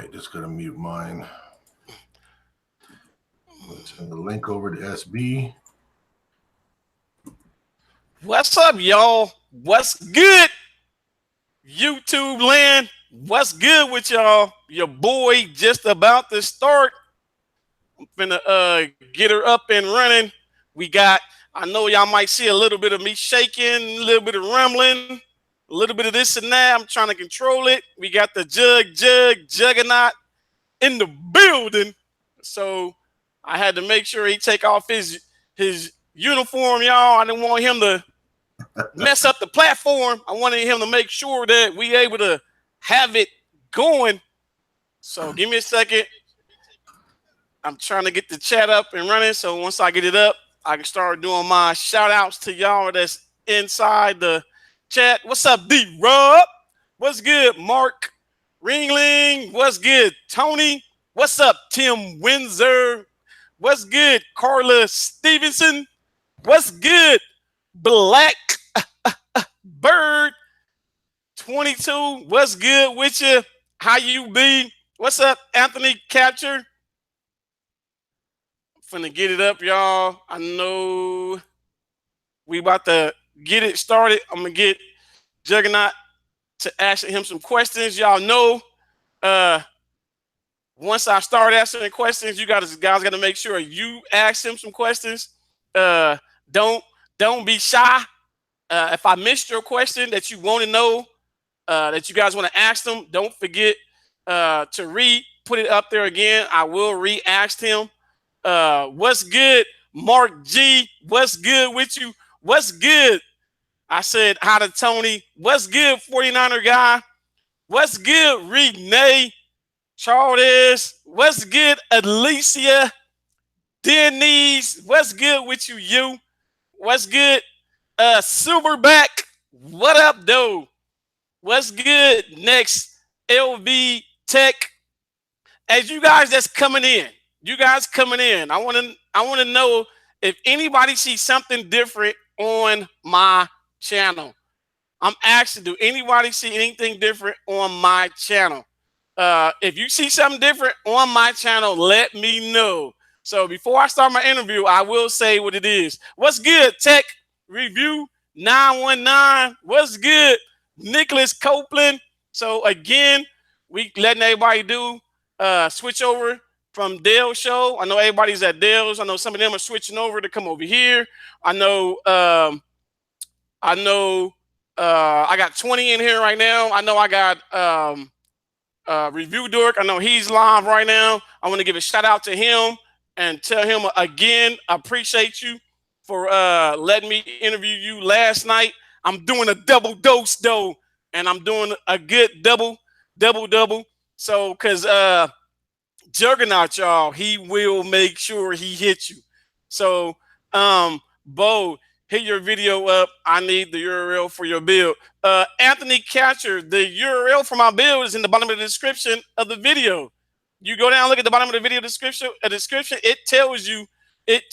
right, just gonna mute mine. Send the link over to SB. What's up, y'all? What's good, YouTube land? What's good with y'all? Your boy just about to start. I'm finna get her up and running. We got, I know y'all might see a little bit of me shaking, a little bit of rumbling, a little bit of this and that. I'm trying to control it. We got the Juggernaut in the building. So I had to make sure he take off his uniform, y'all. I didn't want him to mess up the platform. I wanted him to make sure that we able to have it going. So give me a second. I'm trying to get the chat up and running. So once I get it up, I can start doing my shout outs to y'all that's inside the chat. What's up, D-Rob? What's good, Mark Ringling? What's good, Tony? What's up, Tim Windsor? What's good, Carla Stevenson? What's good, Black Bird 22? What's good with you? How you be? What's up, Anthony Capture? Finna get it up, y'all. I know we about to get it started. I'm gonna get Juggernaut to ask him some questions. Y'all know once I start answering questions, you guys gotta make sure you ask him some questions. Don't be shy. If I missed your question that you want to know, that you guys want to ask them, don't forget to put it up there again. I will re-ask him. What's good, Mark G? What's good with you? What's good? I said hi to Tony. What's good, 49er guy? What's good, Renee? Charles? What's good, Alicia? Denise? What's good with you, you? What's good, Superback? What up, though? What's good? Next, LV Tech. As you guys that's coming in, I want to know if anybody sees something different on my channel. I'm asking, do anybody see anything different on my channel? If you see something different on my channel, let me know. So before I start my interview, I will say what it is. What's good, Tech Review 919? What's good, Nicholas Copeland? So again, we letting everybody do switch over from Dale's show. I know everybody's at Dale's. I know some of them are switching over to come over here. I know I got 20 in here right now. I know I got Review Dork. I know he's live right now. I want to give a shout out to him and tell him again, I appreciate you for letting me interview you last night. I'm doing a double dose though, and I'm doing a good double. So, cause Juggernaut, y'all, he will make sure he hits you. So, Bo, hit your video up. I need the URL for your build. Anthony Catcher, the URL for my build is in the bottom of the description of the video. You go down, look at the bottom of the video description. It tells you. It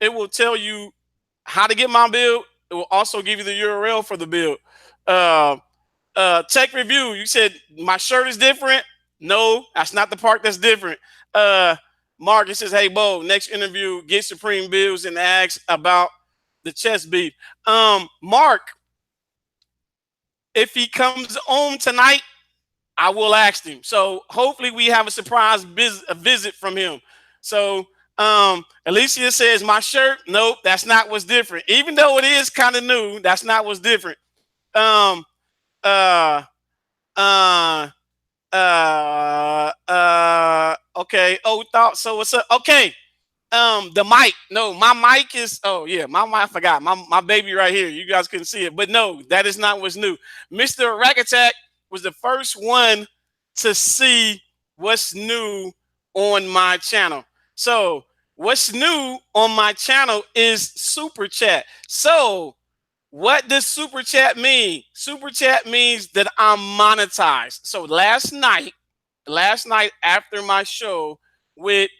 will tell you how to get my build. It will also give you the URL for the build. Tech Review, you said my shirt is different. No, that's not the part that's different. Marcus says, hey, Bo, next interview, get Supreme Bills and ask about the chest beat. Mark, if he comes on tonight, I will ask him. So hopefully we have a surprise visit from him. So Alicia says, my shirt, nope, that's not what's different. Even though it is kind of new, that's not what's different. Okay. Oh, thought so. What's up? Okay. The mic. No, my mic is. Oh yeah, my mic. I forgot. My baby right here. You guys couldn't see it, but no, that is not what's new. Mr. MRAKATTAK was the first one to see what's new on my channel. So what's new on my channel is Super Chat. So what does Super Chat mean? Super Chat means that I'm monetized. So last night after my show with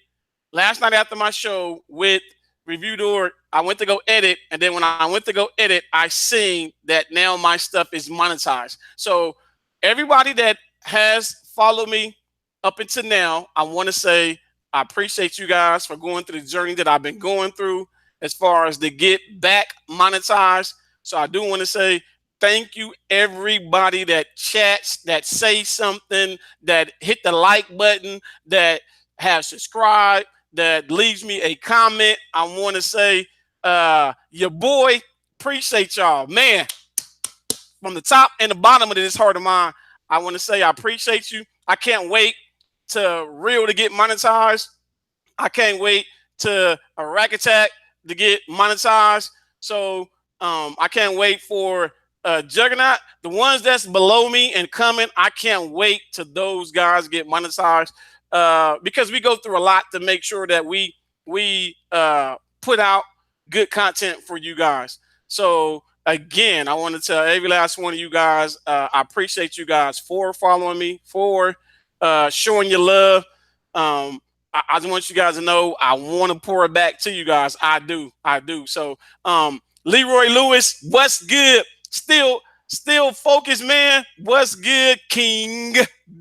Review Dork, I went to go edit, and then when I went to go edit, I seen that now my stuff is monetized. So everybody that has followed me up until now, I want to say I appreciate you guys for going through the journey that I've been going through as far as to get back monetized. So I do want to say thank you, everybody that chats, that say something, that hit the like button, that have subscribed, that leaves me a comment. I want to say, your boy, appreciate y'all, man. From the top and the bottom of this heart of mine, I want to say I appreciate you. I can't wait to Real to get monetized. I can't wait to MRAKATTAK to get monetized. So I can't wait for Juggernaut. The ones that's below me and coming, I can't wait to those guys get monetized because we go through a lot to make sure that we put out good content for you guys. So again, I want to tell every last one of you guys, I appreciate you guys for following me, for showing your love. I just want you guys to know I want to pour it back to you guys. I do. So Leroy Lewis, what's good? Still focused, man. What's good? King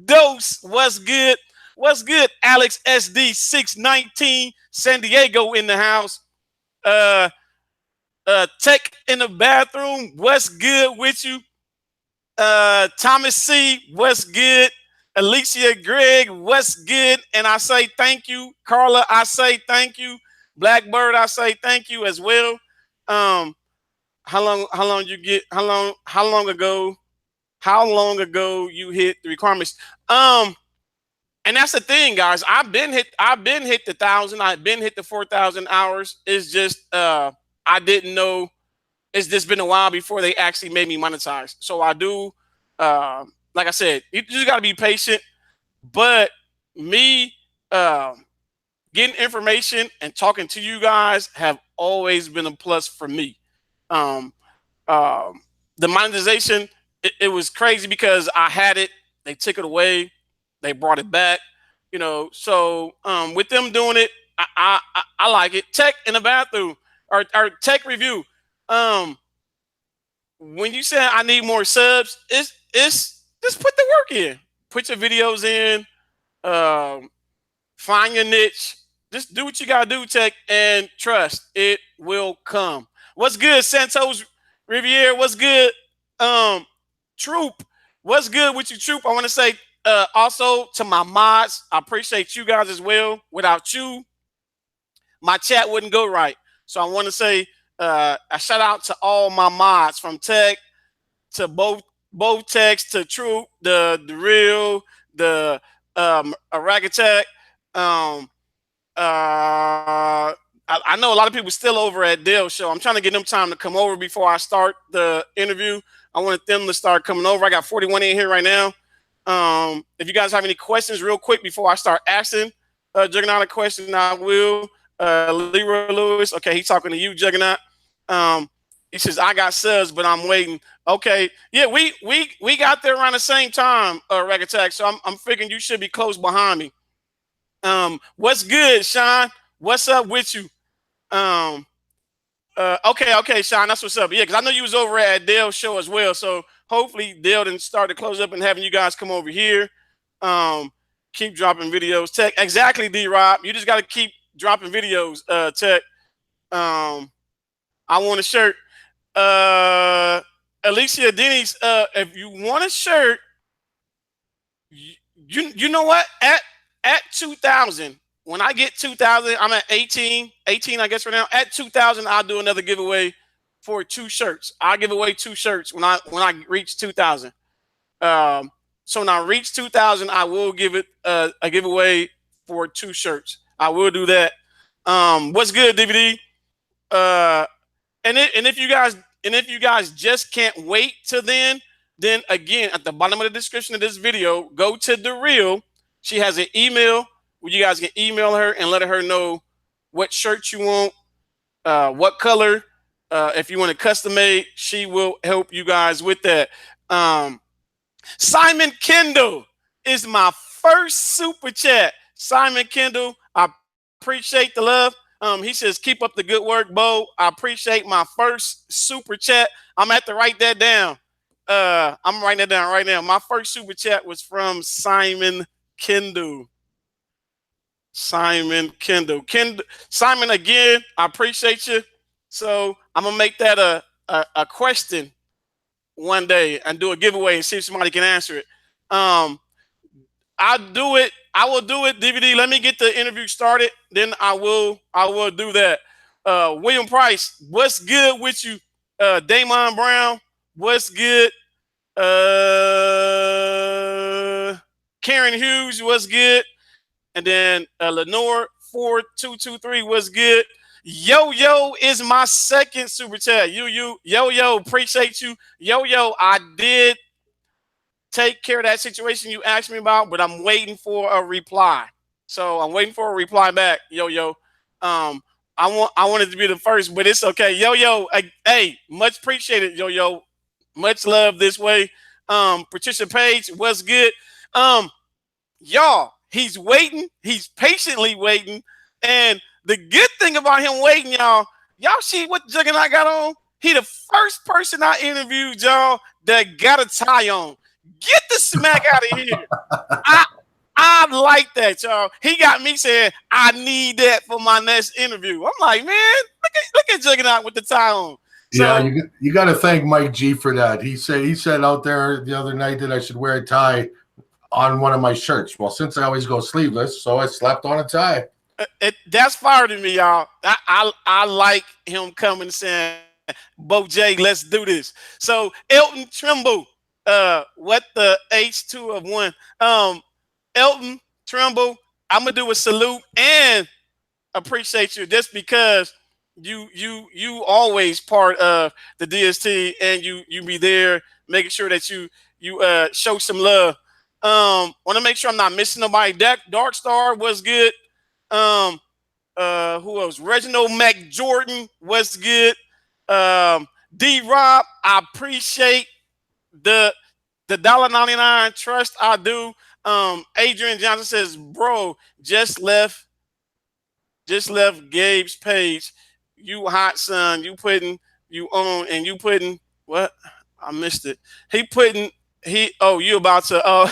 Dose, what's good? What's good? Alex SD 619, San Diego in the house. Tech in the bathroom, what's good with you? Thomas C, what's good? Alicia Greg, what's good? And I say thank you. Carla, I say thank you. Blackbird, I say thank you as well. How long ago you hit the requirements? And that's the thing, guys. I've been hit the 1,000. I've been hit the 4,000 hours. It's just I didn't know. It's just been a while before they actually made me monetize. So I do, like I said, you just got to be patient. But me getting information and talking to you guys have always been a plus for me. The monetization, it was crazy because I had it. They took it away. They brought it back. You know, so with them doing it, I like it. Tech in the bathroom or tech review. When you say I need more subs, it's just put the work in. Put your videos in. Find your niche. Just do what you gotta do, Tech, and trust it will come. What's good, Santos Riviere? What's good, Troop? What's good with you, Troop? I want to say also to my mods, I appreciate you guys as well. Without you, my chat wouldn't go right. So I want to say a shout out to all my mods, from Tech to both Techs to Troop, the Real, the MRAKATTAK. I know a lot of people still over at Dale's show. I'm trying to get them time to come over before I start the interview. I wanted them to start coming over. I got 41 in here right now. If you guys have any questions real quick before I start asking Juggernaut a question, I will. Leroy Lewis, okay, he's talking to you, Juggernaut. He says, I got subs, but I'm waiting. Okay, yeah, we got there around the same time, MRAKATTAK, so I'm figuring you should be close behind me. What's good, Sean? What's up with you? Okay, Sean, that's what's up. Yeah, because I know you was over at Dale's show as well. So hopefully Dale didn't start to close up and having you guys come over here. Keep dropping videos, Tech. Exactly, D-Rob. You just got to keep dropping videos, Tech. I want a shirt. Alicia Denny's, if you want a shirt, you know what? At 2,000, when I get 2,000, I'm at 18, I guess right now. At 2,000, I'll do another giveaway for 2 shirts. I'll give away 2 shirts when I reach 2,000. So when I reach 2,000, I will give it a giveaway for 2 shirts. I will do that. What's good, DVD? And if you guys just can't wait till then again, at the bottom of the description of this video, go to The Real. She has an email where you guys can email her and let her know what shirt you want, what color. If you want it custom made, she will help you guys with that. Simon Kendall is my first super chat. Simon Kendall, I appreciate the love. He says, keep up the good work, Bo. I appreciate my first super chat. I'm going to have to write that down. I'm writing that down right now. My first super chat was from Simon Kendall. Simon Kendall. Simon, again, I appreciate you. So I'm gonna make that a question one day and do a giveaway and see if somebody can answer it. I'll do it. I will do it. DVD. Let me get the interview started. Then I will do that. William Price, what's good with you? Damon Brown, what's good? Karen Hughes, what's good? And then Lenore 4223, what's good? Yo is my second super chat. Yo, appreciate you. Yo, I did take care of that situation you asked me about, but I'm waiting for a reply. So I'm waiting for a reply back. Yo. I wanted to be the first, but it's okay. Yo, hey, much appreciated. Yo, much love this way. Patricia Page, what's good? Y'all, he's waiting. He's patiently waiting. And the good thing about him waiting, y'all see what Juggernaut got on? He the first person I interviewed, y'all, that got a tie on. Get the smack out of here. I like that, y'all. He got me saying, I need that for my next interview. I'm like, man, look at Juggernaut with the tie on. So, yeah, you got to thank Mike G for that. He said out there the other night that I should wear a tie on one of my shirts. Well, since I always go sleeveless, so I slapped on a tie. That's fire to me, y'all. I like him coming and saying, Bo J, let's do this. So Elton Trimble, what the H2 of one? Elton Trimble, I'm gonna do a salute and appreciate you just because you always part of the DST and you be there making sure that you show some love. Want to make sure I'm not missing nobody. Dark Star was good. Who else? Reginald McJordan was good. D-Rob, I appreciate the $1.99 trust. I do. Adrian Johnson says, bro, just left Gabe's page. You hot, son. You putting what? I missed it. You about to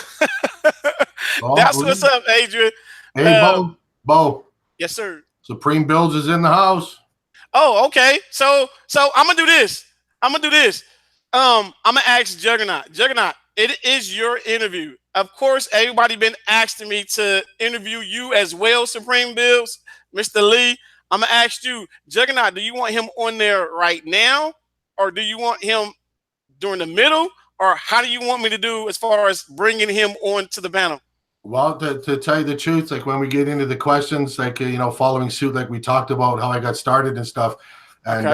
that's what's up, Adrian. Hey, Bo. Yes, sir. Supreme Builds is in the house. Oh, okay. So I'm gonna do this. I'm gonna ask Juggernaut. Juggernaut, it is your interview. Of course, everybody been asking me to interview you as well, Supreme Builds, Mr. Lee. I'm gonna ask you, Juggernaut, do you want him on there right now, or do you want him during the middle, or how do you want me to do as far as bringing him on to the panel? Well, to tell you the truth, like when we get into the questions, like following suit, like we talked about how I got started and stuff, and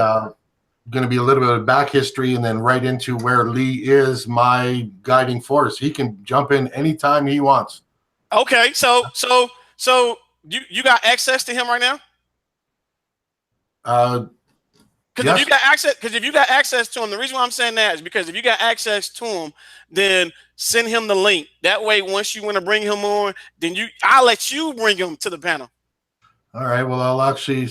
going to be a little bit of back history, and then right into where Lee is my guiding force. He can jump in anytime he wants. Okay, so you got access to him right now? Because if you got access to him, the reason why I'm saying that is because if you got access to him, then send him the link. That way, once you want to bring him on, then I'll let you bring him to the panel. All right. Well, I'll actually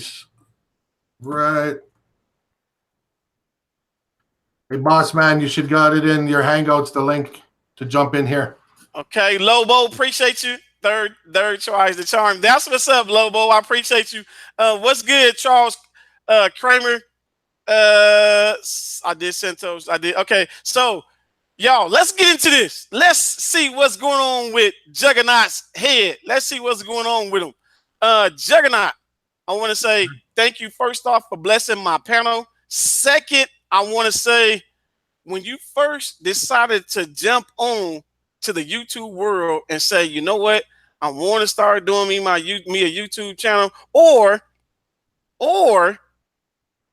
Hey, boss man, you should got it in your Hangouts, the link to jump in here. Okay, Lobo, appreciate you. Third tries the charm. That's what's up, Lobo. I appreciate you. What's good, Charles Kramer? I did Santos. I did. Okay, so y'all, let's get into this. Let's see what's going on with Juggernaut's head. Let's see what's going on with him. Juggernaut, I want to say thank you first off for blessing my panel. Second, I want to say when you first decided to jump on to the YouTube world and say, you know what, I want to start doing me a YouTube channel, or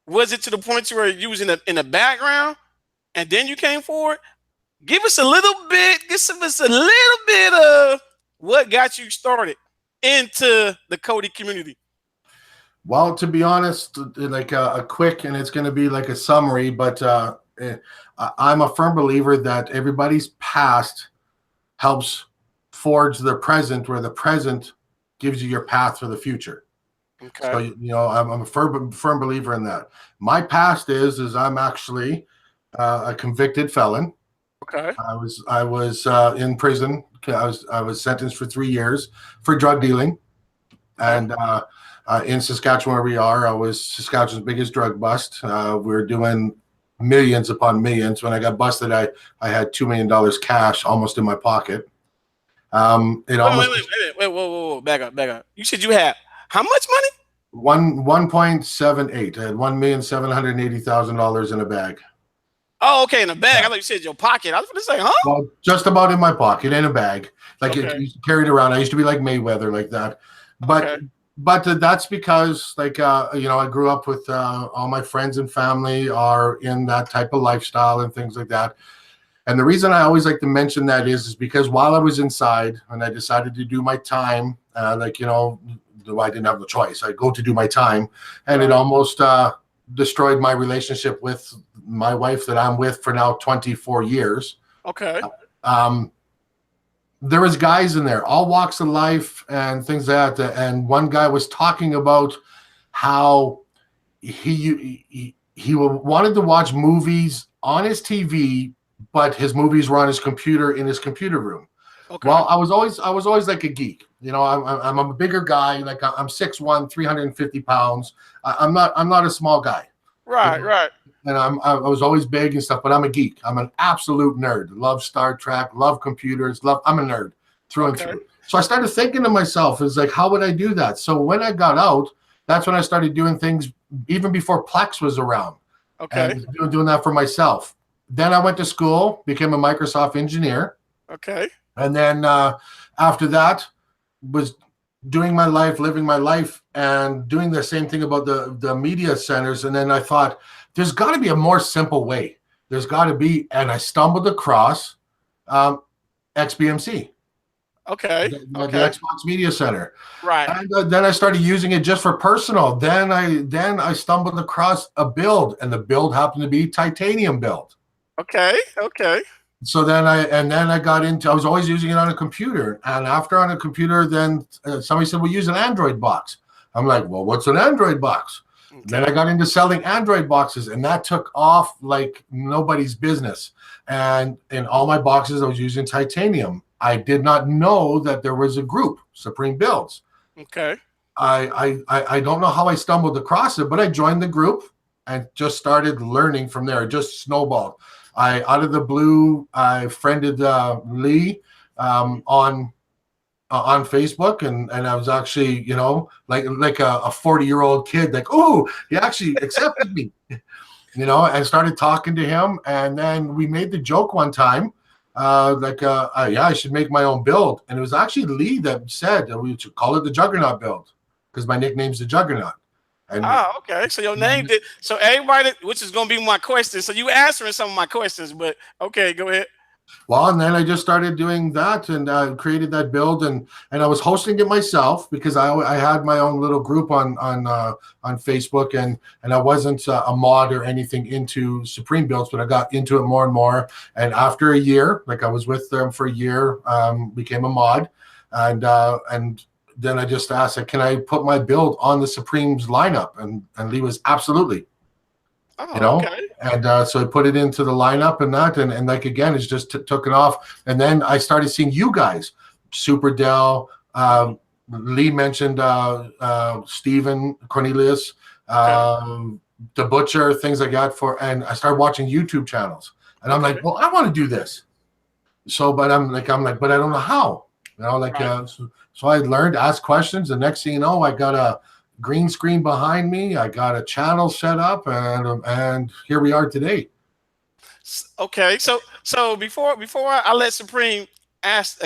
was it to the point where you was in the background and then you came forward? Give us a little bit of what got you started into the Kodi community. Well, to be honest, like a quick, and it's going to be like a summary, but I'm a firm believer that everybody's past helps forge their present, where the present gives you your path for the future. Okay. So, I'm a firm believer in that. My past is I'm actually a convicted felon. Okay. I was in prison. I was sentenced for 3 years for drug dealing, Okay. and in Saskatchewan where we are, I was Saskatchewan's biggest drug bust. We were doing millions upon millions. When I got busted, I had $2 million cash almost in my pocket. It almost Wait, whoa, back up, back up. You said you had how much money? 1.78. I had $1,780,000 in a bag. Oh, okay, in a bag. Yeah. I thought you said your pocket. I was going to say, huh? Well, just about in my pocket, in a bag, like Okay. it carried around. I used to be like Mayweather, like that. But Okay. that's because, like, you know, I grew up with all my friends and family are in that type of lifestyle and things like that. And the reason I always like to mention that is because while I was inside and I decided to do my time, like, you know, I didn't have the choice. I go to do my time, and it almost destroyed my relationship with my wife that I'm with for now 24 years. Okay. There was guys in there, all walks of life and things like that. And one guy was talking about how he wanted to watch movies on his TV, but his movies were on his computer in his computer room. Okay. Well, I was always like a geek. You know, I'm a bigger guy. Like I'm 6'1", 350 pounds. I'm not a small guy. Right, you know? right. And I was always big and stuff, but I'm a geek. I'm an absolute nerd. Love Star Trek, love computers, I'm a nerd through and through. So I started thinking to myself, is like, how would I do that? So when I got out, that's when I started doing things even before Plex was around. Okay. And doing that for myself. Then I went to school, became a Microsoft engineer. Okay. And then after that was doing my life, living my life, and doing the same thing about the media centers. And then I thought, there's got to be a more simple way. There's got to be, and I stumbled across XBMC. Okay. The Xbox Media Center. Right. And then I started using it just for personal. Then I stumbled across a build, and the build happened to be titanium build. Okay. Okay. So then I got into, I was always using it on a computer. And after on a computer, then somebody said, we'll use an Android box. I'm like, well, what's an Android box? Okay. Then I got into selling Android boxes, and that took off like nobody's business. And in all my boxes, I was using titanium. I did not know that there was a group, Supreme Builds. Okay. I don't know how I stumbled across it, but I joined the group and just started learning from there. It just snowballed. Out of the blue, I friended Lee on Facebook, and I was actually, you know, like a 40-year-old kid, like, oh, he actually accepted me, you know, and started talking to him. And then we made the joke one time, yeah, I should make my own build. And it was actually Lee that said that we should call it the Juggernaut build because my nickname's the Juggernaut. And okay. So your name did. So everybody, which is going to be my question. So you answering some of my questions, but okay, go ahead. Well, and then I just started doing that and created that build, and I was hosting it myself because I had my own little group on Facebook, and I wasn't a mod or anything into Supreme Builds, but I got into it more and more. And after a year, like I was with them for a year, became a mod, and then I just asked, like, can I put my build on the Supreme's lineup? And Lee was absolutely. Oh, you know, okay. And so I put it into the lineup and that, and like, again, it's just took it off. And then I started seeing you guys, SUPERDELL, Lee mentioned Stephen, Cornelius, the Butcher, things like that and I started watching YouTube channels, and I'm like, well, I want to do this. So, but I'm like, but I don't know how, you know, like, so I learned, asked questions. The next thing you know, I got a green screen behind me. I got a channel set up, and here we are today. Okay, so before I let Supreme ask,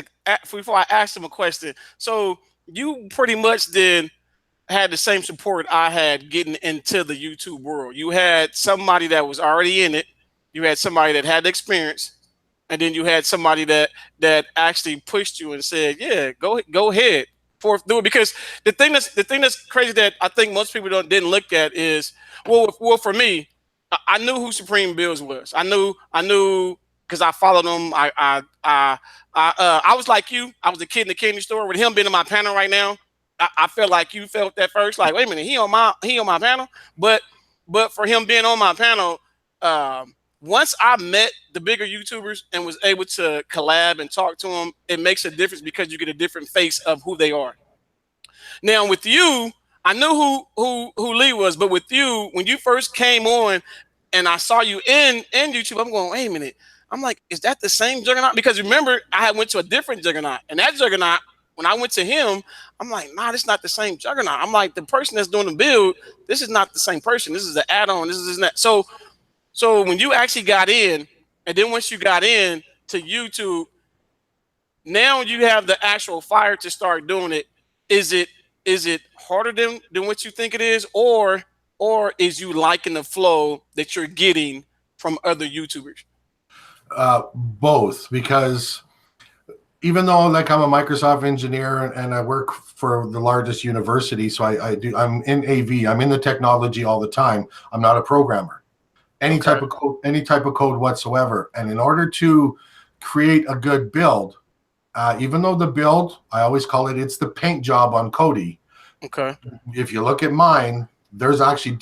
before I ask him a question, so you pretty much then had the same support I had getting into the YouTube world. You had somebody that was already in it. You had somebody that had the experience, and then you had somebody that actually pushed you and said, "Yeah, go ahead." Do it, because the thing that's crazy that I think most people didn't look at is, well for me, I knew who Supreme Builds was. I knew because I followed him. I was like you. I was a kid in the candy store. With him being in my panel right now, I felt like you felt that first. Like, wait a minute, he on my panel. But for him being on my panel, once I met the bigger YouTubers and was able to collab and talk to them, it makes a difference because you get a different face of who they are. Now with you, I knew who Lee was, but with you, when you first came on and I saw you in YouTube, I'm going, wait a minute. I'm like, is that the same Juggernaut? Because remember, I had went to a different Juggernaut, and that Juggernaut, when I went to him, I'm like, nah, this is not the same Juggernaut. I'm like, the person that's doing the build, this is not the same person. This is an add-on. This is that. So when you actually got in, and then once you got in to YouTube, now you have the actual fire to start doing it. Is it harder than what you think it is, or is you liking the flow that you're getting from other YouTubers? Both, because even though like I'm a Microsoft engineer and I work for the largest university, so I'm in AV, I'm in the technology all the time. I'm not a programmer, any type of code whatsoever. And in order to create a good build, even though the build, I always call it, it's the paint job on Kodi. Okay. If you look at mine, there's actually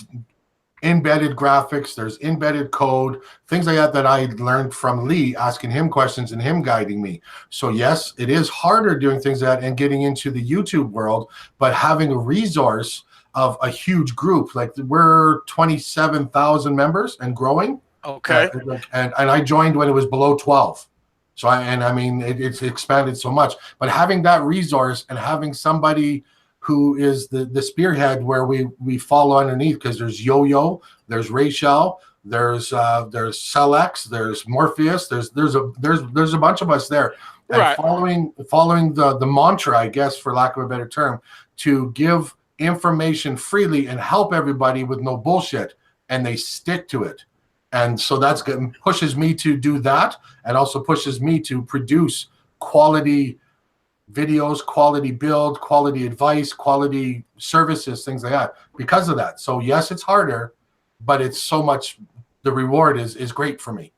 embedded graphics, there's embedded code, things like that I learned from Lee, asking him questions and him guiding me. So yes, it is harder doing things like that and getting into the YouTube world, but having a resource of a huge group, like we're 27,000 members and growing. Okay. And I joined when it was below 12. So I mean, it's expanded so much, but having that resource and having somebody who is the spearhead where we follow underneath, because there's Yo-Yo, there's Rachel, there's Celex, there's Morpheus, there's a bunch of us there. And right. following the mantra, I guess, for lack of a better term, to give information freely and help everybody with no bullshit, and they stick to it. And so that's good, pushes me to do that, and also pushes me to produce quality videos, quality build, quality advice, quality services, things like that, because of that. So yes, it's harder, but it's so much, the reward is great for me.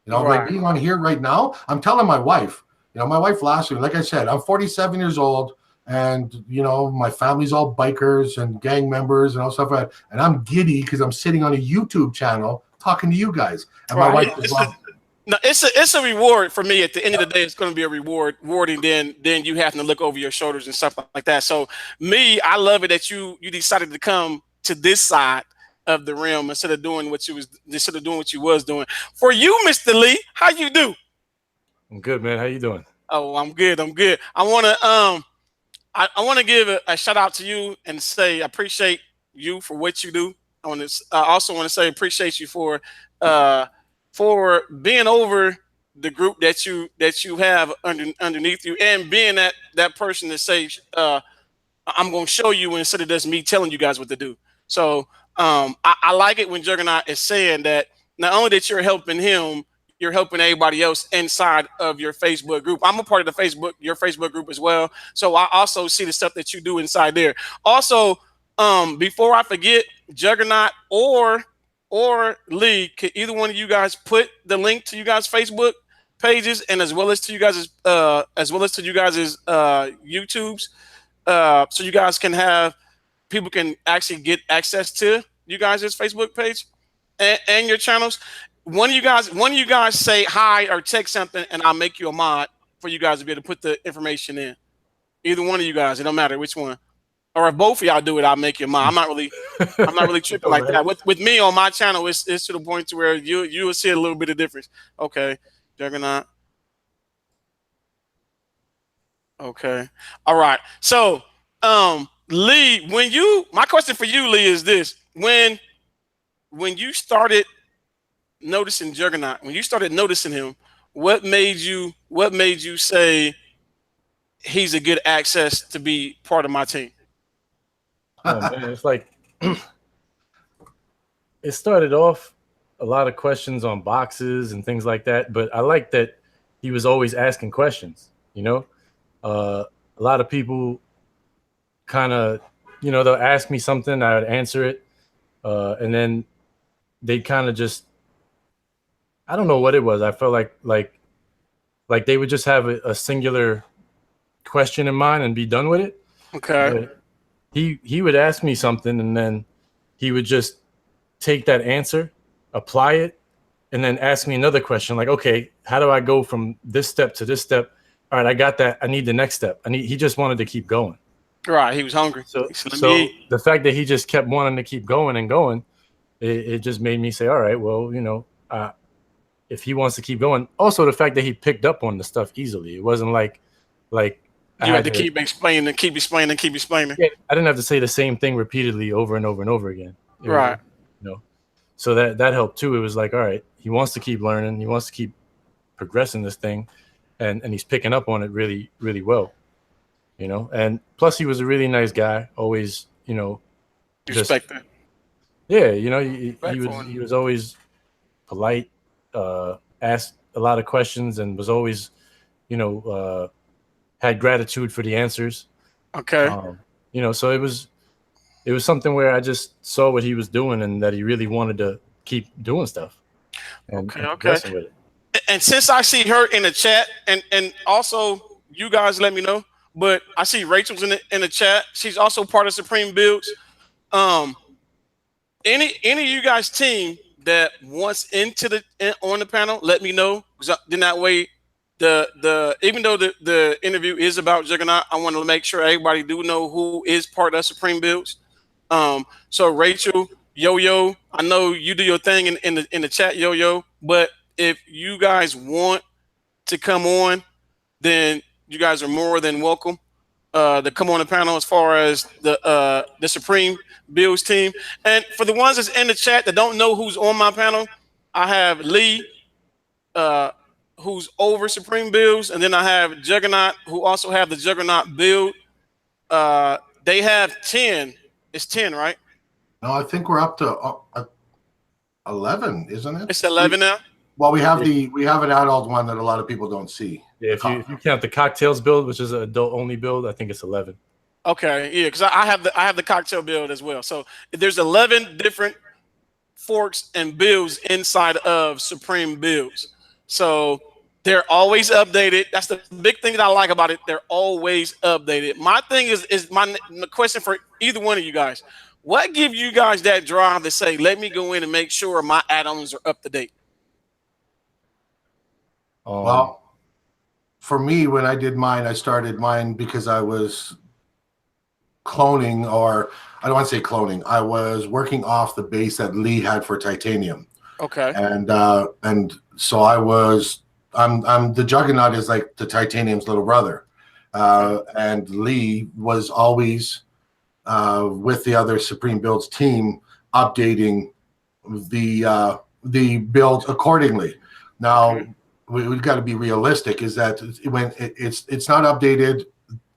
You know, right. Like being on here right now, I'm telling my wife, you know, my wife last week, like I said, I'm 47 years old, and you know, my family's all bikers and gang members and all stuff like that, and I'm giddy because I'm sitting on a YouTube channel talking to you guys. And my wife is no, it's a reward for me. At the end of the day, it's going to be a rewarding than you having to look over your shoulders and stuff like that. So me, I love it that you decided to come to this side of the realm instead of doing what you was doing. For you, Mr. Lee, how you do? I'm good, man. How you doing? Oh, I'm good. I'm good. I want to give a shout out to you and say I appreciate you for what you do. I also want to say appreciate you for being over the group that you have underneath you, and being that person to say I'm going to show you instead of just me telling you guys what to do. So I like it when Juggernaut is saying that not only that you're helping him, you're helping everybody else inside of your Facebook group. I'm a part of your Facebook group as well. So I also see the stuff that you do inside there. Also, before I forget, Juggernaut or Lee, could either one of you guys put the link to you guys' Facebook pages, and as well as to you guys' YouTubes, so you guys can have people can actually get access to you guys' Facebook page and your channels. One of you guys say hi or text something, and I'll make you a mod for you guys to be able to put the information in. Either one of you guys, it don't matter which one. Or if both of y'all do it, I'll make you a mod. I'm not really tripping like that. With me on my channel, it's to the point to where you will see a little bit of difference. Okay, Juggernaut. Okay. All right. So, Lee, my question for you, Lee, is this: when you started noticing Juggernaut, when you started noticing him, what made you say he's a good access to be part of my team? Oh man, it's like it started off a lot of questions on boxes and things like that, but I like that he was always asking questions. You know, a lot of people kind of, you know, they'll ask me something, I would answer it, and then they kind of just, I don't know what it was. I felt like they would just have a singular question in mind and be done with it. Okay. But he would ask me something, and then he would just take that answer, apply it, and then ask me another question like, okay, how do I go from this step to this step? All right, I got that. I need the next step. He just wanted to keep going. Right. He was hungry. So, He said, "Let so me eat." the fact that he just kept wanting to keep going and going, it just made me say, all right, well, you know, if he wants to keep going. Also, the fact that he picked up on the stuff easily. It wasn't like you had to keep explaining, keep explaining, keep explaining. Yeah, I didn't have to say the same thing repeatedly over and over and over again. Right. You know, so that helped too. It was like, all right, he wants to keep learning. He wants to keep progressing this thing, and he's picking up on it really, really well. You know, and plus he was a really nice guy. Always, you know, Respect that. Yeah, you know, he was always polite. Asked a lot of questions and was always, you know, had gratitude for the answers. Okay. You know, so it was something where I just saw what he was doing and that he really wanted to keep doing stuff. And progressing with it. And since I see her in the chat, and also you guys let me know, but I see Rachel's in the chat. She's also part of Supreme Builds. Any of you guys team that wants on the panel, let me know. Then that way, even though the interview is about Juggernaut, I want to make sure everybody do know who is part of Supreme Builds. So Rachel, Yo-Yo, I know you do your thing in the chat, Yo-Yo. But if you guys want to come on, then you guys are more than welcome to come on the panel as far as the Supreme Builds team. And for the ones that's in the chat that don't know who's on my panel, I have Lee, who's over Supreme Builds, and then I have Juggernaut, who also have the Juggernaut build. They have 10. It's 10, right? No, I think we're up to 11, isn't it? It's 11 now. Well, we have an adult one that a lot of people don't see. Yeah, if you count the cocktails build, which is an adult only build, I think it's 11. Okay, yeah, because I have the cocktail build as well. So there's 11 different forks and builds inside of Supreme Builds. So they're always updated. That's the big thing that I like about it. They're always updated. My thing is my question for either one of you guys. What gives you guys that drive to say, let me go in and make sure my add-ons are up to date? Well, for me, when I did mine, I started mine because I was cloning, or I don't want to say cloning. I was working off the base that Lee had for titanium. Okay. And so I'm the Juggernaut is like the titanium's little brother. And Lee was always with the other Supreme Builds team updating the builds accordingly. Now we've got to be realistic, is that when it's not updated,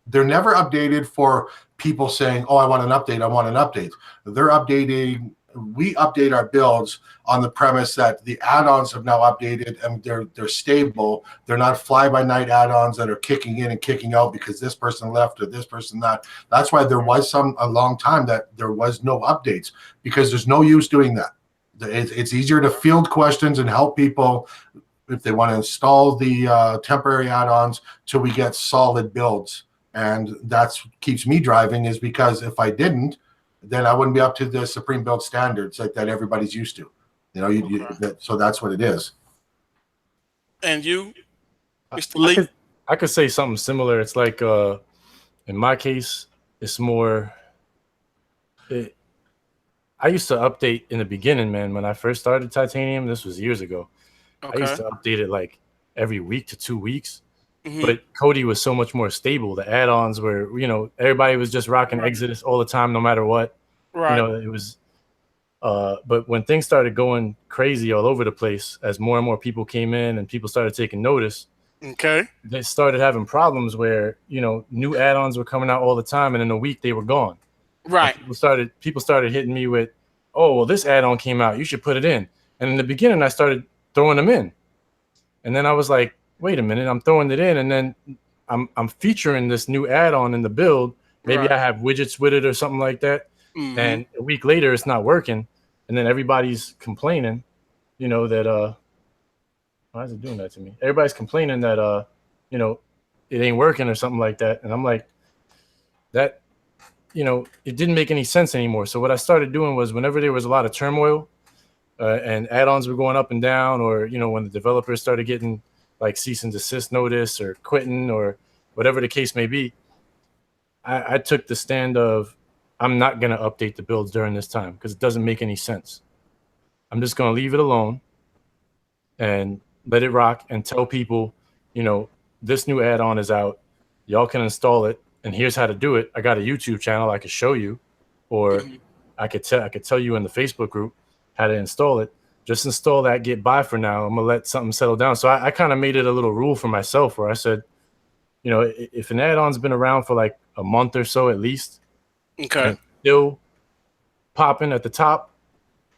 they're never updated for people saying, oh, I want an update, I want an update. They're updating, we update our builds on the premise that the add-ons have now updated and they're stable. They're not fly-by-night add-ons that are kicking in and kicking out because this person left or this person not. That's why there was a long time that there was no updates, because there's no use doing that. It's easier to field questions and help people if they want to install the temporary add-ons till we get solid builds. And that's keeps me driving, is because if I didn't, then I wouldn't be up to the Supreme Build standards like that everybody's used to. You know, so that's what it is. And you, Mr. Lee? I could say something similar. It's like, in my case, it's more. I used to update in the beginning, man. When I first started titanium, this was years ago. Okay. I used to update it like every week to 2 weeks. But Kodi was so much more stable. The add-ons were, you know, everybody was just rocking Exodus all the time, no matter what. Right. You know, it was. But when things started going crazy all over the place, as more and more people came in and people started taking notice, they started having problems where, you know, new add-ons were coming out all the time, and in a week they were gone. Right. And people started hitting me with, oh, well, this add-on came out, you should put it in. And in the beginning, I started throwing them in, and then I was like, wait a minute, I'm throwing it in, and then I'm featuring this new add-on in the build. Maybe I have widgets with it or something like that. And a week later, it's not working. And then everybody's complaining, you know, that, why is it doing that to me? Everybody's complaining that, you know, it ain't working or something like that. And I'm like, that, you know, it didn't make any sense anymore. So what I started doing was, whenever there was a lot of turmoil, and add-ons were going up and down, or when the developers started getting like cease and desist notice or quitting or whatever the case may be, I took the stand of I'm not going to update the builds during this time because it doesn't make any sense. I'm just going to leave it alone and let it rock and tell people, this new add-on is out. Y'all can install it, and here's how to do it. I got a YouTube channel I could show you, or I could tell you in the Facebook group how to install it. Just install that, get by for now. I'm gonna let something settle down. So I kind of made it a little rule for myself where I said, if an add-on's been around for like a month or so at least, okay, still popping at the top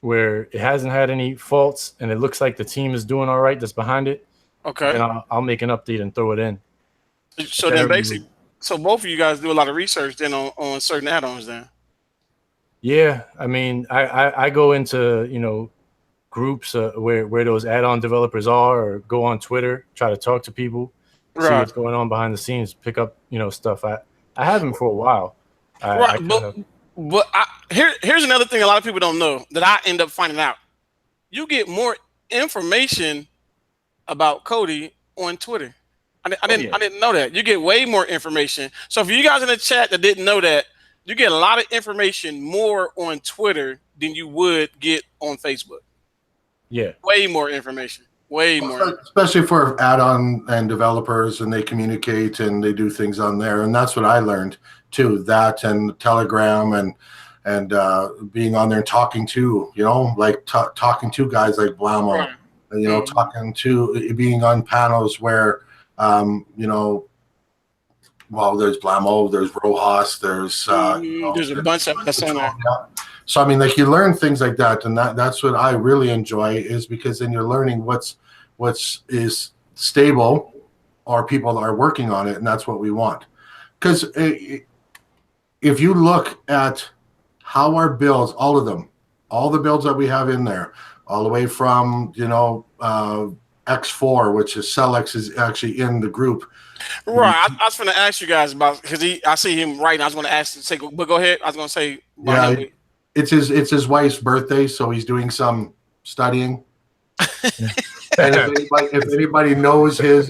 where it hasn't had any faults and it looks like the team is doing all right that's behind it, okay, and I'll make an update and throw it in. So then basically, so both of you guys do a lot of research then on certain add-ons then. Yeah, I mean, I go into groups where those add-on developers are, or go on Twitter, try to talk to people, see what's going on behind the scenes, pick up stuff. I have them for a while. But here's another thing a lot of people don't know that I end up finding out. You get more information about Kodi on Twitter. I didn't know that. You get way more information. So for you guys in the chat that didn't know that, you get a lot of information more on Twitter than you would get on Facebook. Yeah. Way more information. Way more. Especially for add-on and developers, and they communicate and they do things on there. And that's what I learned too. That and Telegram and being on there and talking to, talking to guys like Blamo, right. Talking to, being on panels where, well, there's Blamo, there's Rojas, there's there's a bunch of us on there. So I mean, like, you learn things like that, and that's what I really enjoy, is because then you're learning what's is stable, or people are working on it, and that's what we want. Because if you look at how our builds, all of them, all the builds that we have in there, all the way from X4, which is Celex, is actually in the group. Right. I was going to ask you guys about, because I see him right now. I was going to ask, but go ahead. I was going to say, it's his wife's birthday, so he's doing some studying. And if anybody knows his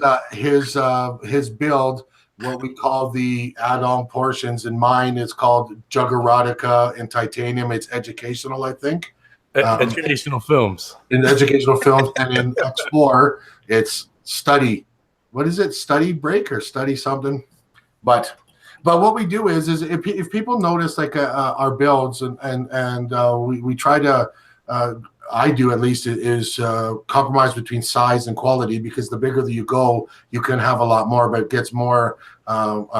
build, what we call the add-on portions, in mine it's called Juggernaut in titanium. It's educational, I think. Educational films. In educational films, and in X4 it's study. What is it? Study break or study something? But what we do is if people notice, like, our builds, and we try to, I do at least, is compromise between size and quality, because the bigger that you go, you can have a lot more, but it gets more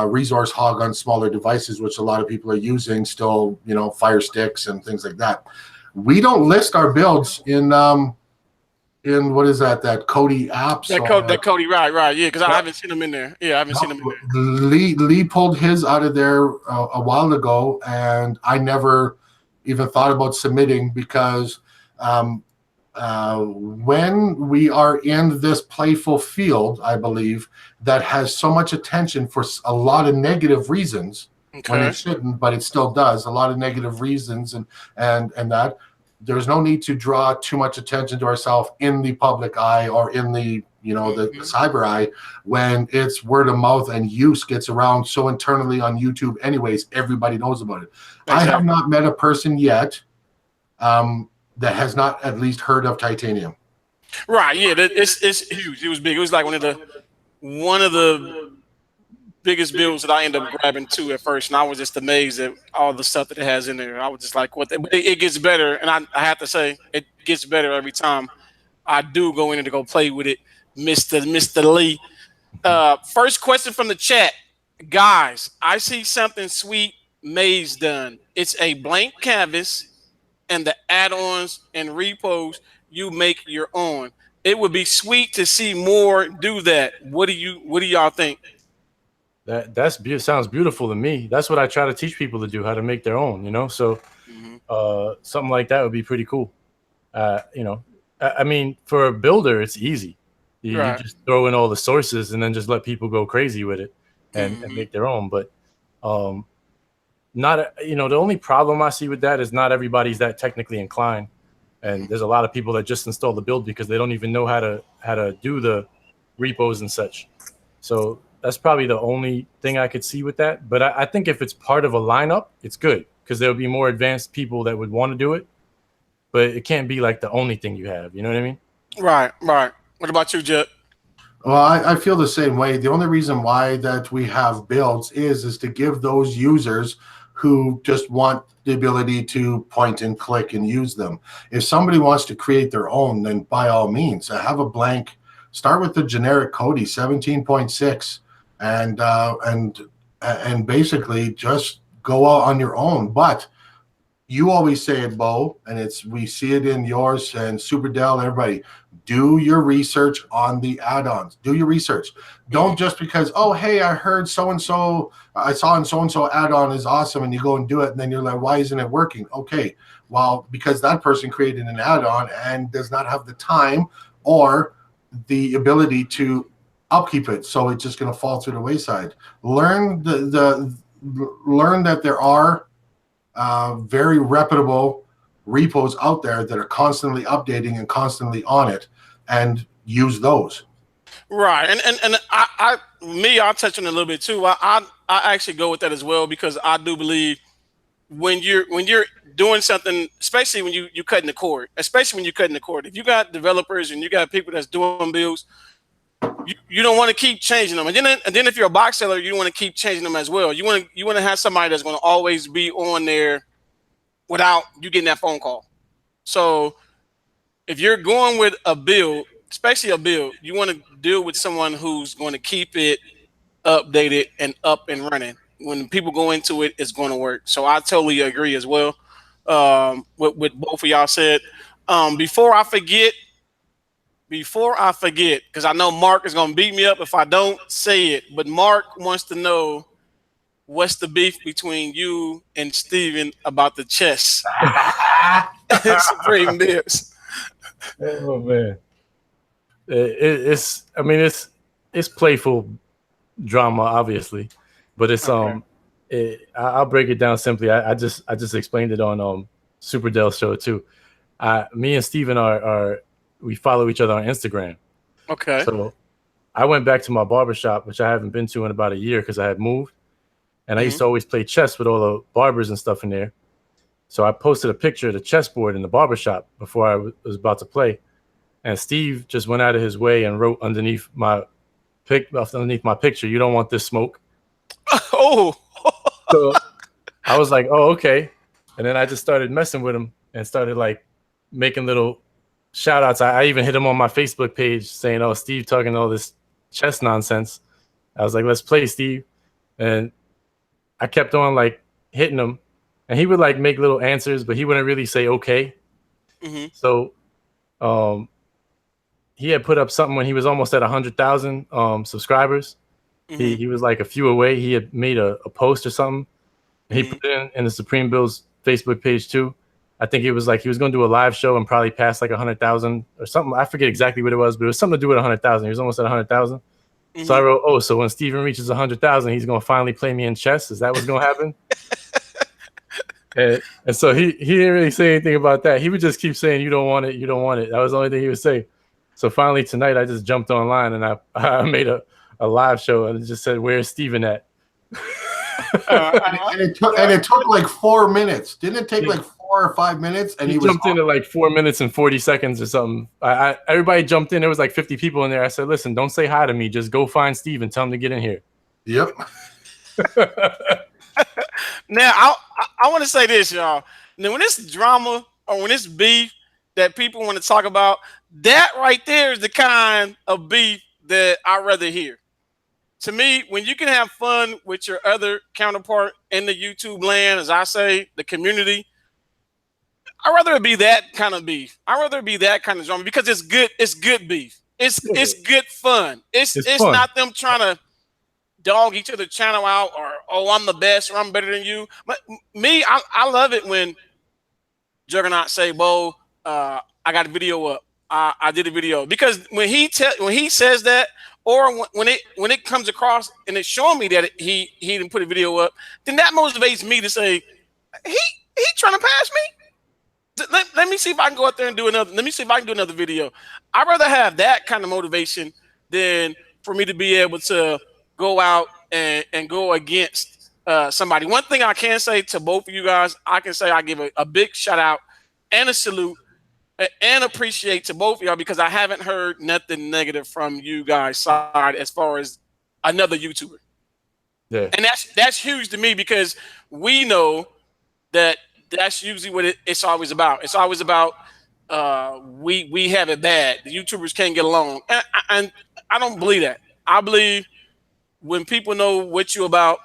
resource hog on smaller devices, which a lot of people are using still, Fire Sticks and things like that. We don't list our builds in what is that Kodi app? That Kodi, right, yeah, because I haven't seen them in there. Yeah, I haven't seen them in there. Lee pulled his out of there a while ago, and I never even thought about submitting, because when we are in this playful field, I believe, that has so much attention for a lot of negative reasons, when it shouldn't, but it still does, a lot of negative reasons, and that there's no need to draw too much attention to ourselves in the public eye, or in the the cyber eye, when it's word of mouth and use gets around so internally on YouTube anyways, everybody knows about it. Exactly. I have not met a person yet that has not at least heard of titanium. Right, yeah, it's huge. It was big. It was like one of the biggest builds that I ended up grabbing too at first, and I was just amazed at all the stuff that it has in there. I was just like, what? It gets better, and I have to say, it gets better every time I do go in and to go play with it, Mr. Lee. First question from the chat, guys. I see something sweet Maze done. It's a blank canvas, and the add-ons and repos you make your own. It would be sweet to see more do that. What do y'all think? That sounds beautiful to me. That's what I try to teach people to do, how to make their own, so something like that would be pretty cool. I mean, for a builder, it's easy. You just throw in all the sources and then just let people go crazy with it and make their own. But the only problem I see with that is not everybody's that technically inclined. And there's a lot of people that just install the build because they don't even know how to do the repos and such. So that's probably the only thing I could see with that. But I think if it's part of a lineup, it's good because there'll be more advanced people that would want to do it. But it can't be like the only thing you have. You know what I mean? Right. What about you, Jet? Well, I feel the same way. The only reason why that we have builds is to give those users who just want the ability to point and click and use them. If somebody wants to create their own, then by all means, have a blank. Start with the generic Kodi 17.6, and basically just go out on your own. But you always say it, Bo, and we see it in yours and SuperDell, everybody. Do your research on the add-ons. Do your research. Don't just because, oh, hey, I heard so-and-so, I saw in so-and-so add-on is awesome, and you go and do it, and then you're like, why isn't it working? Okay, well, because that person created an add-on and does not have the time or the ability to upkeep it, so it's just going to fall through the wayside. Learn learn that there are very reputable repos out there that are constantly updating and constantly on it, and use those. Right, and I'll touch on it a little bit too. I actually go with that as well because I do believe when you're doing something, especially when you're cutting the cord, if you got developers and you got people that's doing builds, you don't want to keep changing them, and then if you're a box seller, you want to keep changing them as well. You want to have somebody that's going to always be on there without you getting that phone call. So if you're going with a build, especially a build, you want to deal with someone who's going to keep it updated and up and running. When people go into it, it's going to work. So I totally agree as well with both of y'all said. Before I forget, because I know Mark is going to beat me up if I don't say it, but Mark wants to know what's the beef between you and Steven about the chess. Supreme Beers. Oh man, it's playful drama, obviously, but it's okay. I'll break it down simply. I just explained it on SuperDell show too. Me and Steven we follow each other on Instagram. Okay. So I went back to my barbershop, which I haven't been to in about a year because I had moved. And I used to always play chess with all the barbers and stuff in there. So I posted a picture of the chessboard in the barbershop before I was about to play. And Steve just went out of his way and wrote underneath my picture, "You don't want this smoke." Oh. So I was like, oh, okay. And then I just started messing with him and started like making little shout outs. I even hit him on my Facebook page saying, "Oh, Steve talking all this chess nonsense." I was like, "Let's play, Steve." And I kept on like hitting him, and he would like make little answers, but he wouldn't really say okay. Mm-hmm. So he had put up something when he was almost at 100,000 subscribers. Mm-hmm. He was like a few away. He had made a post or something. Mm-hmm. He put it in the Supreme Build's Facebook page too. I think it was like he was going to do a live show and probably pass like 100,000 or something. I forget exactly what it was, but it was something to do with 100,000. He was almost at 100,000. Mm-hmm. So I wrote, "Oh, so when Steven reaches 100,000, he's going to finally play me in chess. Is that what's going to happen?" and so he didn't really say anything about that. He would just keep saying, "You don't want it. You don't want it." That was the only thing he would say. So finally tonight, I just jumped online and I made a live show and it just said, "Where's Steven at?" and it took like 4 minutes. Didn't it take like 4 or 5 minutes? And he jumped in at like 4 minutes and 40 seconds or something. Everybody jumped in. There was like 50 people in there. I said, "Listen, don't say hi to me. Just go find Steve and tell him to get in here." Yep. Now, I want to say this, y'all. Now, when it's drama or when it's beef that people want to talk about, that right there is the kind of beef that I'd rather hear. To me, when you can have fun with your other counterpart in the YouTube land, as I say, the community, I'd rather it be that kind of beef. I'd rather it be that kind of drama because it's good. It's good beef. It's good fun. It's fun. Not them trying to dog each other channel out or, "Oh, I'm the best," or "I'm better than you." But me, I love it when Juggernaut say, "Bo, I got a video up. I did a video," because when he says that, or when it comes across and it's showing me that he didn't put a video up, then that motivates me to say, he trying to pass me. Let me see if I can go out there and do another. Let me see if I can do another video. I'd rather have that kind of motivation than for me to be able to go out and go against somebody. One thing I can say to both of you guys, I can say I give a big shout out and a salute and appreciate to both of y'all, because I haven't heard nothing negative from you guys' side as far as another YouTuber. Yeah. And that's huge to me, because we know that that's usually what it's always about. It's always about we have it bad. The YouTubers can't get along, and I don't believe that. I believe when people know what you're about,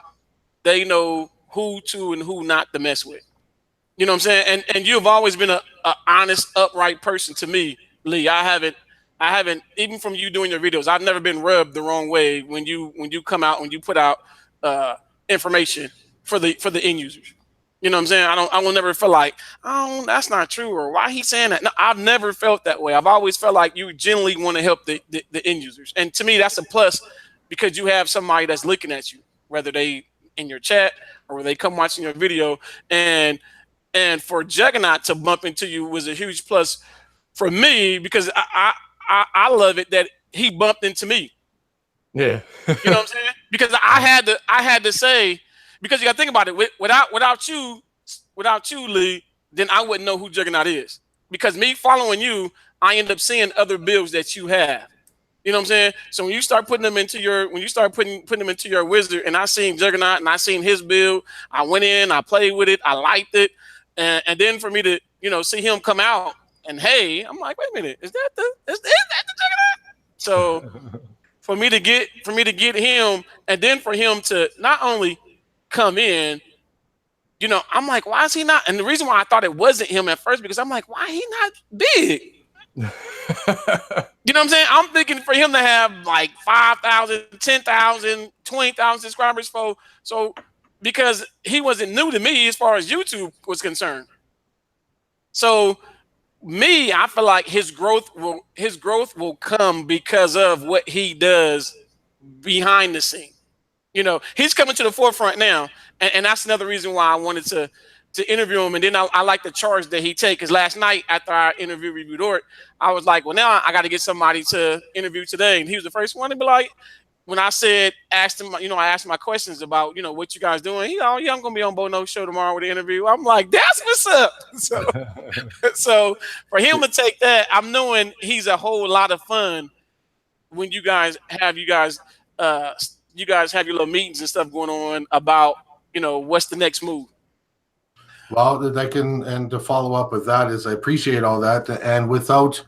they know who to and who not to mess with. You know what I'm saying? And you've always been a honest, upright person to me, Lee. I haven't even from you doing your videos, I've never been rubbed the wrong way when you come out, when you put out information for the end users. You know what I'm saying? I will never feel like, oh, that's not true, or why he's saying that. No, I've never felt that way. I've always felt like you genuinely want to help the end users. And to me, that's a plus, because you have somebody that's looking at you, whether they in your chat or they come watching your video. And for Juggernaut to bump into you was a huge plus for me, because I love it that he bumped into me. Yeah. You know what I'm saying? Because I had to say, because you got to think about it. Without you, Lee, then I wouldn't know who Juggernaut is. Because me following you, I end up seeing other builds that you have. You know what I'm saying? So when you start putting them into your, putting them into your wizard, and I seen Juggernaut and I seen his build, I went in, I played with it, I liked it, and then for me to see him come out and hey, I'm like, wait a minute, is that the Juggernaut? So for me to get him, and then for him to not only come in, I'm like, why is he not? And the reason why I thought it wasn't him at first, because I'm like, why he not big? You know what I'm saying? I'm thinking for him to have like 5,000, 10,000, 20,000 subscribers so because he wasn't new to me as far as YouTube was concerned. So me, I feel like his growth will come because of what he does behind the scene. He's coming to the forefront now, and that's another reason why I wanted to interview him. And then I like the charge that he take, because last night after our interview reviewed Ort, I was like, well, now I got to get somebody to interview today, and he was the first one to be like, when I asked him, I asked my questions about, what you guys doing. Yeah, I'm gonna be on Bono's show tomorrow with the interview. I'm like, that's what's up. So for him to take that, I'm knowing he's a whole lot of fun when you guys have your little meetings and stuff going on about, what's the next move. Well, and to follow up with that is I appreciate all that, and without,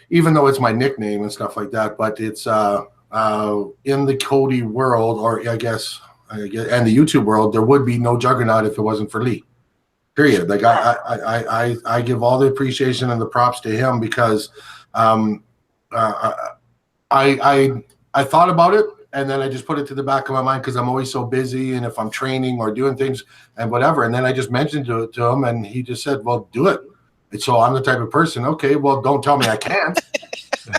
even though it's my nickname and stuff like that, but it's in the Kodi world, or I guess, and the YouTube world, there would be no Juggernaut if it wasn't for Lee. Period. Like I give all the appreciation and the props to him, because I thought about it, and then I just put it to the back of my mind, because I'm always so busy, and if I'm training or doing things and whatever, and then I just mentioned to him, and he just said, well, do it. And so I'm the type of person, okay, well, don't tell me I can't.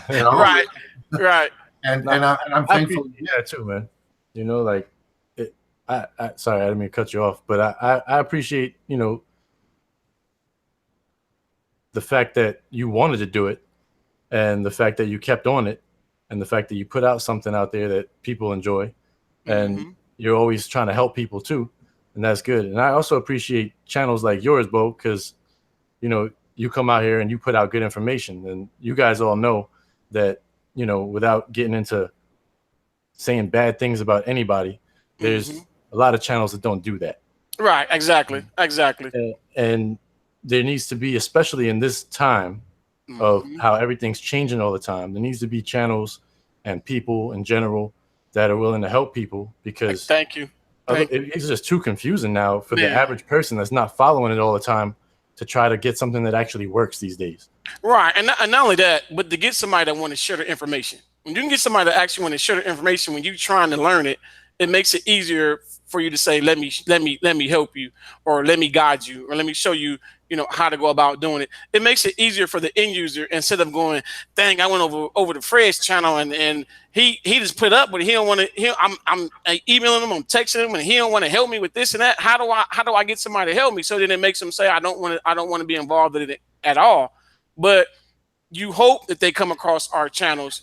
Right. And I'm thankful. Yeah, too, man. Like, sorry, I didn't mean to cut you off, but I appreciate, the fact that you wanted to do it, and the fact that you kept on it, and the fact that you put out something out there that people enjoy, and you're always trying to help people too, and that's good. And I also appreciate channels like yours, Bo, because you come out here and you put out good information, and you guys all know that without getting into saying bad things about anybody, there's a lot of channels that don't do that. Right. Exactly. And there needs to be, especially in this time of how everything's changing all the time, there needs to be channels and people in general that are willing to help people, because thank you. It's just too confusing now for the average person that's not following it all the time to try to get something that actually works these days. Right. And not only that, but to get somebody that want to share the information. When you can get somebody that actually want to share the information, when you're trying to learn it, it makes it easier for you to say, let me help you, or let me guide you, or let me show you, how to go about doing it. It makes it easier for the end user instead of going, dang, I went over to Fred's channel and he just put up, but he don't want to. I'm emailing him, I'm texting him, and he don't want to help me with this and that. How do I get somebody to help me? So then it makes him say, I don't want to be involved in it at all. But you hope that they come across our channels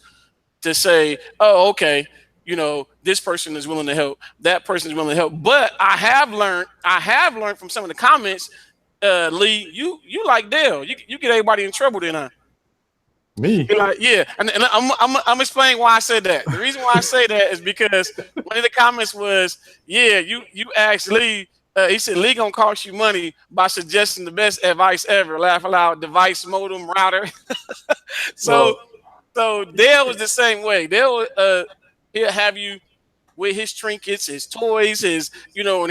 to say, oh, okay, this person is willing to help, that person is willing to help. But I have learned from some of the comments, Lee, you like Dale. You get everybody in trouble then, huh? Me? You're like, yeah. And I'm explaining why I said that. The reason why I say that is because one of the comments was, yeah, you asked Lee, he said Lee gonna cost you money by suggesting the best advice ever. Laugh aloud, device, modem, router. So Dale was the same way. Dale he'll have you with his trinkets, his toys, and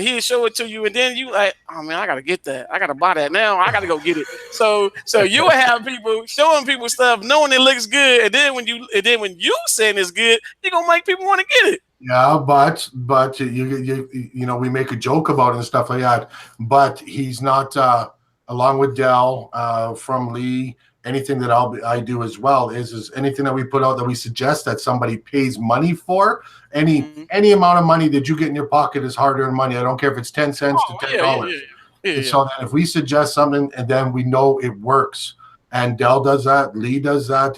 he'll show it to you, and then you like, oh man, I gotta get that. I gotta buy that now. I gotta go get it. So you'll have people showing people stuff, knowing it looks good, and then when you saying it's good, you're gonna make people want to get it. Yeah, but we make a joke about it and stuff like that. But he's not along with Dell from Lee. Anything that I do as well is anything that we put out that we suggest that somebody pays money for. Any amount of money that you get in your pocket is hard-earned money. I don't care if it's 10 cents to $10. Yeah. So that if we suggest something and then we know it works, and Dell does that, Lee does that,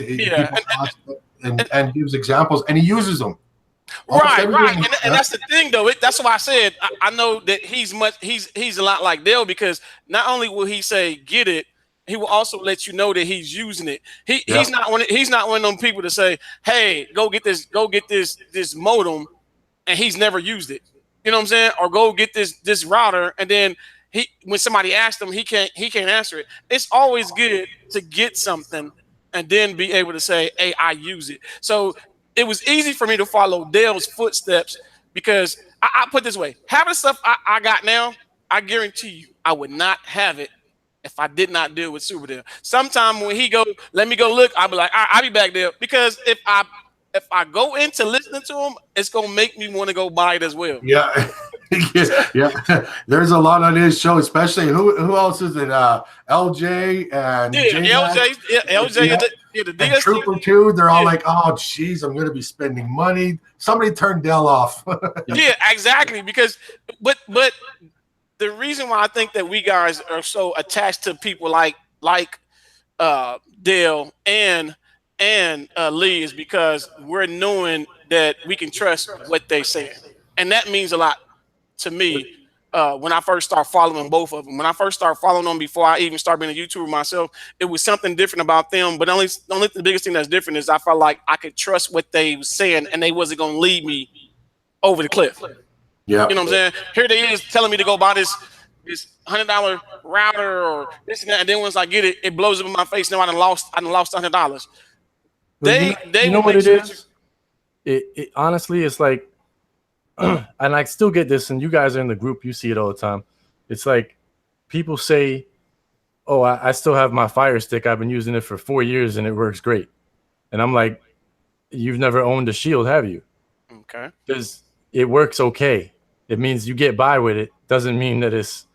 and gives examples, and he uses them. Right. And that's the thing, though. That's why I said I know that he's a lot like Dell, because not only will he say get it, he will also let you know that he's using it. He's not one of them people to say, hey, go get this modem, and he's never used it. You know what I'm saying? Or go get this router, and then when somebody asks him, he can't answer it. It's always good to get something and then be able to say, hey, I use it. So it was easy for me to follow Dale's footsteps, because I put it this way, having stuff I got now, I guarantee you I would not have it if I did not deal with SuperDell. Sometime when he go, let me go look, I'll be like, I'll be back there, because if I go into listening to him, it's gonna make me want to go buy it as well. Yeah. yeah. There's a lot on his show, especially who else is it? LJ and LJ, the DST Trooper too. They're all like, oh geez, I'm gonna be spending money. Somebody turned Dell off. Yeah, exactly. Because but the reason why I think that we guys are so attached to people like Dale and Lee is because we're knowing that we can trust what they say, and that means a lot to me. When I first start following both of them, when I first started following them before I even started being a YouTuber myself, it was something different about them. But only the biggest thing that's different is I felt like I could trust what they were saying, and they wasn't going to lead me over the cliff. Yeah, you know what I'm saying? Here they is telling me to go buy this $100 router or this and that, and then once I get it, it blows up in my face. Now I done lost $100. They you know what it is? It honestly, it's like, and I still get this, and you guys are in the group, you see it all the time. It's like people say, oh, I still have my Fire Stick. I've been using it for 4 years and it works great. And I'm like, you've never owned a Shield, have you? Okay. Because it works okay. It means you get by with it. Doesn't mean that it's,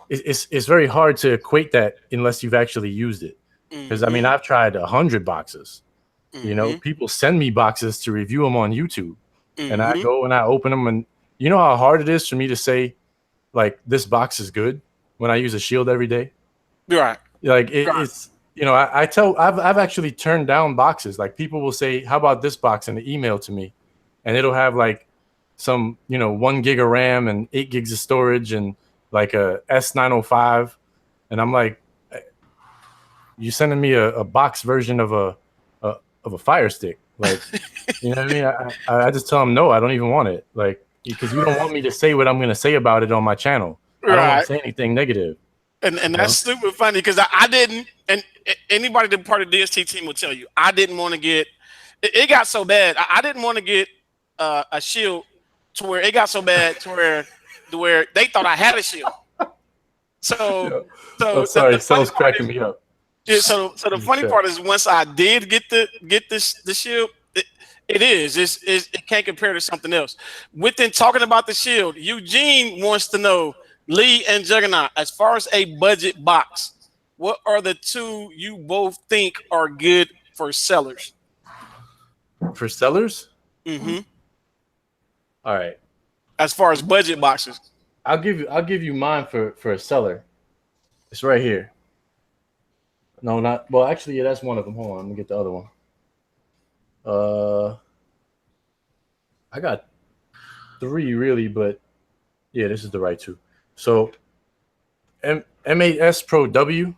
it's very hard to equate that unless you've actually used it. Because I mean, I've tried 100 boxes. People send me boxes to review them on YouTube, and I go and I open them, and you know how hard it is for me to say, like, this box is good when I use a Shield every day. Right. Like it's I've actually turned down boxes. Like, people will say, how about this box, and they email to me, and it'll have like some 1 gig of RAM and 8 gigs of storage and like a S905, and I'm like, you sending me a box version of a Fire Stick? Like, you know what I mean? I just tell them no, I don't even want it. Like, because you don't want me to say what I'm going to say about it on my channel. Right. I don't want to say anything negative. And that's super funny, because I didn't, and anybody that part of the DST team will tell you, I didn't want to get, it got so bad. I didn't want to get a Shield to where it got so bad to where they thought I had a Shield. So sorry, someone's cracking me up. Yeah, so the funny part is, once I did get the Shield, it can't compare to something else. Within talking about the Shield, Eugene wants to know, Lee and Juggernaut, as far as a budget box, what are the two you both think are good for sellers? For sellers? Mm-hmm. All right. As far as budget boxes. I'll give you mine for a seller. It's right here. No, not well. Actually, yeah, that's one of them. Hold on, let me get the other one. I got 3 really, but yeah, this is the right 2. So, M8S Pro W,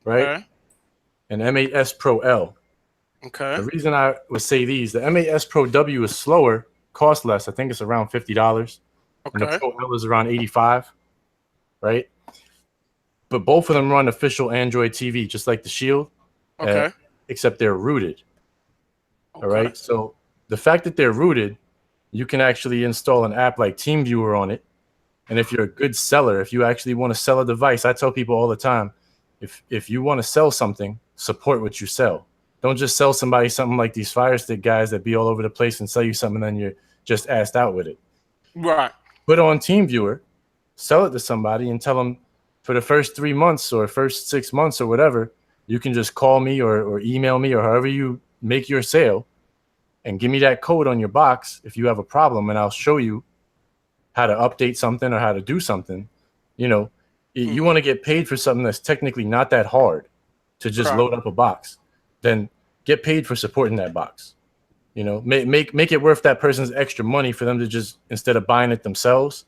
right, Okay. and M8S Pro L. Okay. The reason I would say these, the M8S Pro W is slower, costs less. I think it's around $50. And the Okay. Pro L is around $85, right? But both of them run official Android TV, just like the Shield, Okay. except they're rooted. Okay. All right. So the fact that they're rooted, you can actually install an app like TeamViewer on it. And if you're a good seller, if you actually want to sell a device, I tell people all the time, if you want to sell something, support what you sell. Don't just sell somebody something like these FIRESTICK guys that be all over the place and sell you something and then you're just assed out with it. Right. Put on TeamViewer, sell it to somebody, and tell them for the first 3 months or first 6 months or whatever, you can just call me or email me or however you make your sale and give me that code on your box if you have a problem, and I'll show you how to update something or how to do something. You know, you want to get paid for something that's technically not that hard to just load up a box, then get paid for supporting that box. You know, make it worth that person's extra money for them to just, instead of buying it themselves,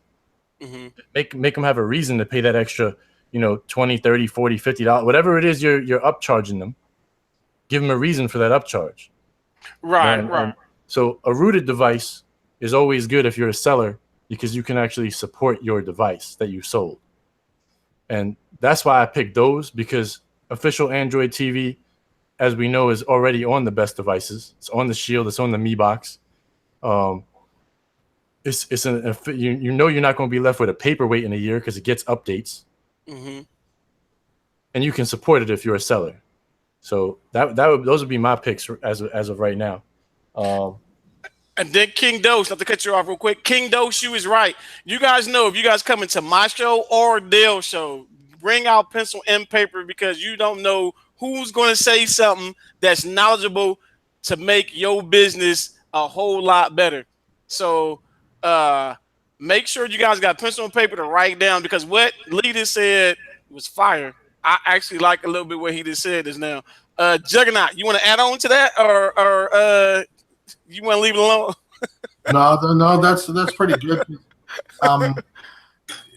make them have a reason to pay that extra, you know, $20, $30, $40, $50, whatever it is you're upcharging them. Give them a reason for that upcharge. Right. And so a rooted device is always good if you're a seller, because you can actually support your device that you sold. And that's why I picked those, because official Android TV, as we know, is already on the best devices. It's on the Shield. It's on the Mi Box. You know you're not going to be left with a paperweight in a year because it gets updates. And you can support it if you're a seller. So those would be my picks as of right now. And then King Dose, not to cut you off real quick. King Dose, you is right. You guys know, if you guys come into my show or Dale's show, bring out pencil and paper, because you don't know who's going to say something that's knowledgeable to make your business a whole lot better. So make sure you guys got pencil and paper to write down, because what Lee just said was fire. I actually like a little bit what he just said just now. Juggernaut, you want to add on to that, or you want to leave it alone? No, that's pretty good.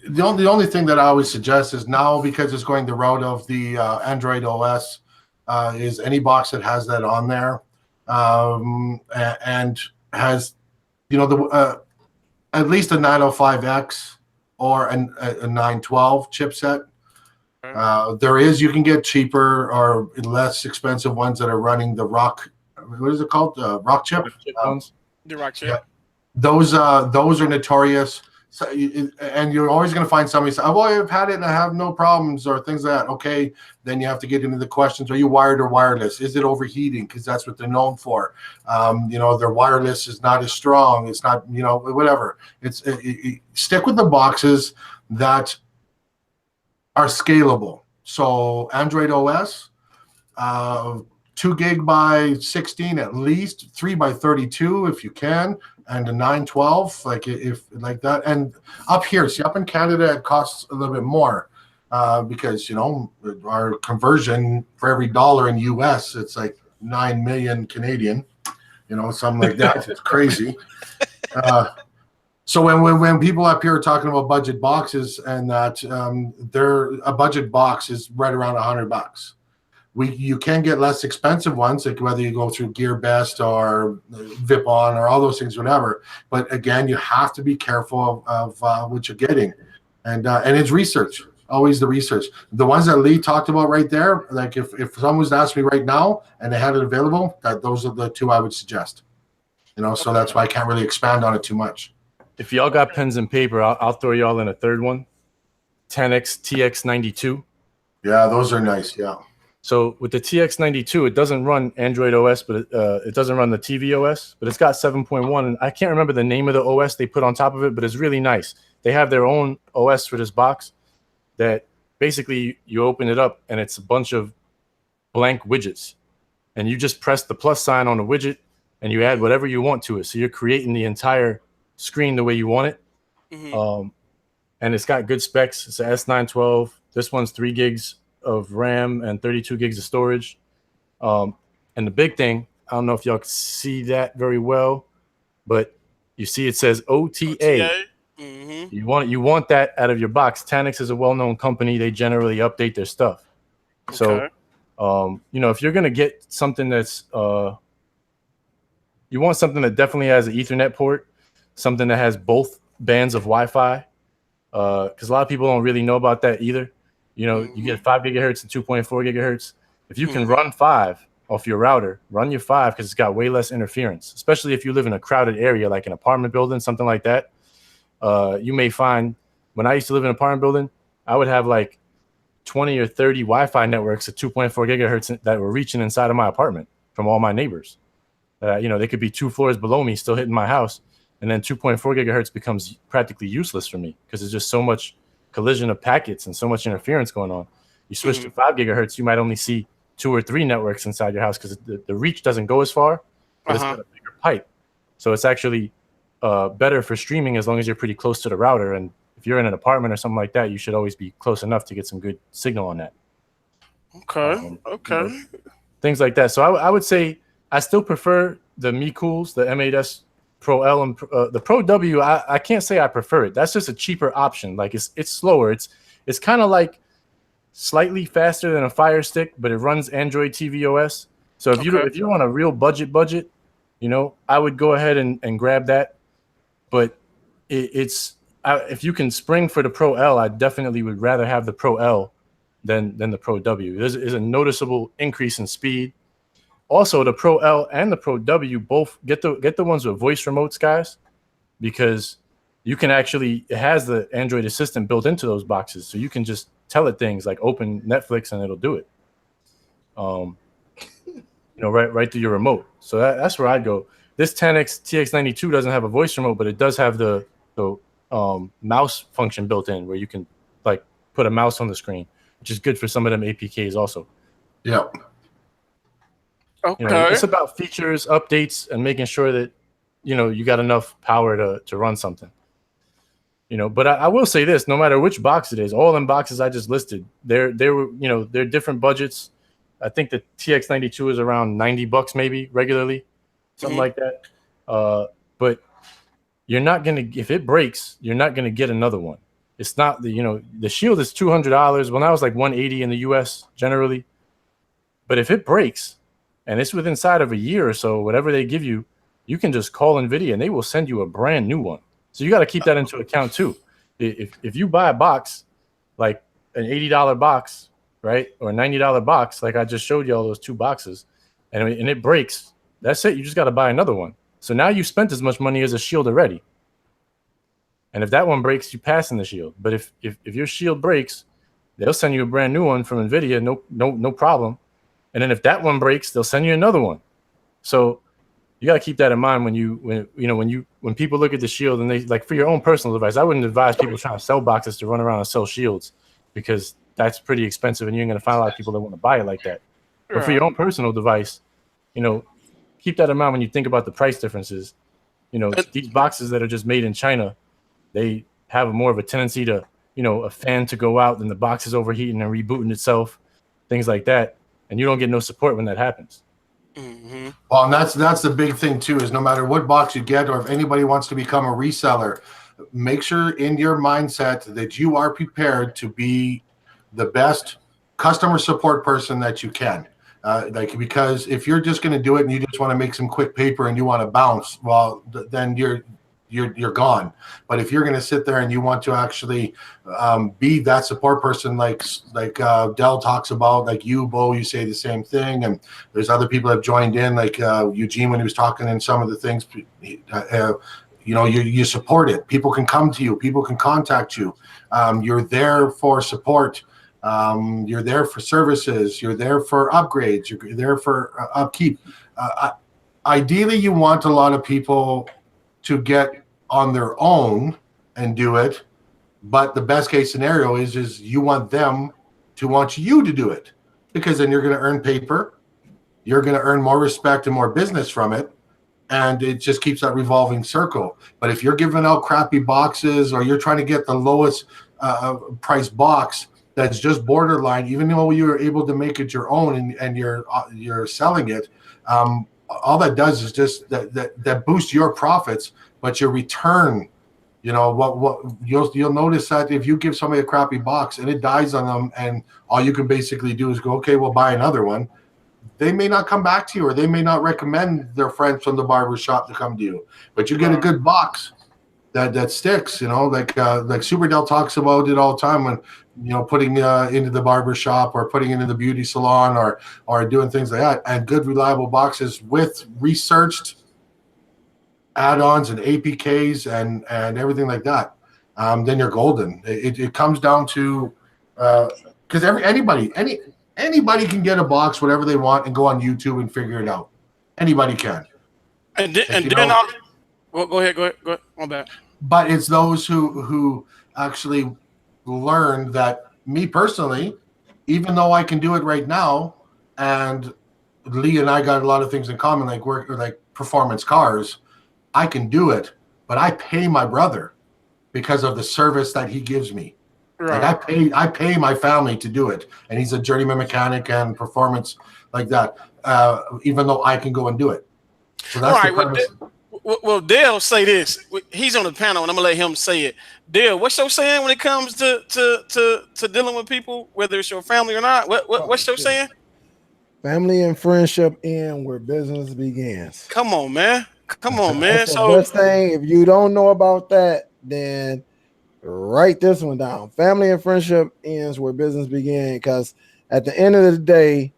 The only thing that I always suggest is, now, because it's going the route of the Android OS, is any box that has that on there and has, you know, at least a 905X or a 912 chipset. You can get cheaper or less expensive ones that are running the Rock. What is it called? Rock chip. The Rock chip. Yeah. Those are notorious. So, and you're always going to find somebody say, "Oh, well, I've had it and I have no problems," or things like that. Okay, then you have to get into the questions: are you wired or wireless? Is it overheating? Because that's what they're known for. You know, their wireless is not as strong. It's not, you know, whatever. Stick with the boxes that are scalable. So Android OS, 2 gig by 16 at least, 3 by 32 if you can, and a 912 like that. And up here, see, up in Canada, it costs a little bit more because, you know, our conversion for every dollar in US, it's like 9 million Canadian, you know, something like that. It's crazy. So when people up here are talking about budget boxes, and that a budget box is right around $100. You can get less expensive ones, like whether you go through GearBest or Vipon or all those things, whatever. But again, you have to be careful of what you're getting, and it's research. Always the research. The ones that Lee talked about right there, like if someone was to ask me right now and they had it available, those are the two I would suggest. You know, so that's why I can't really expand on it too much. If y'all got pens and paper, I'll throw y'all in a third one. 10X TX92. Yeah, those are nice. Yeah. So with the TX92, it doesn't run Android OS, but it doesn't run the TV OS, but it's got 7.1. And I can't remember the name of the OS they put on top of it, but it's really nice. they have their own OS for this box that basically you open it up and it's a bunch of blank widgets, and you just press the plus sign on the widget and you add whatever you want to it. So you're creating the entire screen the way you want it. And it's got good specs. It's a S912. This one's 3 gigs of RAM and 32 gigs of storage. And the big thing, I don't know if y'all can see that very well, but you see it says OTA. You want that out of your box. Tanix is a well-known company. They generally update their stuff. So, you know, if you're gonna get something that's you want something that definitely has an Ethernet port, something that has both bands of Wi-Fi, because a lot of people don't really know about that either. You know, you get 5 gigahertz and 2.4 gigahertz. If you can run 5 off your router, run your 5 because it's got way less interference, especially if you live in a crowded area like an apartment building, something like that. You may find, when I used to live in an apartment building, I would have like 20 or 30 Wi-Fi networks at 2.4 gigahertz that were reaching inside of my apartment from all my neighbors. You know, they could be 2 floors below me still hitting my house. And then 2.4 gigahertz becomes practically useless for me because there's just so much collision of packets and so much interference going on. You switch to 5 gigahertz, you might only see 2 or 3 networks inside your house because the reach doesn't go as far, but it's got a bigger pipe. So it's actually better for streaming as long as you're pretty close to the router. And if you're in an apartment or something like that, you should always be close enough to get some good signal on that. Okay. You know, things like that. So I would say I still prefer the Mi Cools, the M8S Pro L, and the Pro W. I can't say I prefer it. That's just a cheaper option. Like it's slower. It's kind of like slightly faster than a Fire Stick, but it runs Android TV OS. So if you want a real budget, you know, I would go ahead and grab that. But if you can spring for the Pro L, I definitely would rather have the Pro L than the Pro W. There's a noticeable increase in speed. Also, the Pro L and the Pro W both get the ones with voice remotes, guys, because you can actually, it has the Android Assistant built into those boxes, so you can just tell it things like open Netflix and it'll do it. You know, right through your remote. So that's where I'd go. This 10X TX92 doesn't have a voice remote, but it does have the mouse function built in where you can like put a mouse on the screen, which is good for some of them APKs also. Yep. Okay. You know, it's about features, updates, and making sure that, you know, you got enough power to run something. You know, but I will say this: no matter which box it is, all them boxes I just listed, they're different budgets. I think the TX92 is around $90 maybe regularly, something like that. But you're not gonna, if it breaks, you're not gonna get another one. It's not the Shield is $200. Well, now it's like $180 in the US generally. But if it breaks, and it's within inside of a year or so, whatever they give you, you can just call Nvidia and they will send you a brand new one. So you got to keep that into account too. If you buy a box, like an $80 box, right, or a $90 box, like I just showed you all those 2 boxes, and it breaks, that's it. You just got to buy another one. So now you spent as much money as a Shield already. And if that one breaks, you pass in the Shield. But if your Shield breaks, they'll send you a brand new one from Nvidia, no problem. And then if that one breaks, they'll send you another one. So you got to keep that in mind when people look at the Shield and they, like, for your own personal device. I wouldn't advise people trying to sell boxes to run around and sell Shields because that's pretty expensive and you're going to find a lot of people that want to buy it like that. But for your own personal device, you know, keep that in mind when you think about the price differences. You know, these boxes that are just made in China, they have more of a tendency to, you know, a fan to go out and the box is overheating and rebooting itself, things like that. And you don't get no support when that happens. Well, and that's the big thing too, is no matter what box you get, or if anybody wants to become a reseller, make sure in your mindset that you are prepared to be the best customer support person that you can. Because if you're just going to do it and you just want to make some quick paper and you want to bounce, well, then you're gone. But if you're going to sit there and you want to actually be that support person, like Dell talks about, like you, Bo, you say the same thing, and there's other people that have joined in, like Eugene when he was talking in some of the things. You know, you support it. People can come to you. People can contact you. You're there for support. You're there for services. You're there for upgrades. You're there for upkeep. Ideally, you want a lot of people to get on their own and do it, But the best case scenario is you want them to want you to do it, because then you're going to earn paper, you're going to earn more respect and more business from it, and it just keeps that revolving circle. But if you're giving out crappy boxes, or you're trying to get the lowest price box that's just borderline, even though you're able to make it your own and you're selling it, all that does is just that boosts your profits, but your return, you know, what you'll notice that if you give somebody a crappy box and it dies on them, and all you can basically do is go, okay, we'll buy another one, they may not come back to you, or they may not recommend their friends from the barber shop to come to you. But you get a good box that sticks, you know, like SuperDell talks about it all the time, when, you know, putting into the barber shop or putting into the beauty salon or doing things like that, and good reliable boxes with researched add-ons and APKs and everything like that, then you're golden. It comes down to because anybody can get a box whatever they want and go on YouTube and figure it out. Anybody can. And then go ahead. My bad. But it's those who actually learn that. Me personally, even though I can do it right now, and Lee and I got a lot of things in common, like work or like performance cars, I can do it, but I pay my brother because of the service that he gives me. Right. Like I pay my family to do it, and he's a journeyman mechanic and performance like that. Even though I can go and do it. So that's the premise. Well, Dale say this. He's on the panel, and I'm gonna let him say it. Dale, what's your saying when it comes to dealing with people, whether it's your family or not? What's your saying? Family and friendship end where business begins. Come on, man. That's the best thing. If you don't know about that, then write this one down. Family and friendship ends where business begins, because at the end of the day,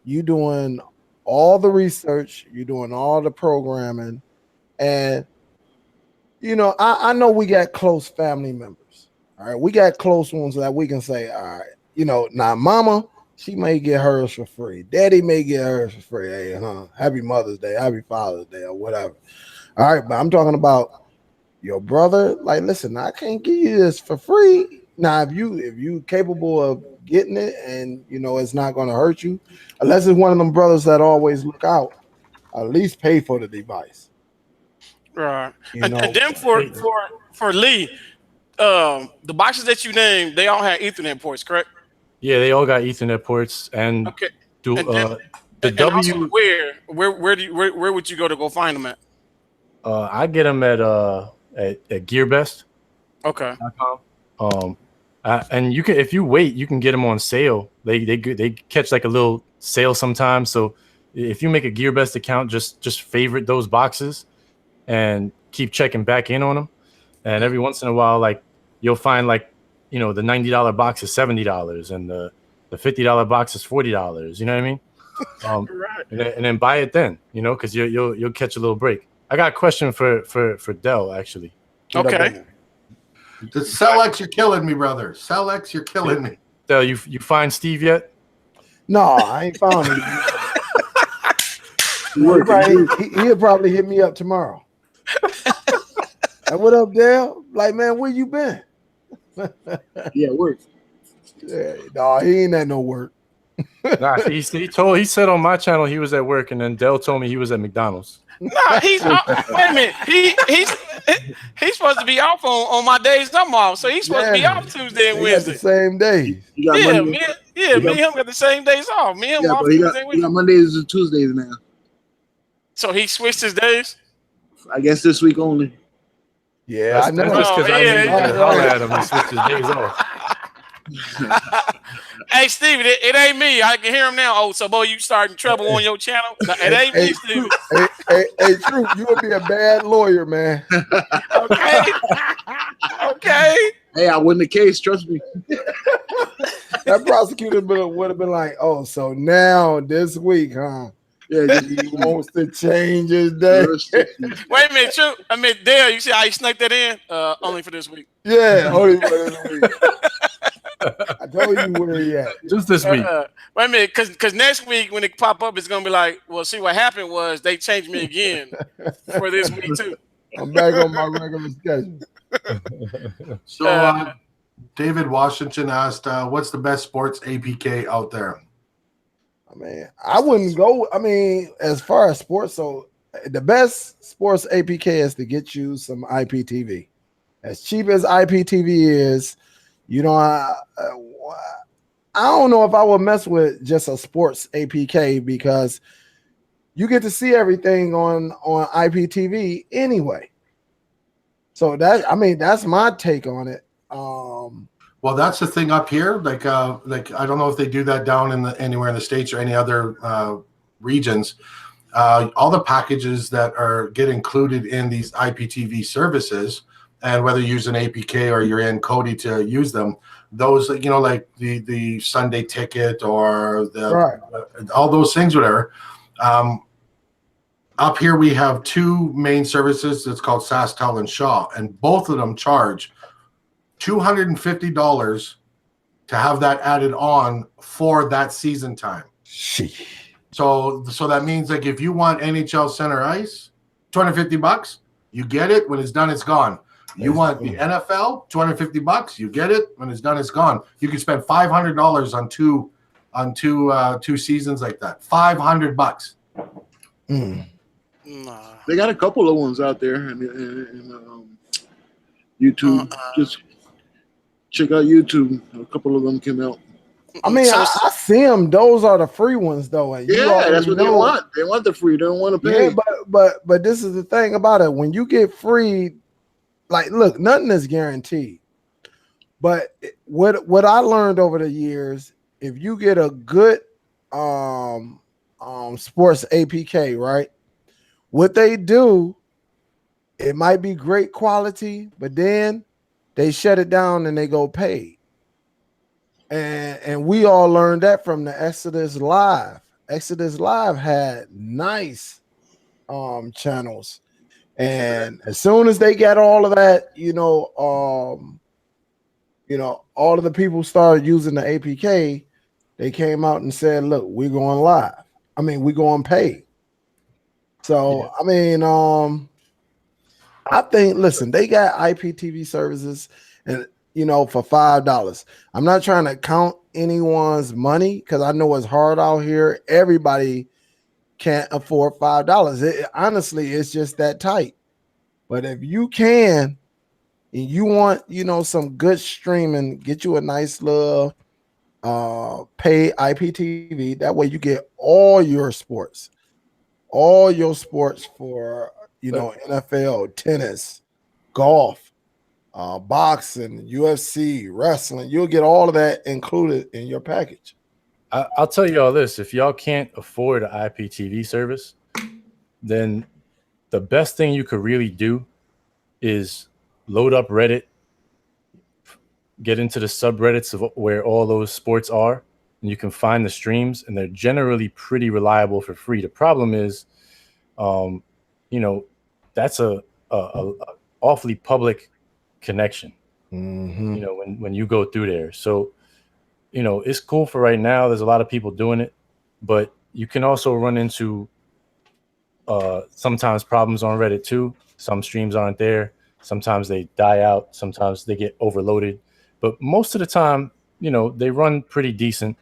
you doing all the research, you're doing all the programming. And, you know, I know we got close family members. All right. We got close ones that we can say, all right, you know, now mama, she may get hers for free. Daddy may get hers for free. Hey, happy Mother's Day, happy Father's Day, or whatever. All right. But I'm talking about your brother. Like, listen, I can't give you this for free. Now, if you capable of getting it and, you know, it's not going to hurt you, unless it's one of them brothers that always look out, at least pay for the device. Right. And then for Lee, the boxes that you named, they all have Ethernet ports, correct? Yeah, they all got Ethernet ports, and okay. The and W. Also where would you go find them at? I get them at GearBest. Okay. And you can, if you wait, you can get them on sale. They catch like a little sale sometimes. So if you make a GearBest account, just favorite those boxes and keep checking back in on them. And every once in a while, like you'll find like, you know, the $90 box is $70 and the $50 box is $40. You know what I mean? Right. And then buy it then, you know, because you'll catch a little break. I got a question for Dell actually. Okay. The Celex, you're killing me, brother. Celex, you're killing me. Dell, you find Steve yet? No, I ain't found him. He'll probably hit me up tomorrow. Hey, what up, Dale? Like, man, where you been? Yeah, work. Yeah, no, he ain't at no work. Nah, he said on my channel he was at work, and then Dell told me he was at McDonald's. No, he's wait a minute. He's supposed to be off on my days I'm off, so he's supposed to be off Tuesday and Wednesday. The same days. Me and him got the same days off. Me and him off Tuesday and Wednesday. He got Mondays and Tuesdays now. So he switched his days? I guess this week only. Yeah, I know. That's just because I need to holler at him and switch his days off. Hey, Steve, it ain't me. I can hear him now. Oh, so boy, you starting trouble on your channel? No, it ain't me, Steve. Hey, True, you would be a bad lawyer, man. Okay. Hey, I win the case. Trust me. That prosecutor would have been like, "Oh, so now this week, huh? Yeah, he wants to change his day." Wait a minute, True. I mean, Dale, you see how he snuck that in? Only for this week. Yeah, only for this week. I told you where he at. Just this week. Wait a minute, because next week when it pop up, it's gonna be like, well, see what happened was they changed me again for this week too. I'm back on my regular schedule. So David Washington asked, "What's the best sports APK out there?" I mean, I wouldn't go. I mean, as far as sports, so the best sports APK is to get you some IPTV. As cheap as IPTV is, you know, I don't know if I would mess with just a sports APK because you get to see everything on IPTV anyway. So that, I mean, that's my take on it. Well, that's the thing up here. Like I don't know if they do that down in anywhere in the States or any other regions. All the packages that get included in these IPTV services, and whether you use an APK or you're in Kodi to use them, those, you know, like the Sunday ticket or all those things, whatever. Up here we have two main services. It's called SaskTel and Shaw, and both of them charge $250 to have that added on for that season time. Sheesh. So that means, like, if you want NHL center ice, $250, you get it. When it's done, it's gone. You want the NFL, $250, you get it. When it's done, it's gone. You can spend $500 on two seasons like that. $500. They got a couple of ones out there, and YouTube. Just check out YouTube. A couple of them came out. I mean, I see them. Those are the free ones, though. And yeah, that's what they want. They want the free. They don't want to pay. Yeah, but this is the thing about it. When you get free, like, look, nothing is guaranteed. But what I learned over the years, if you get a good sports APK, right? What they do, it might be great quality, but then they shut it down and they go paid. And we all learned that from the Exodus Live. Exodus Live had nice channels. And as soon as they got all of that, all of the people started using the APK, they came out and said, look, we're going live. I mean, we're going paid. So, yeah. I mean, I think, listen, they got IPTV services and, for $5. I'm not trying to count anyone's money because I know it's hard out here. Everybody can't afford $5. Honestly, it's just that tight. But if you can, and you want, some good streaming, get you a nice little pay IPTV. That way you get all your sports for, NFL, tennis, golf, boxing, UFC, wrestling. You'll get all of that included in your package. I'll tell you all this. If y'all can't afford an IPTV service, then the best thing you could really do is load up Reddit, get into the subreddits of where all those sports are, and you can find the streams, and they're generally pretty reliable for free. The problem is, that's a awfully public connection, when you go through there. So, it's cool for right now. There's a lot of people doing it, but you can also run into sometimes problems on Reddit too. Some streams aren't there. Sometimes they die out. Sometimes they get overloaded. But most of the time, they run pretty decent.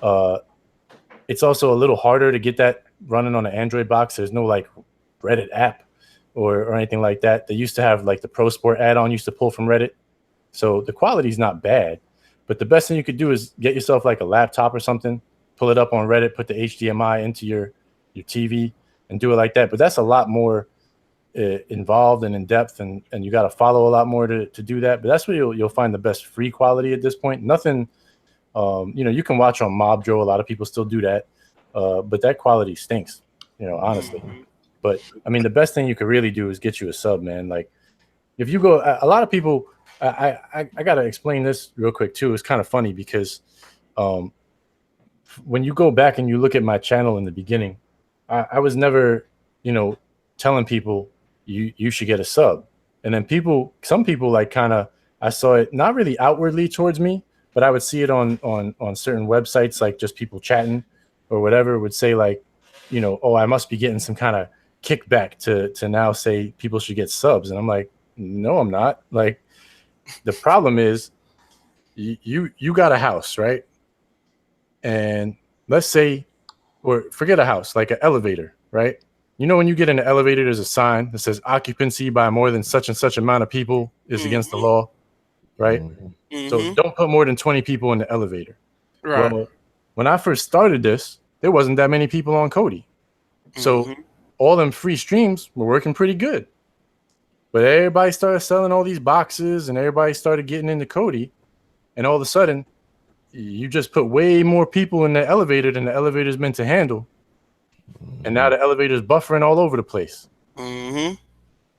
It's also a little harder to get that running on an Android box. There's no like Reddit app or anything like that. They used to have like the Pro Sport add-on used to pull from Reddit. So the quality is not bad. But the best thing you could do is get yourself like a laptop or something, pull it up on Reddit, put the HDMI into your TV and do it like that. But that's a lot more involved and in depth, and you got to follow a lot more to do that. But that's where you'll find the best free quality at this point. Nothing, you can watch on Mobdro. A lot of people still do that, but that quality stinks, honestly. But I mean, the best thing you could really do is get you a sub, man. Like if you go, a lot of people. I got to explain this real quick too. It's kind of funny because when you go back and you look at my channel in the beginning, I was never, telling people you should get a sub. And then some people like kind of, I saw it not really outwardly towards me, but I would see it on certain websites, like just people chatting or whatever would say like, oh, I must be getting some kind of kickback to now say people should get subs. And I'm like, no, I'm not. Like, the problem is you got a house, right? And let's say, or forget a house, like an elevator, right? You know, when you get in an elevator, there's a sign that says occupancy by more than such and such amount of people is against the law, right? So don't put more than 20 people in the elevator. Right. Well, when I first started this, there wasn't that many people on Kodi. So all them free streams were working pretty good. But everybody started selling all these boxes and everybody started getting into Kodi. And all of a sudden, you just put way more people in the elevator than the elevator's meant to handle. And now the elevator's buffering all over the place. And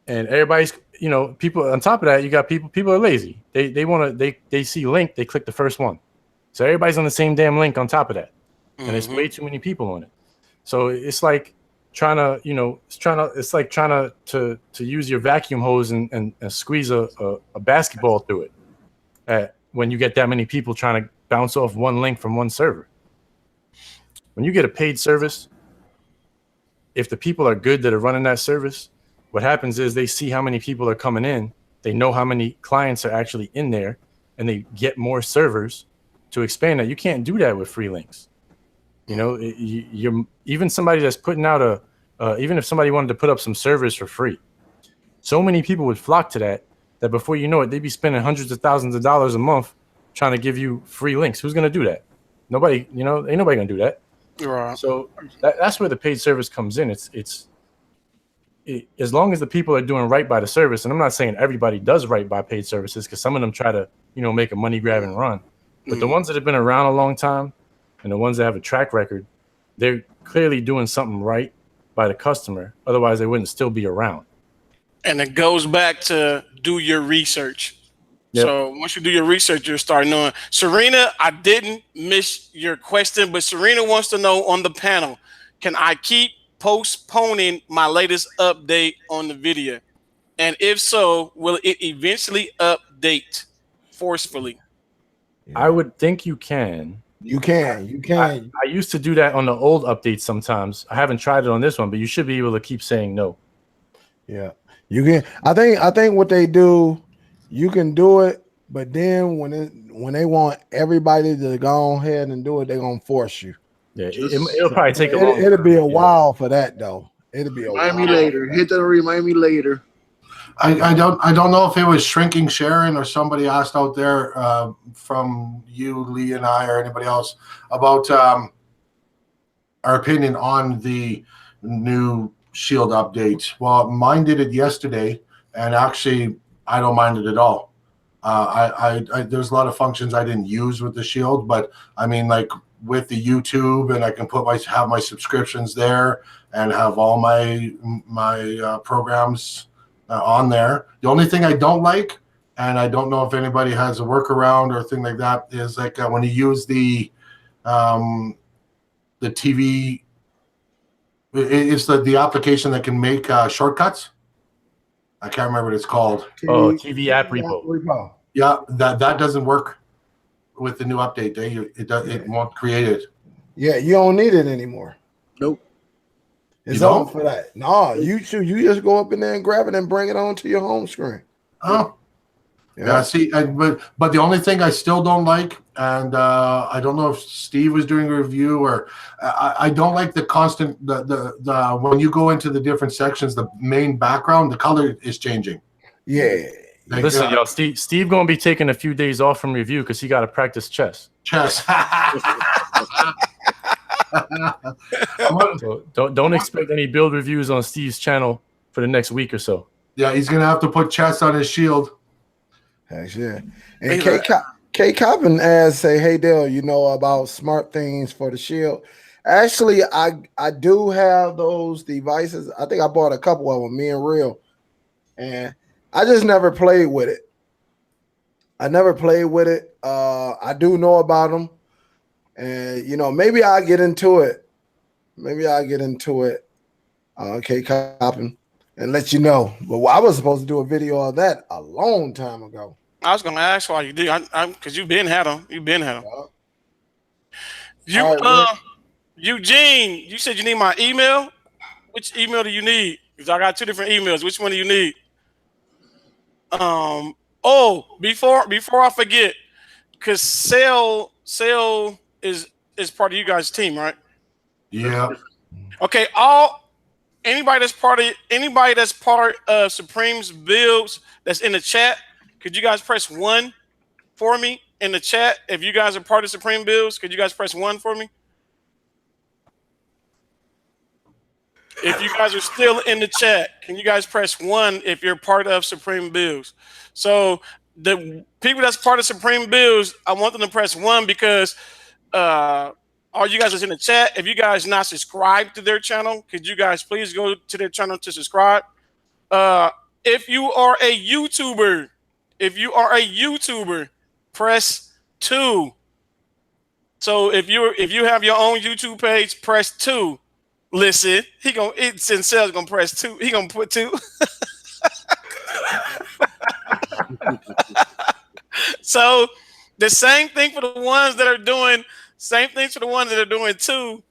everybody's, you know, people on top of that, you got people are lazy. They see link, they click the first one. So everybody's on the same damn link on top of that. And there's way too many people on it. So it's like trying to, you know, it's like trying to use your vacuum hose and squeeze a basketball through it when you get that many people trying to bounce off one link from one server. When you get a paid service, if the people are good that are running that service, what happens is they see how many people are coming in, they know how many clients are actually in there, and they get more servers to expand that. You can't do that with free links. You know, you're even somebody that's putting out even if somebody wanted to put up some servers for free, so many people would flock to that before you know it, they'd be spending hundreds of thousands of dollars a month trying to give you free links. Who's going to do that? Nobody, you know, ain't nobody going to do that. Right. So that's where the paid service comes in. It's as long as the people are doing right by the service, and I'm not saying everybody does right by paid services, because some of them try to, you know, make a money grab and run. But the ones that have been around a long time and the ones that have a track record, they're clearly doing something right by the customer. Otherwise, they wouldn't still be around. And it goes back to do your research. Yep. So once you do your research, you'll start knowing. Serena, I didn't miss your question, but Serena wants to know on the panel, can I keep postponing my latest update on the video? And if so, will it eventually update forcefully? I would think you can. You can. I used to do that on the old updates sometimes. I haven't tried it on this one, but you should be able to keep saying no. Yeah, you can. I think what they do, you can do it, but then when they want everybody to go ahead and do it, they're gonna force you. Yeah, it'll probably take a long. It'll be a while for that though. It'll be a remind me later. Hit that. Remind me later. I don't know if it was Shrinking Sharon or somebody asked out there from you, Lee, and I, or anybody else about our opinion on the new Shield update. Well, mine did it yesterday, and actually, I don't mind it at all. There's a lot of functions I didn't use with the Shield, but I mean, like with the YouTube, and I can have my subscriptions there and have all my programs on there. The only thing I don't like, and I don't know if anybody has a workaround or thing like that, is like when you use the TV. It's the application that can make shortcuts. I can't remember what it's called. TV app repo. Yeah, that doesn't work with the new update. It won't create it. Yeah, you don't need it anymore. Nope. It's on for that. No, you just go up in there and grab it and bring it onto your home screen. Oh, yeah. See, but the only thing I still don't like, and I don't know if Steve was doing a review or I don't like the constant the when you go into the different sections, the main background, the color is changing. Yeah. Like, listen, y'all, Steve gonna be taking a few days off from review because he got to practice chess. So don't expect any build reviews on Steve's channel for the next week or so. Yeah, he's gonna have to put chess on his Shield. Heck yeah. And K Coppin say, hey Dale, you know about smart things for the Shield. Actually, I do have those devices. I think I bought a couple of them, me and Real, and I just never played with it. I do know about them. And, you know, maybe I'll get into it. K Coppin, and let you know. But I was supposed to do a video of that a long time ago. I was going to ask why you did. Because you've been had them. Eugene, you said you need my email. Which email do you need? Because I got two different emails. Which one do you need? Before I forget, because Cell is part of you guys' team, right? Yeah. Okay, anybody that's part of Supreme's builds that's in the chat, could you guys press 1 for me in the chat? If you guys are part of Supreme builds, could you guys press 1 for me? If you guys are still in the chat, can you guys press 1 if you're part of Supreme builds? So the people that's part of Supreme builds, I want them to press 1 because all you guys that's in the chat, if you guys not subscribed to their channel, could you guys please go to their channel to subscribe? If you are a YouTuber, press 2. So if you have your own YouTube page, press 2. Listen, Sincel's gonna press 2. He gonna put 2. So the same thing for the ones that are doing. Same things for the ones that are doing 2.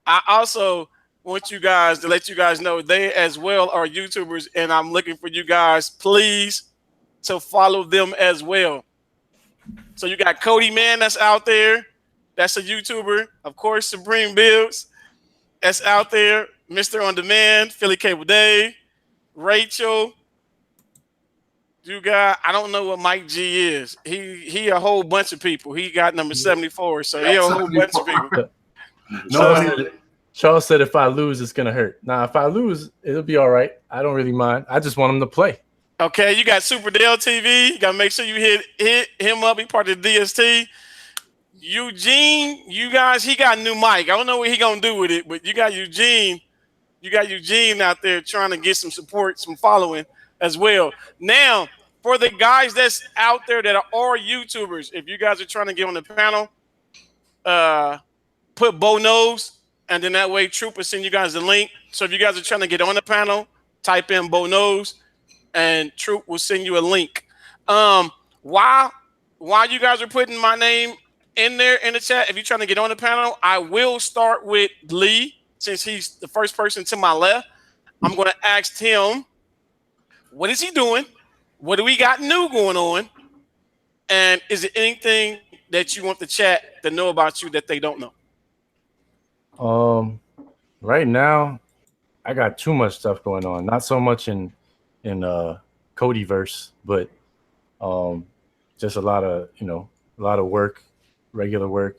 I also want you guys to let you guys know they as well are YouTubers, and I'm looking for you guys, please, to follow them as well. So you got Kodi Man that's out there. That's a YouTuber. Of course, Supreme Builds that's out there. Mr. On Demand, Philly Cable Dave, Rachel. You got, I don't know what Mike G is. He a whole bunch of people. He got number 74. So he a whole bunch of people. Charles said if I lose, it's gonna hurt. Now, if I lose, it'll be all right. I don't really mind. I just want him to play. Okay, you got SUPERDELLTV. You gotta make sure you hit him up. He part of the DST. Eugene, you guys, he got a new mic. I don't know what he gonna do with it, but you got Eugene. You got Eugene out there trying to get some support, some following as well. Now, for the guys that's out there that are YouTubers, if you guys are trying to get on the panel, put Bo Knows, and then that way Troop will send you guys the link. So if you guys are trying to get on the panel, type in Bo Knows, and Troop will send you a link. While you guys are putting my name in there in the chat, if you're trying to get on the panel, I will start with Lee, since he's the first person to my left. I'm going to ask him, what is he doing? What do we got new going on? And is there anything that you want the chat to know about you that they don't know? Right now, I got too much stuff going on. Not so much in Kodiverse, but just a lot of work, regular work.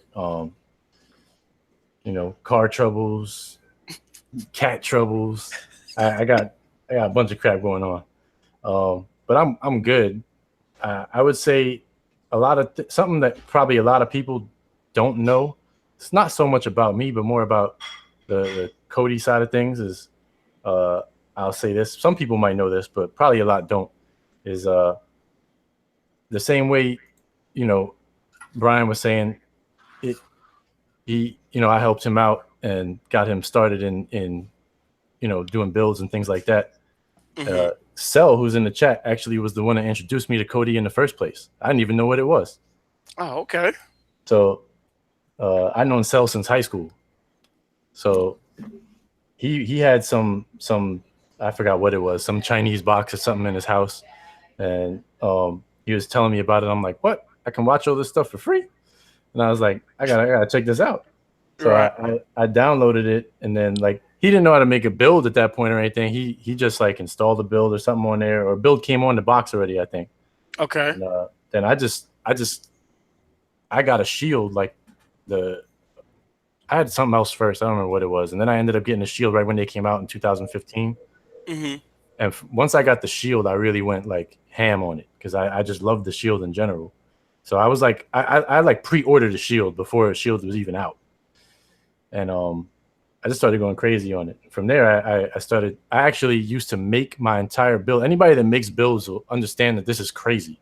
Car troubles, cat troubles. I got a bunch of crap going on. But I'm good. I would say a lot of something that probably a lot of people don't know. It's not so much about me, but more about the Kodi side of things. Is I'll say this. Some people might know this, but probably a lot don't. Is the same way, Brian was saying. I helped him out and got him started in doing builds and things like that. Mm-hmm. Cell, who's in the chat, actually was the one that introduced me to Kodi in the first place. I didn't even know what it was. Oh, okay. So I've known Cell since high school. So he had some I forgot what it was, some Chinese box or something in his house, and he was telling me about it. I'm like, what? I can watch all this stuff for free? And I was like, I gotta check this out. So right. I downloaded it, and then he didn't know how to make a build at that point or anything. He just installed a build or something on there, or build came on the box already, I think. Okay. And, then I got a shield I had something else first. I don't remember what it was, and then I ended up getting a shield right when they came out in 2015. Mm-hmm. And once I got the shield, I really went ham on it because I just loved the shield in general. So I was I pre-ordered the shield before the shield was even out. And I just started going crazy on it. From there, I actually used to make my entire build. Anybody that makes builds will understand that this is crazy.